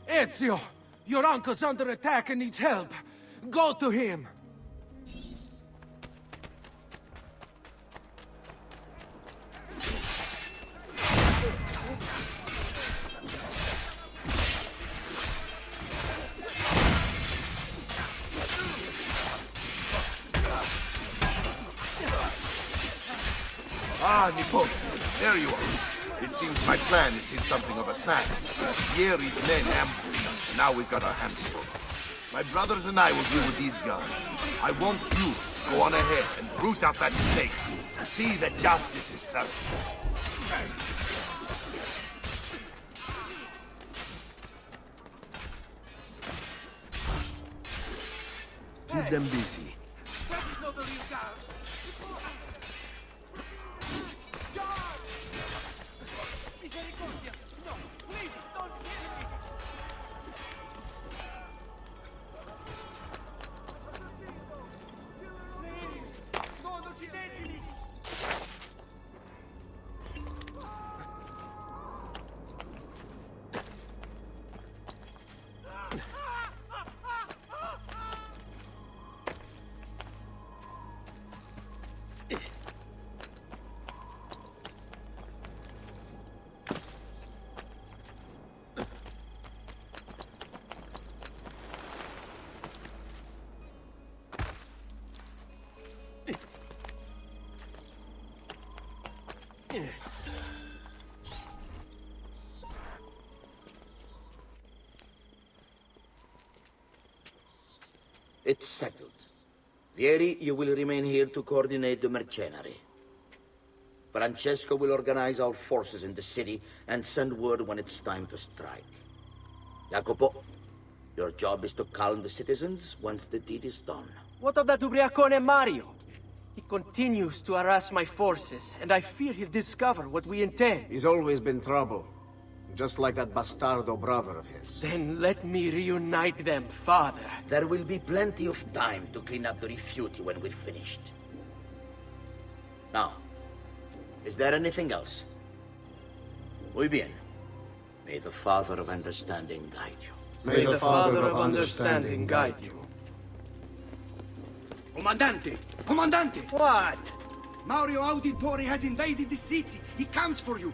Ezio! Your uncle's under attack and needs help. Go to him! Ah, Nippon, there you are. It seems my plan is in something of a snag. Yeri's men ambushed us, and now we've got our hands full. My brothers and I will deal with these guards. I want you to go on ahead and root out that snake. See that justice is served. Keep them busy. It's settled. Vieri, you will remain here to coordinate the mercenary. Francesco will organize our forces in the city and send word when it's time to strike. Jacopo, your job is to calm the citizens once the deed is done. What of that ubriacone Mario? He continues to harass my forces, and I fear he'll discover what we intend. He's always been trouble. Just like that bastardo brother of his. Then let me reunite them, father. There will be plenty of time to clean up the refuge when we're finished. Now, is there anything else? Muy bien. May the Father of Understanding guide you. May the Father of Understanding guide you. Comandante! Comandante! What? Mario Auditore has invaded the city. He comes for you.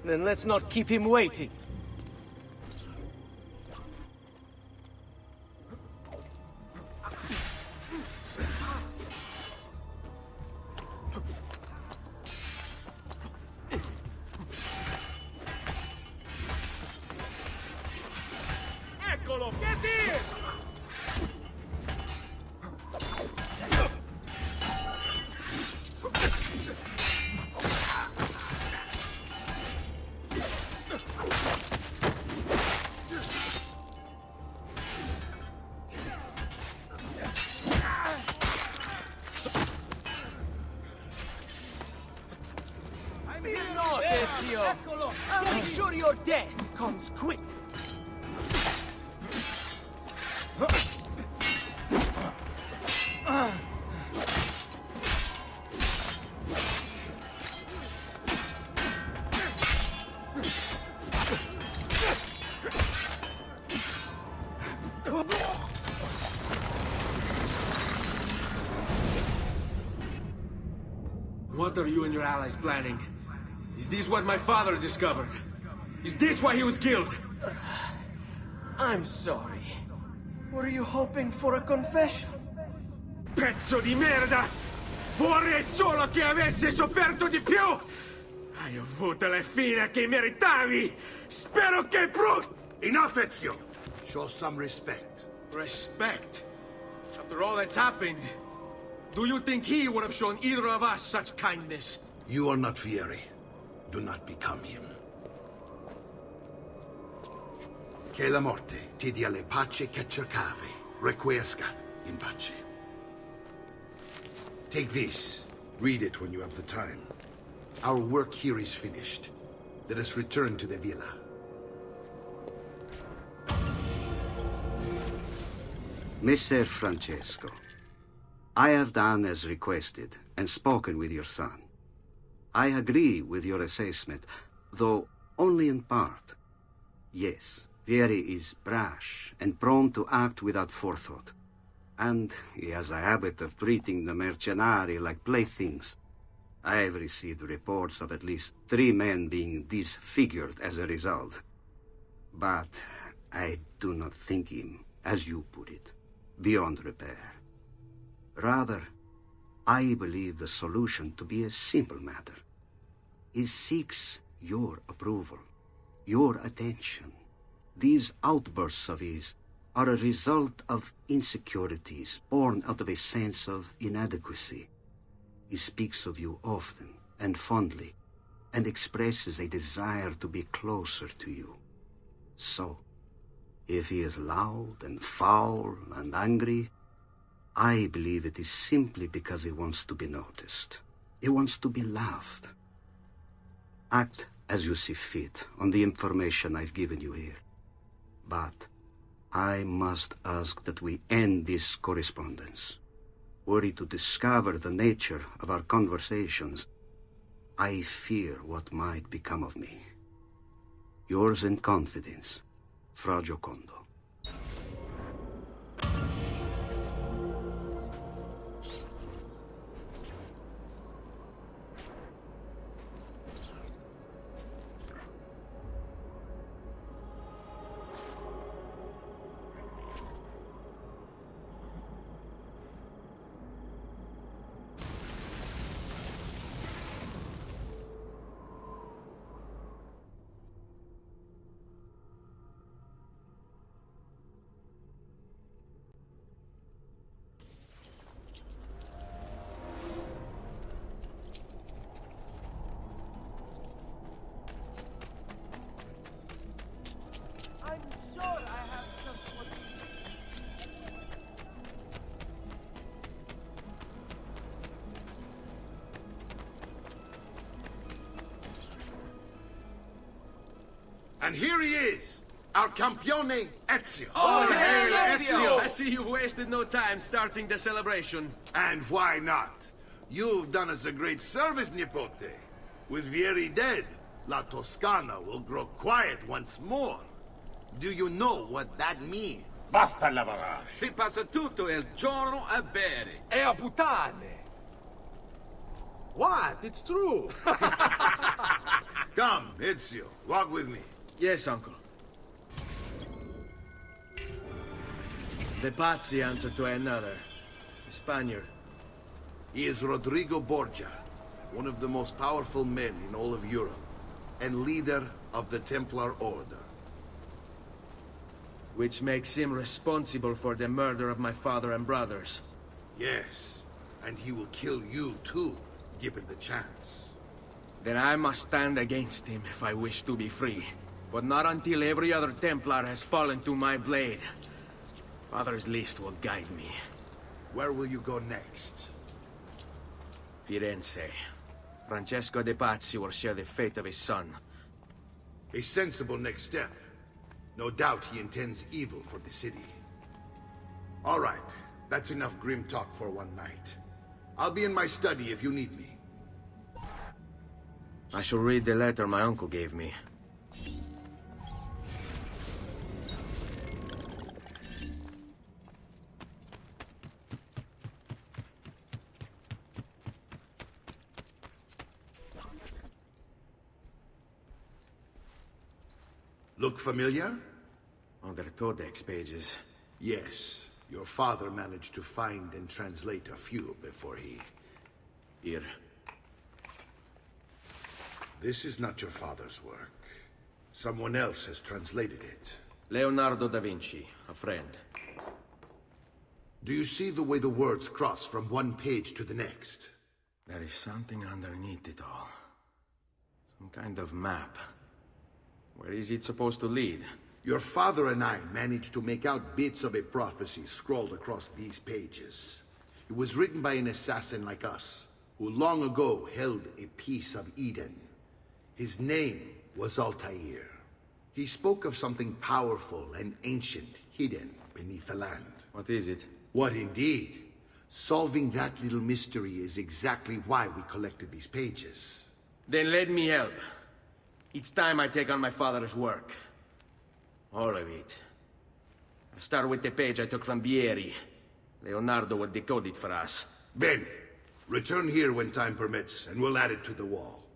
Then let's not keep him waiting. Eccolo! Get here! I'll make sure your death comes quick. What are you and your allies planning? Is this what my father discovered? Is this why he was killed? I'm sorry. Were you hoping for a confession? Pezzo di merda! Vorrei solo che avessi sofferto di più! Hai avuto la fine che meritavi! Spero che Enough, Ezio! Show some respect. Respect? After all that's happened, do you think he would have shown either of us such kindness? You are not Fieri. Do not become him. Che la morte ti dia le pace che cercavi. Requiesca in pace. Take this. Read it when you have the time. Our work here is finished. Let us return to the villa. Messer Francesco, I have done as requested and spoken with your son. I agree with your assessment, though only in part. Yes, Vieri is brash and prone to act without forethought. And he has a habit of treating the mercenari like playthings. I have received reports of at least 3 men being disfigured as a result. But I do not think him, as you put it, beyond repair. Rather, I believe the solution to be a simple matter. He seeks your approval, your attention. These outbursts of his are a result of insecurities born out of a sense of inadequacy. He speaks of you often and fondly, and expresses a desire to be closer to you. So, if he is loud and foul and angry, I believe it is simply because he wants to be noticed. He wants to be loved. Act as you see fit on the information I've given you here. But I must ask that we end this correspondence. Were he to discover the nature of our conversations, I fear what might become of me. Yours in confidence, Fra Giocondo. And here he is, our campione Ezio. Oh, hey, Ezio! I see you wasted no time starting the celebration. And why not? You've done us a great service, Nipote. With Vieri dead, La Toscana will grow quiet once more. Do you know what that means? Basta lavorare. Si passa tutto il giorno a bere. E a puttane. What? It's true. Come, Ezio, walk with me. Yes, uncle. The Pazzi answer to another. A Spaniard. He is Rodrigo Borgia, one of the most powerful men in all of Europe, and leader of the Templar Order. Which makes him responsible for the murder of my father and brothers. Yes, and he will kill you too, given the chance. Then I must stand against him if I wish to be free. But not until every other Templar has fallen to my blade. Father's list will guide me. Where will you go next? Firenze. Francesco de Pazzi will share the fate of his son. A sensible next step. No doubt he intends evil for the city. All right, that's enough grim talk for one night. I'll be in my study if you need me. I shall read the letter my uncle gave me. Look familiar? Oh, they're codex pages. Yes. Your father managed to find and translate a few before he... Here. This is not your father's work. Someone else has translated it. Leonardo da Vinci, a friend. Do you see the way the words cross from one page to the next? There is something underneath it all. Some kind of map. Where is it supposed to lead? Your father and I managed to make out bits of a prophecy scrawled across these pages. It was written by an assassin like us, who long ago held a piece of Eden. His name was Altair. He spoke of something powerful and ancient hidden beneath the land. What is it? What indeed? Solving that little mystery is exactly why we collected these pages. Then let me help. It's time I take on my father's work. All of it. I start with the page I took from Vieri. Leonardo will decode it for us. Bene. Return here when time permits, and we'll add it to the wall.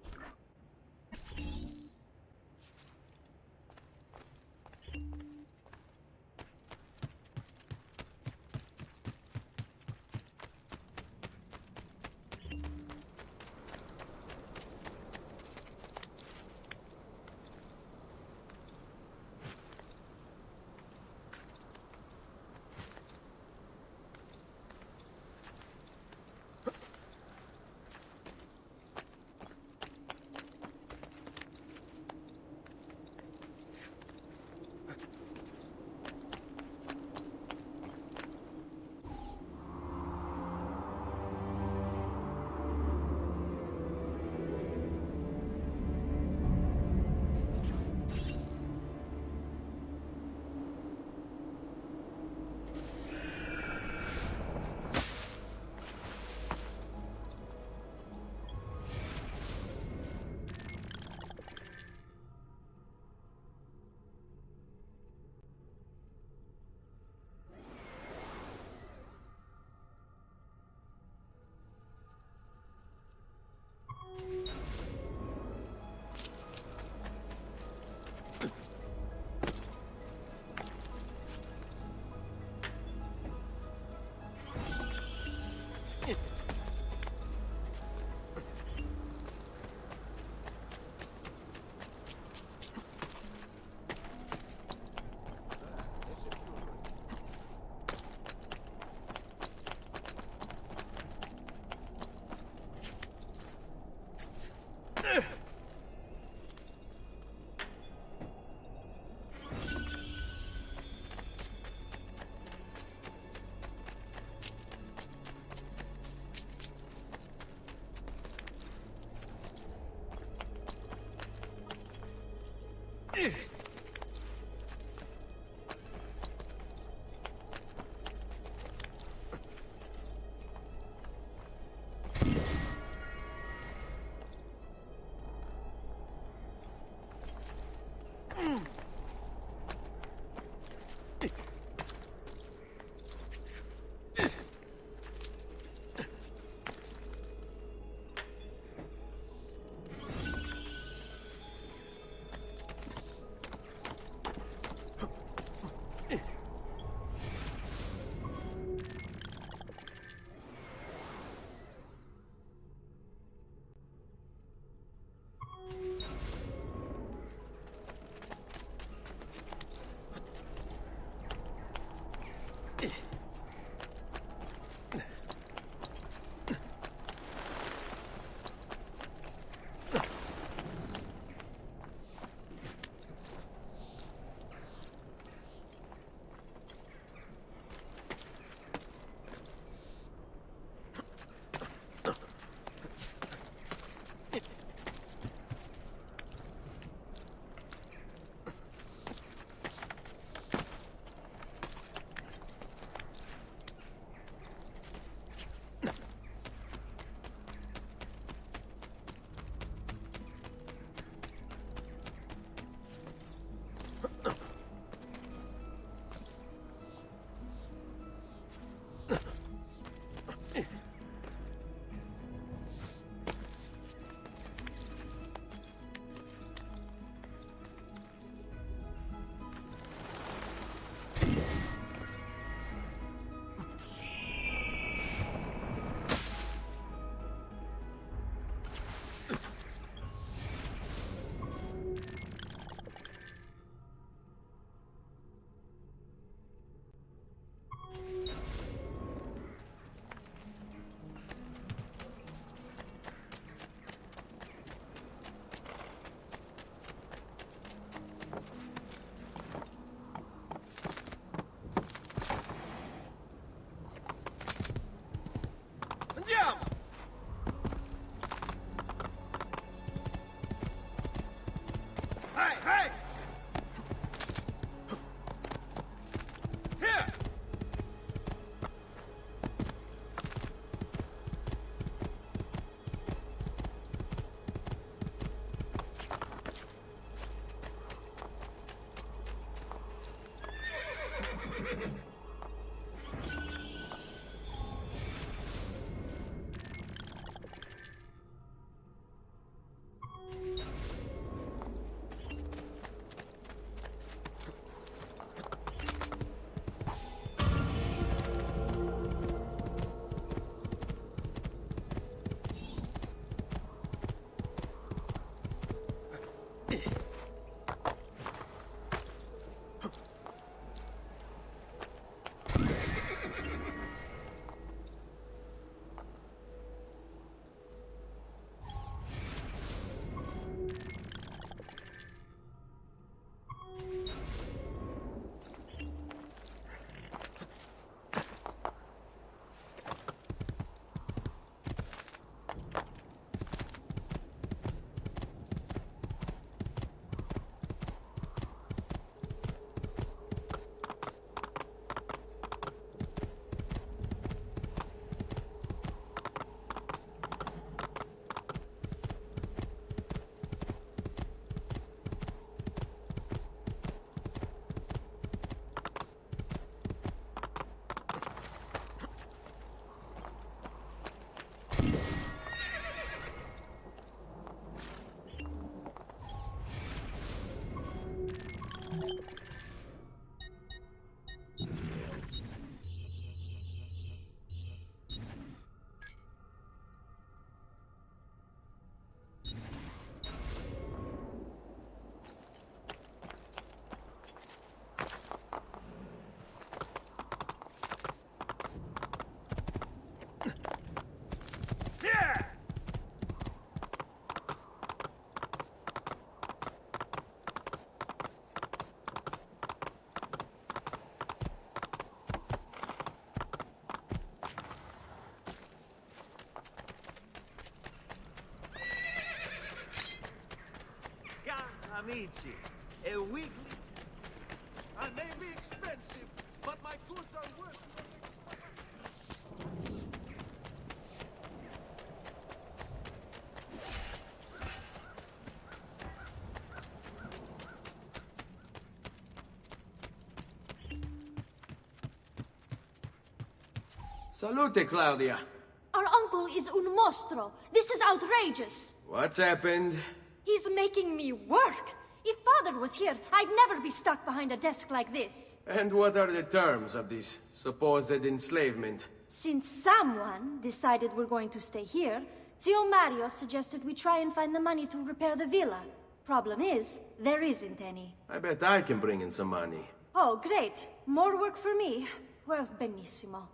Hey, hey! Here! Amici, a weekly. I may be expensive, but my goods are worth Salute, Claudia. Our uncle is un mostro. This is outrageous. What's happened? He's making me work. If Father was here, I'd never be stuck behind a desk like this. And what are the terms of this supposed enslavement? Since someone decided we're going to stay here, Zio Mario suggested we try and find the money to repair the villa. Problem is, there isn't any. I bet I can bring in some money. Oh, great. More work for me. Well, benissimo.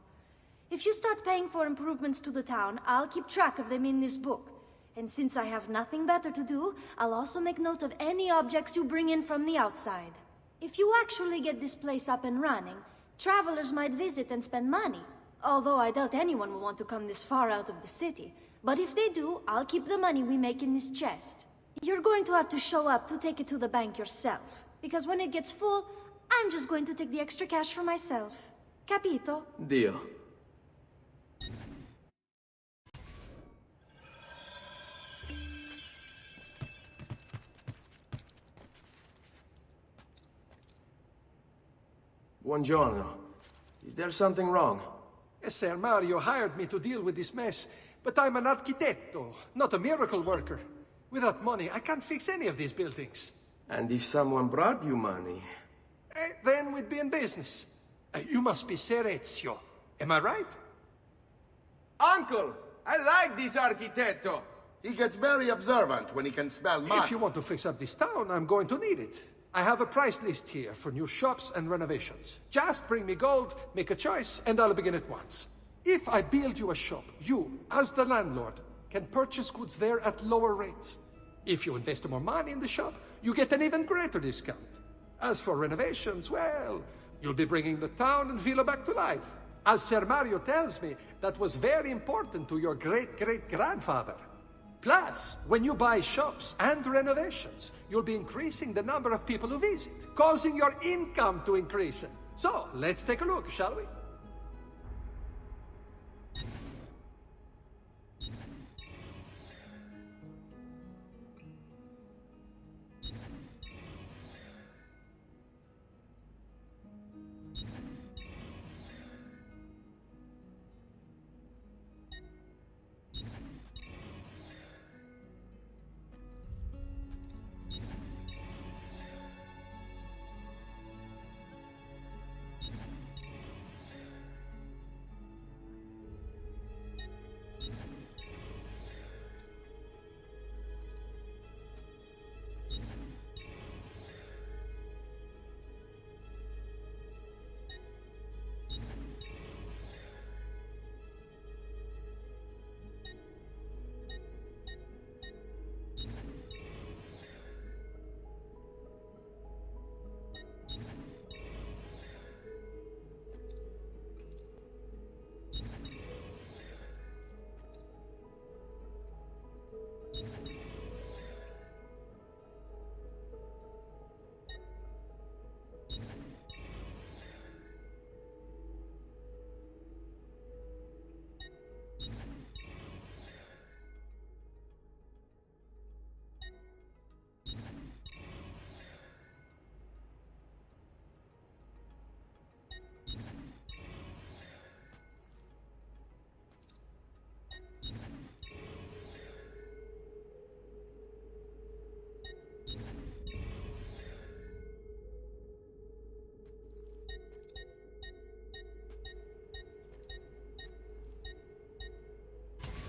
If you start paying for improvements to the town, I'll keep track of them in this book. And since I have nothing better to do, I'll also make note of any objects you bring in from the outside. If you actually get this place up and running, travelers might visit and spend money. Although I doubt anyone will want to come this far out of the city. But if they do, I'll keep the money we make in this chest. You're going to have to show up to take it to the bank yourself. Because when it gets full, I'm just going to take the extra cash for myself. Capito? Deal. Buongiorno. Is there something wrong? Ser Mario hired me to deal with this mess, but I'm an architetto, not a miracle worker. Without money, I can't fix any of these buildings. And if someone brought you money? Then we'd be in business. You must be Ser Ezio. Am I right? Uncle! I like this architetto! He gets very observant when he can smell money. If you want to fix up this town, I'm going to need it. I have a price list here for new shops and renovations. Just bring me gold, make a choice, and I'll begin at once. If I build you a shop, you, as the landlord, can purchase goods there at lower rates. If you invest more money in the shop, you get an even greater discount. As for renovations, well, you'll be bringing the town and villa back to life. As Ser Mario tells me, that was very important to your great-great-grandfather. Plus, when you buy shops and renovations, you'll be increasing the number of people who visit, causing your income to increase. So, let's take a look, shall we?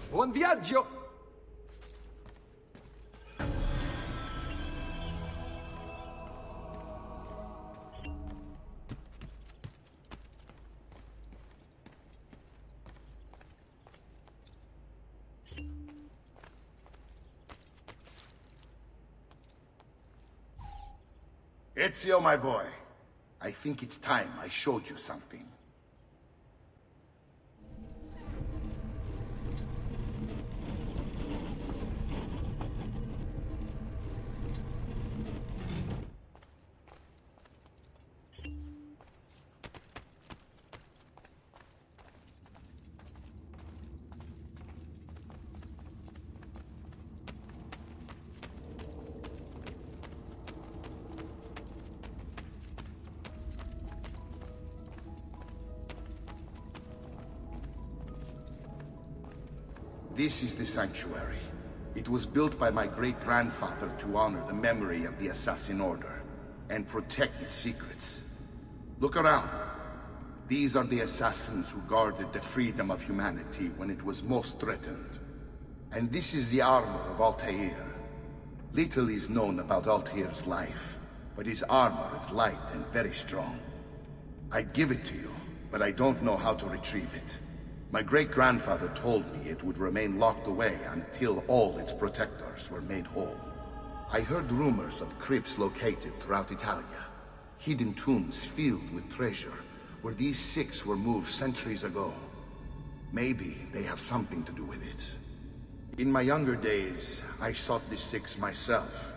Buon viaggio! Ezio, my boy, I think it's time I showed you something. This is the sanctuary. It was built by my great-grandfather to honor the memory of the Assassin Order and protect its secrets. Look around. These are the assassins who guarded the freedom of humanity when it was most threatened. And this is the armor of Altair. Little is known about Altair's life, but his armor is light and very strong. I'd give it to you, but I don't know how to retrieve it. My great-grandfather told me it would remain locked away until all its protectors were made whole. I heard rumors of crypts located throughout Italia, hidden tombs filled with treasure, where these six were moved centuries ago. Maybe they have something to do with it. In my younger days, I sought the six myself,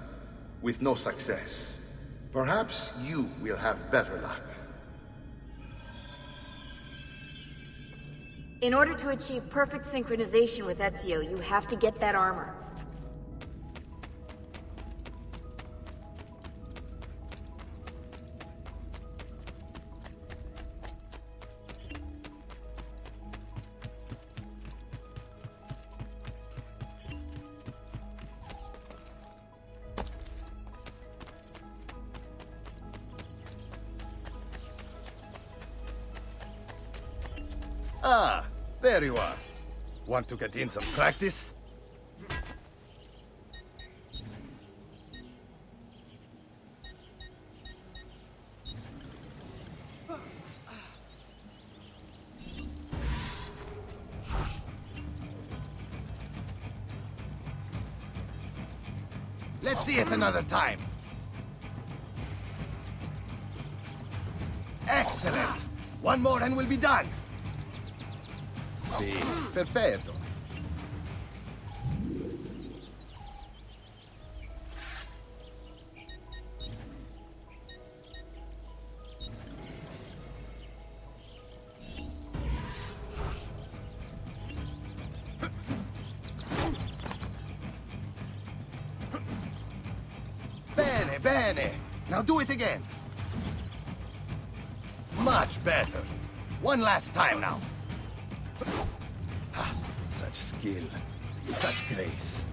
with no success. Perhaps you will have better luck. In order to achieve perfect synchronization with Ezio, you have to get that armor. Ah, there you are. Want to get in some practice? Let's see it another time. Excellent! One more and we'll be done. Sì, perfetto. Bene, bene. Now do it again. Much better. One last time now. Ah, such skill. Such grace.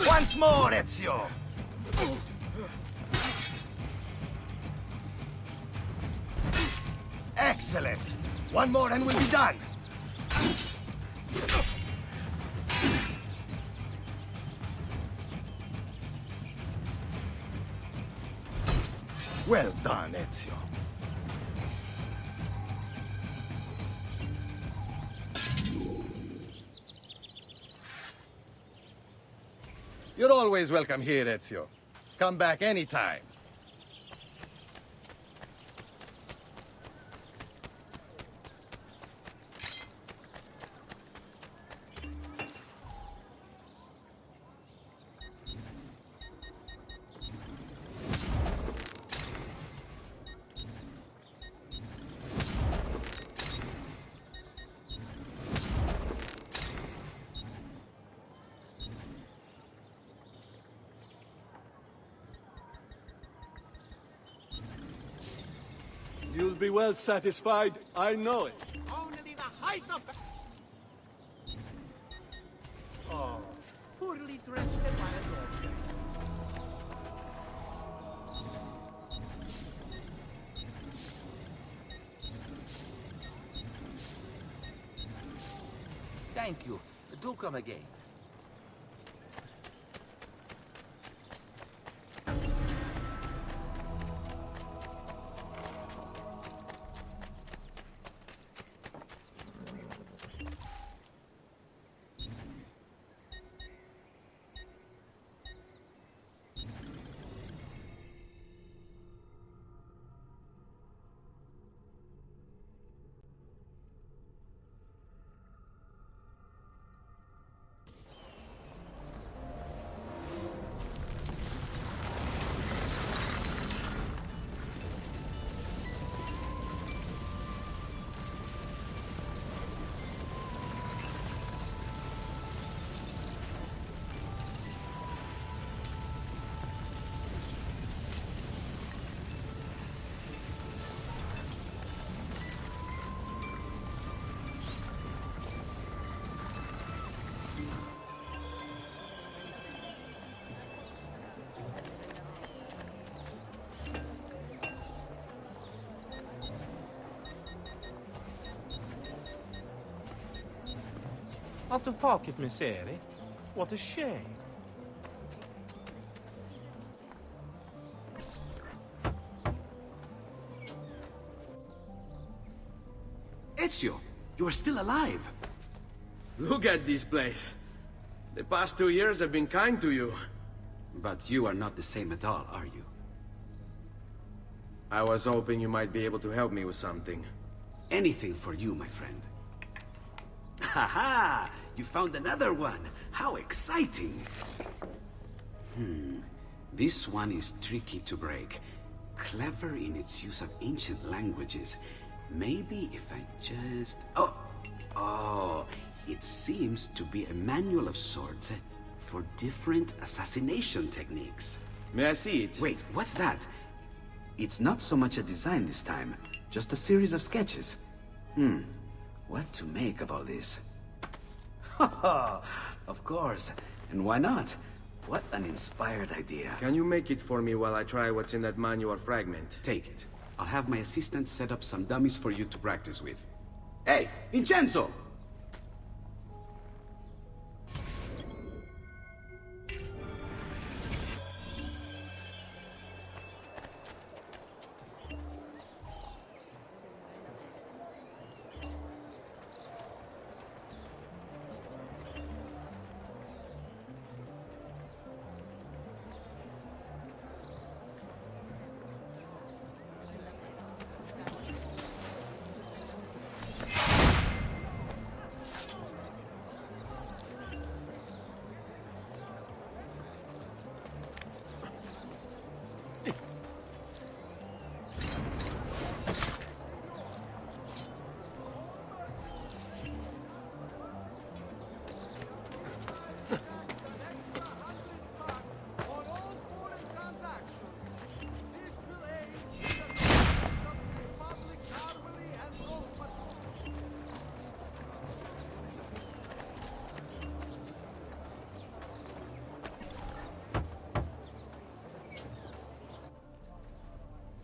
Once more, Ezio! Excellent! One more and we'll be done! Well done, Ezio. You're always welcome here, Ezio. Come back anytime. You'll be well satisfied, I know it. Only the height of... Oh, poorly dressed wild. Thank you. Do come again. Out of pocket, Messere? What a shame. Ezio, you are still alive. Look at this place. The past 2 years have been kind to you. But you are not the same at all, are you? I was hoping you might be able to help me with something. Anything for you, my friend. Ha-ha! You found another one! How exciting! This one is tricky to break. Clever in its use of ancient languages. Maybe if I just... Oh! It seems to be a manual of sorts for different assassination techniques. May I see it? Wait, what's that? It's not so much a design this time, just a series of sketches. What to make of all this? Of course. And why not? What an inspired idea. Can you make it for me while I try what's in that manual fragment? Take it. I'll have my assistant set up some dummies for you to practice with. Hey, Vincenzo!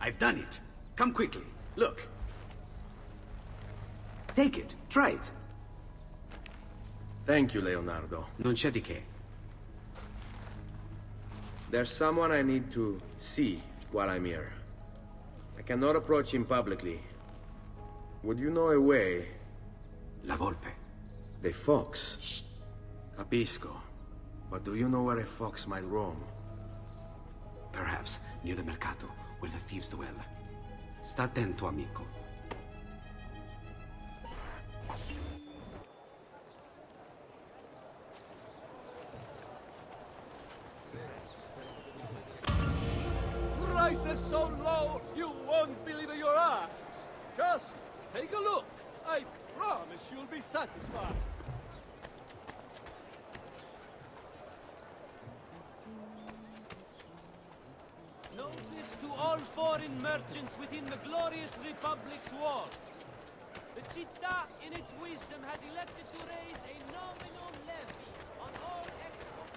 I've done it. Come quickly. Look. Take it. Try it. Thank you, Leonardo. Non c'è di che. There's someone I need to see while I'm here. I cannot approach him publicly. Would you know a way? La volpe. The fox. Shh. Capisco. But do you know where a fox might roam? Perhaps near the mercato, where the thieves dwell. Sta attento, amico. Prices so low, you won't believe your eyes. Just take a look. I promise you'll be satisfied. Notice to all foreign merchants within the glorious Republic's walls. The città, in its wisdom, has elected to raise a nominal levy on all exports.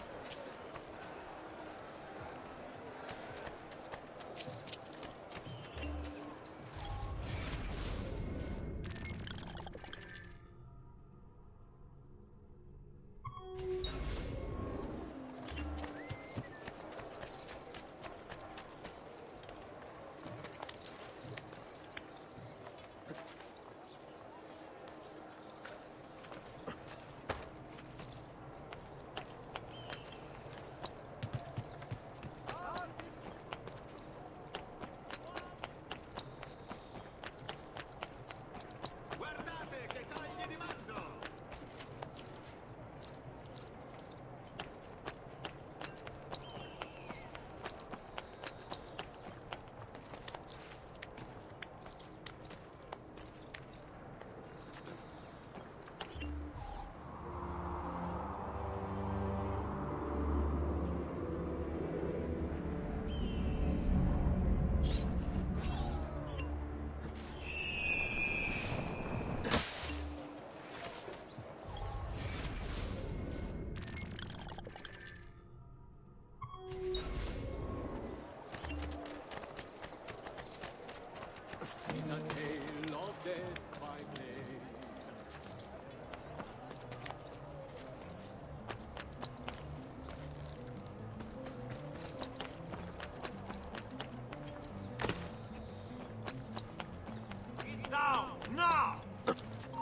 Down, now!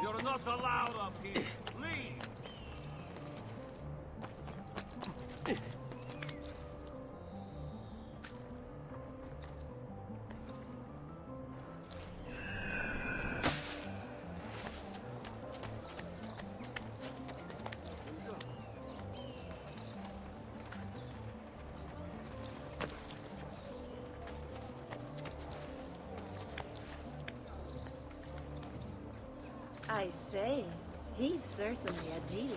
You're not allowed up here. Leave! I say, he's certainly agile.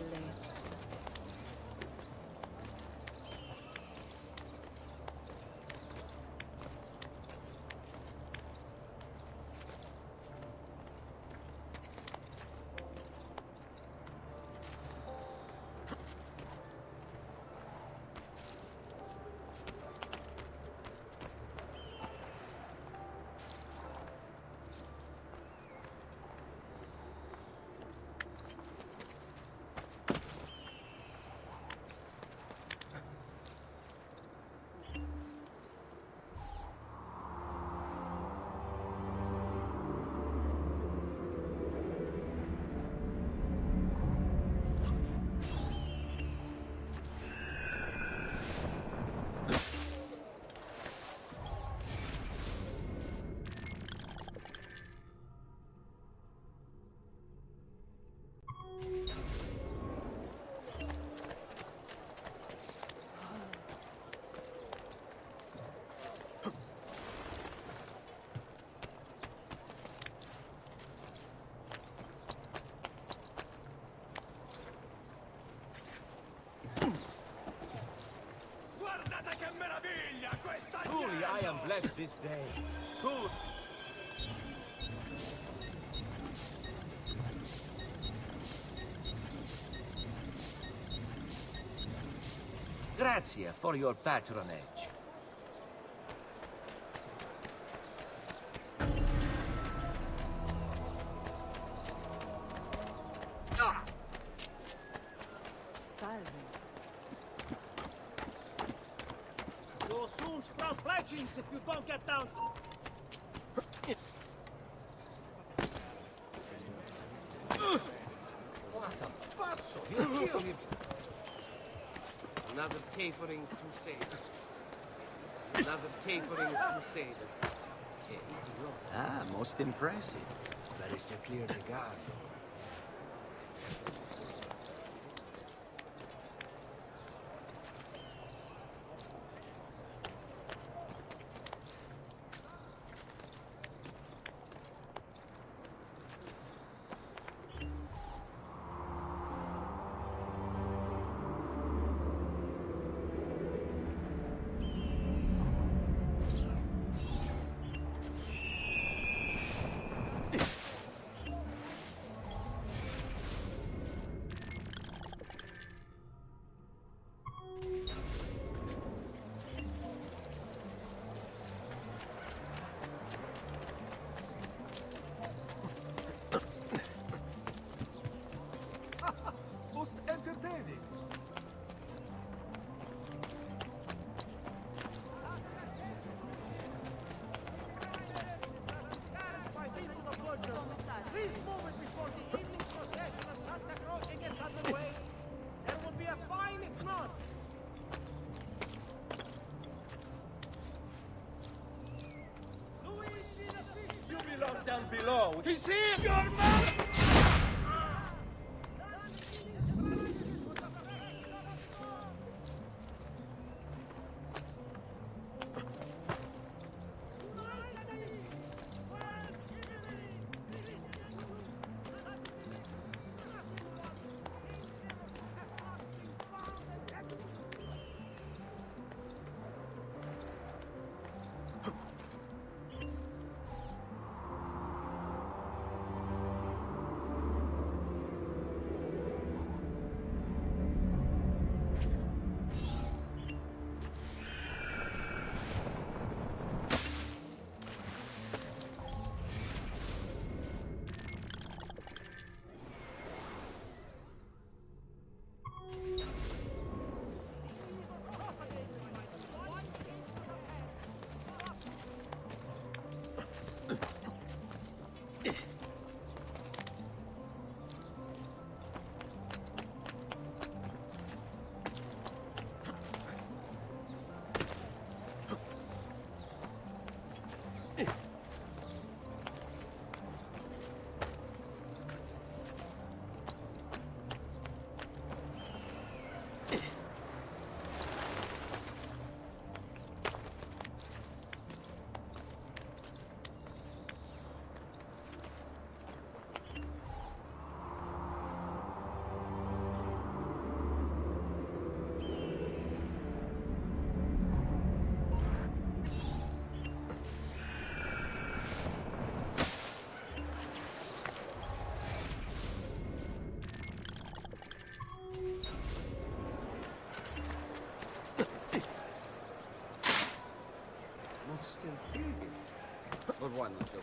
Truly, I am blessed this day. Good. Grazie for your patronage. margins if you don't get down. What a pazzo! He'll kill him. Another tapering crusader. Another tapering crusader. Ah, most impressive. That is to clear the guard. Most entertaining. Please move it before the evening procession of Santa Croce gets underway. There will be a fine if not. You belong down below. This is your man! Good one, Joe.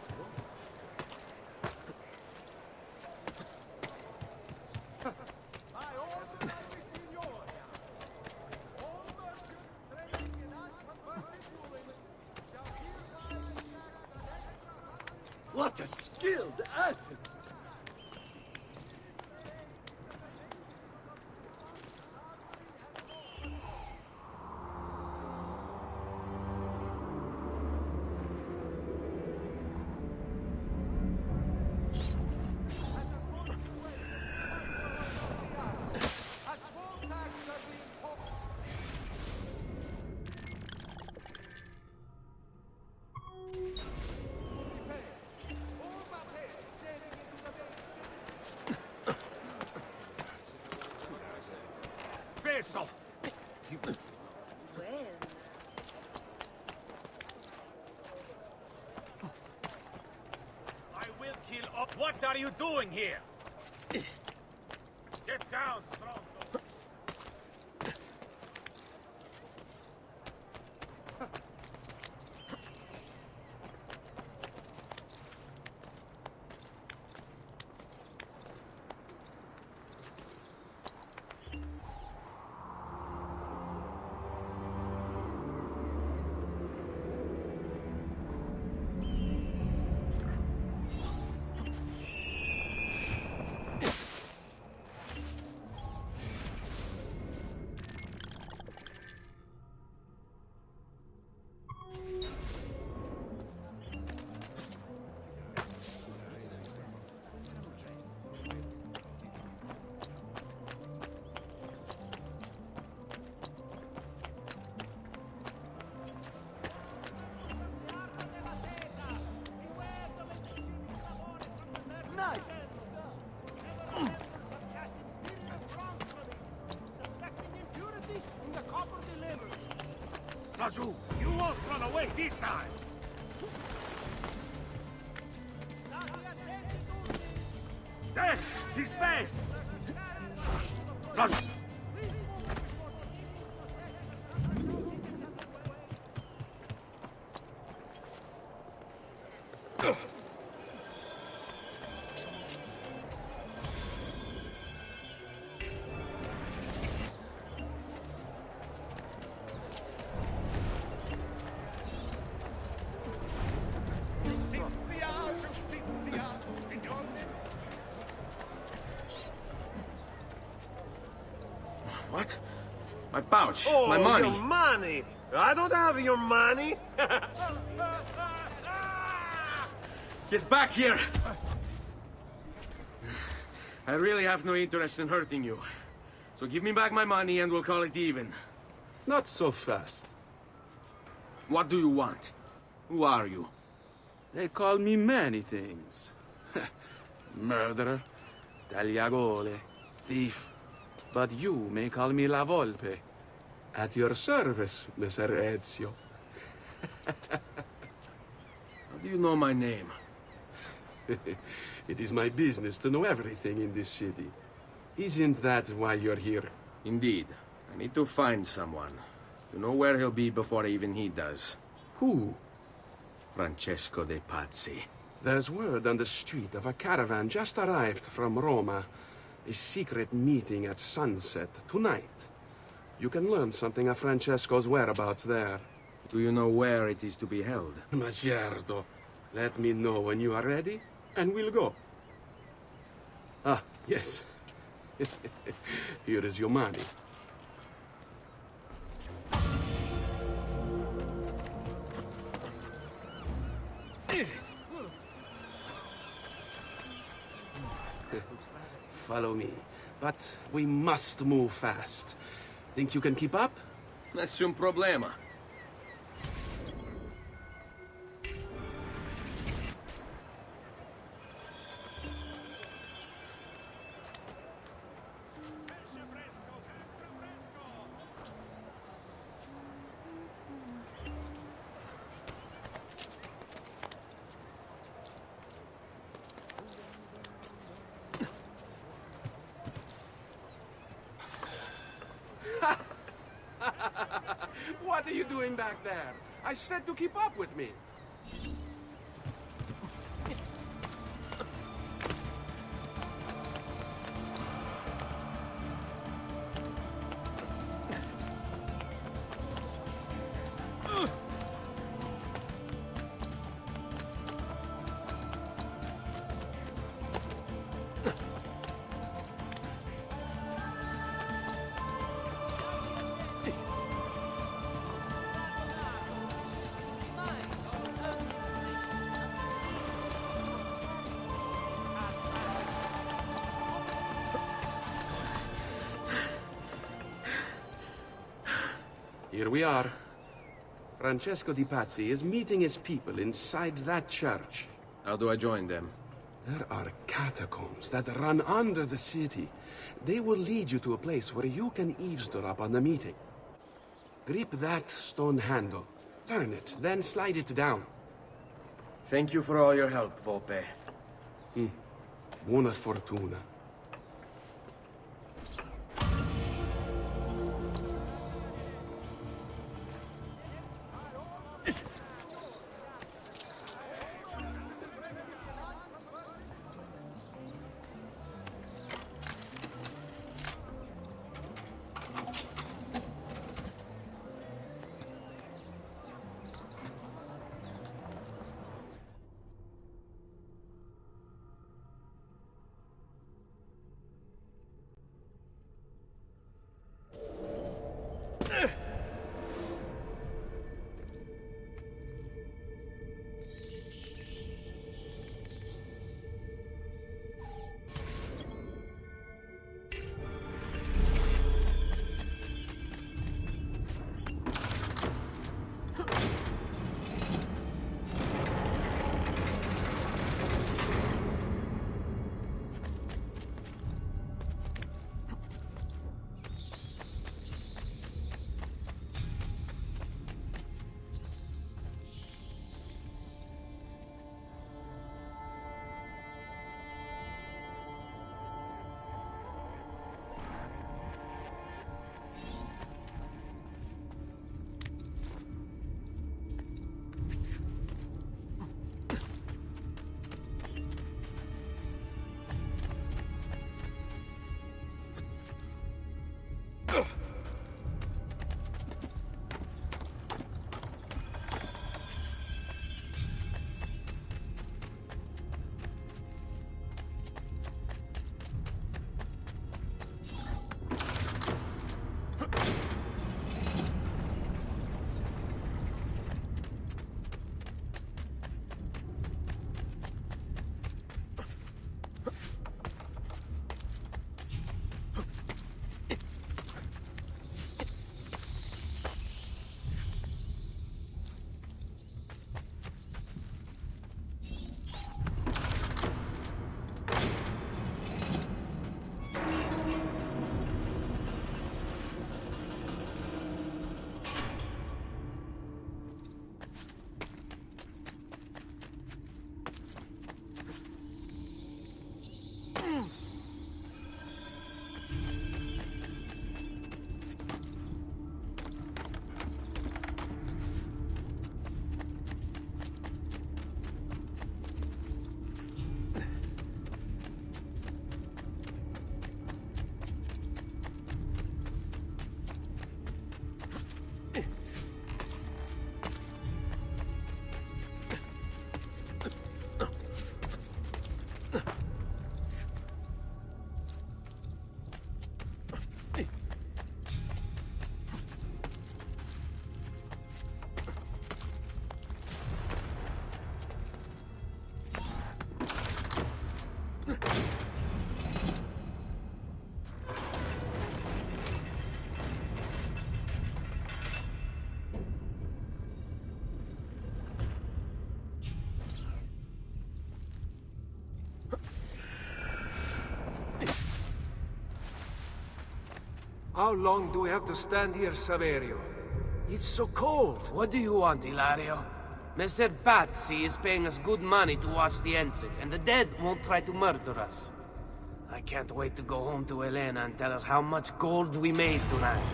What a skilled athlete! I will kill up. What are you doing here? Get down, Strong. Raju, you won't run away this time! There! He's fast! Raju! What? My pouch. Oh, my money. Your money! I don't have your money! Get back here! I really have no interest in hurting you. So give me back my money and we'll call it even. Not so fast. What do you want? Who are you? They call me many things. Murderer, tagliagole, thief. But you may call me La Volpe. At your service, Messer Ezio. How do you know my name? It is my business to know everything in this city. Isn't that why you're here? Indeed. I need to find someone. To know where he'll be before even he does. Who? Francesco de Pazzi. There's word on the street of a caravan just arrived from Roma. A secret meeting at sunset tonight. You can learn something of Francesco's whereabouts there. Do you know where it is to be held? Ma certo. Let me know when you are ready, and we'll go. Ah, yes. Here is your money. Follow me. But we must move fast. Think you can keep up? Nessun problema. What are you doing back there? I said to keep up with me. Here we are. Francesco Di Pazzi is meeting his people inside that church. How do I join them? There are catacombs that run under the city. They will lead you to a place where you can eavesdrop on the meeting. Grip that stone handle. Turn it, then slide it down. Thank you for all your help, Volpe. Buona fortuna. How long do we have to stand here, Saverio? It's so cold. What do you want, Hilario? Messer Pazzi is paying us good money to watch the entrance, and the dead won't try to murder us. I can't wait to go home to Elena and tell her how much gold we made tonight.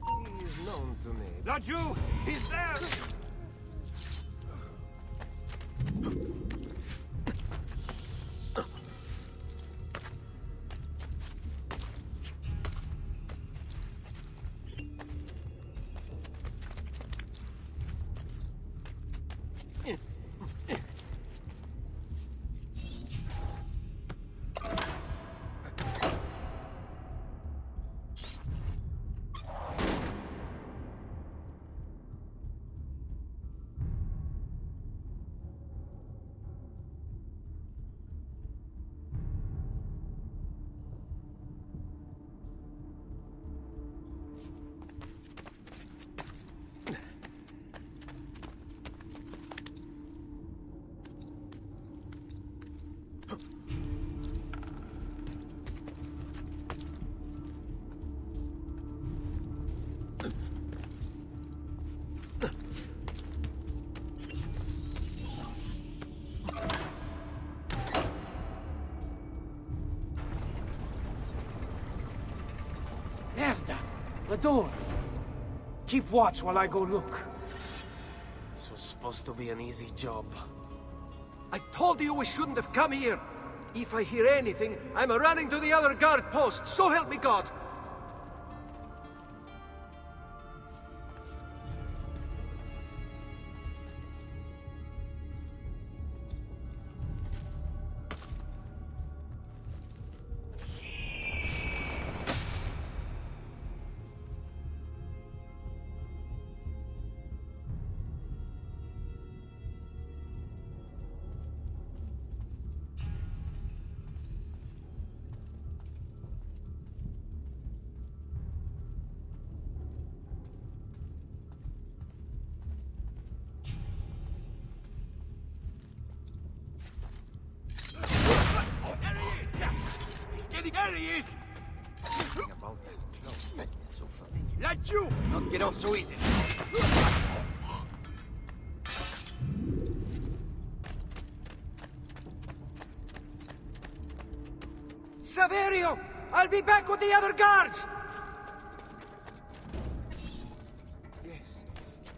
He is known to me. The Jew! He's there! Merda! The door! Keep watch while I go look. This was supposed to be an easy job. I told you we shouldn't have come here. If I hear anything, I'm running to the other guard post. So help me God! There he is! Let you! Not get off so easy. Saverio! I'll be back with the other guards!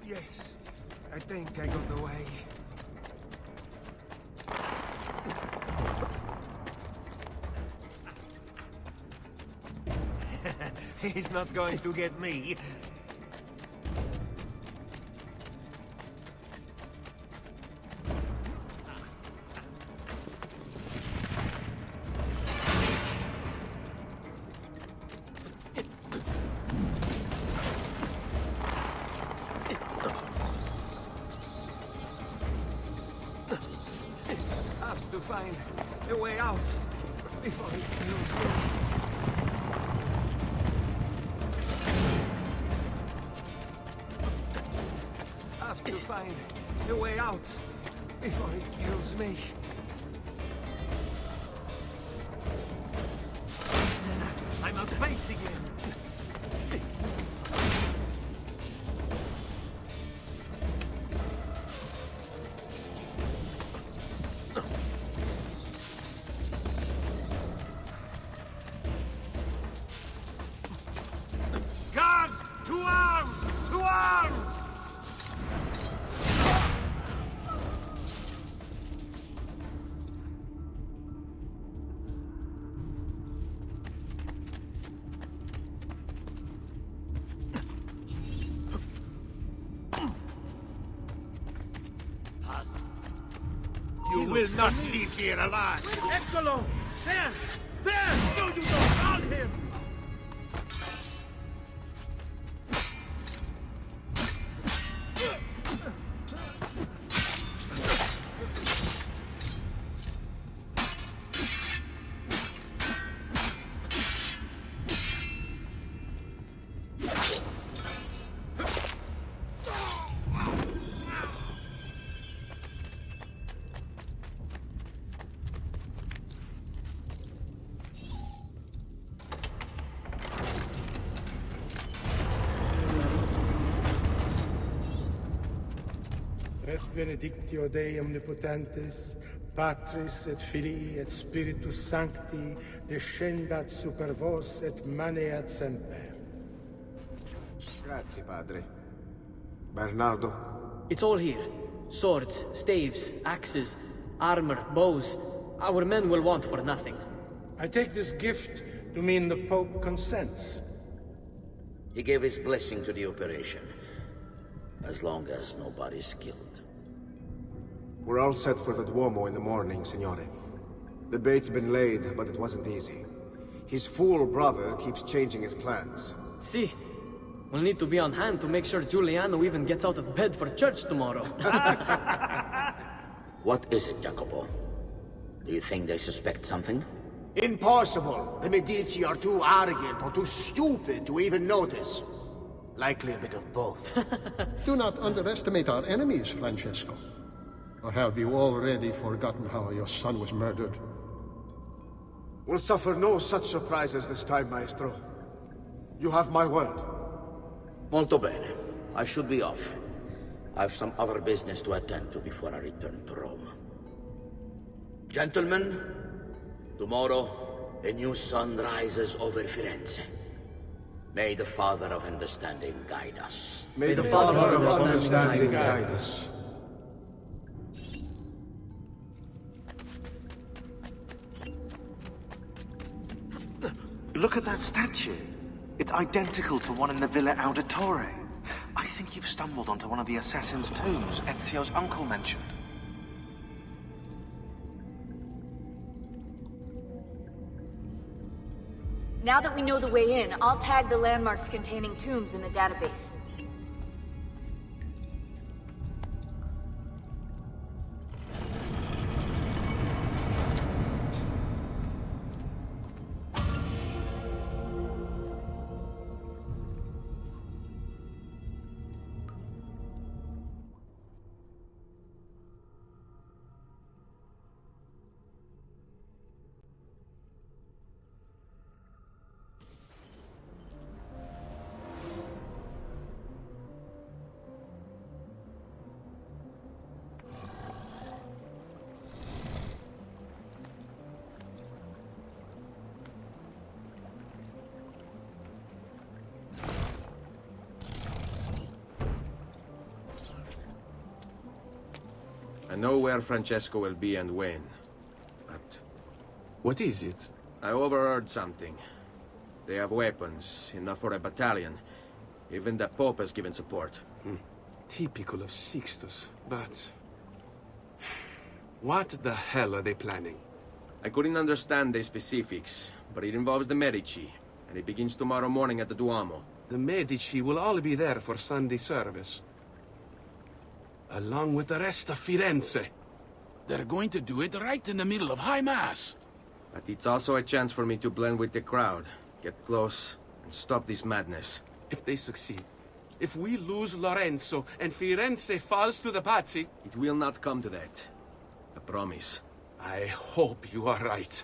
Yes. I think I got away. He's not going to get me. Have to find a way out before it kills me. To find a way out before it kills me. I'm out base again. Guards! To arms! To arms! You will not live here alive. Eccolo! There! There! No, you don't! On him! Et benedictio Dei omnipotentes, Patris et Filii et Spiritus Sancti, descendat super vos et maneat semper. Grazie, padre. Bernardo? It's all here. Swords, staves, axes, armor, bows. Our men will want for nothing. I take this gift to mean the Pope consents. He gave his blessing to the operation. As long as nobody's killed. We're all set for the Duomo in the morning, Signore. The bait's been laid, but it wasn't easy. His fool brother keeps changing his plans. See, we'll need to be on hand to make sure Giuliano even gets out of bed for church tomorrow. What is it, Jacopo? Do you think they suspect something? Impossible! The Medici are too arrogant or too stupid to even notice. Likely a bit of both. Do not underestimate our enemies, Francesco. Or have you already forgotten how your son was murdered? We'll suffer no such surprises this time, Maestro. You have my word. Molto bene. I should be off. I've some other business to attend to before I return to Rome. Gentlemen, tomorrow, a new sun rises over Firenze. May the Father of Understanding guide us. May the Father of Understanding guide us. Look at that statue. It's identical to one in the Villa Auditore. I think you've stumbled onto one of the assassin's tombs Ezio's uncle mentioned. Now that we know the way in, I'll tag the landmarks containing tombs in the database. I know where Francesco will be and when, but... What is it? I overheard something. They have weapons, enough for a battalion. Even the Pope has given support. Typical of Sixtus, but... What the hell are they planning? I couldn't understand the specifics, but it involves the Medici, and it begins tomorrow morning at the Duomo. The Medici will all be there for Sunday service. Along with the rest of Firenze. They're going to do it right in the middle of High Mass. But it's also a chance for me to blend with the crowd, get close, and stop this madness. If they succeed, if we lose Lorenzo and Firenze falls to the Pazzi... It will not come to that. I promise. I hope you are right.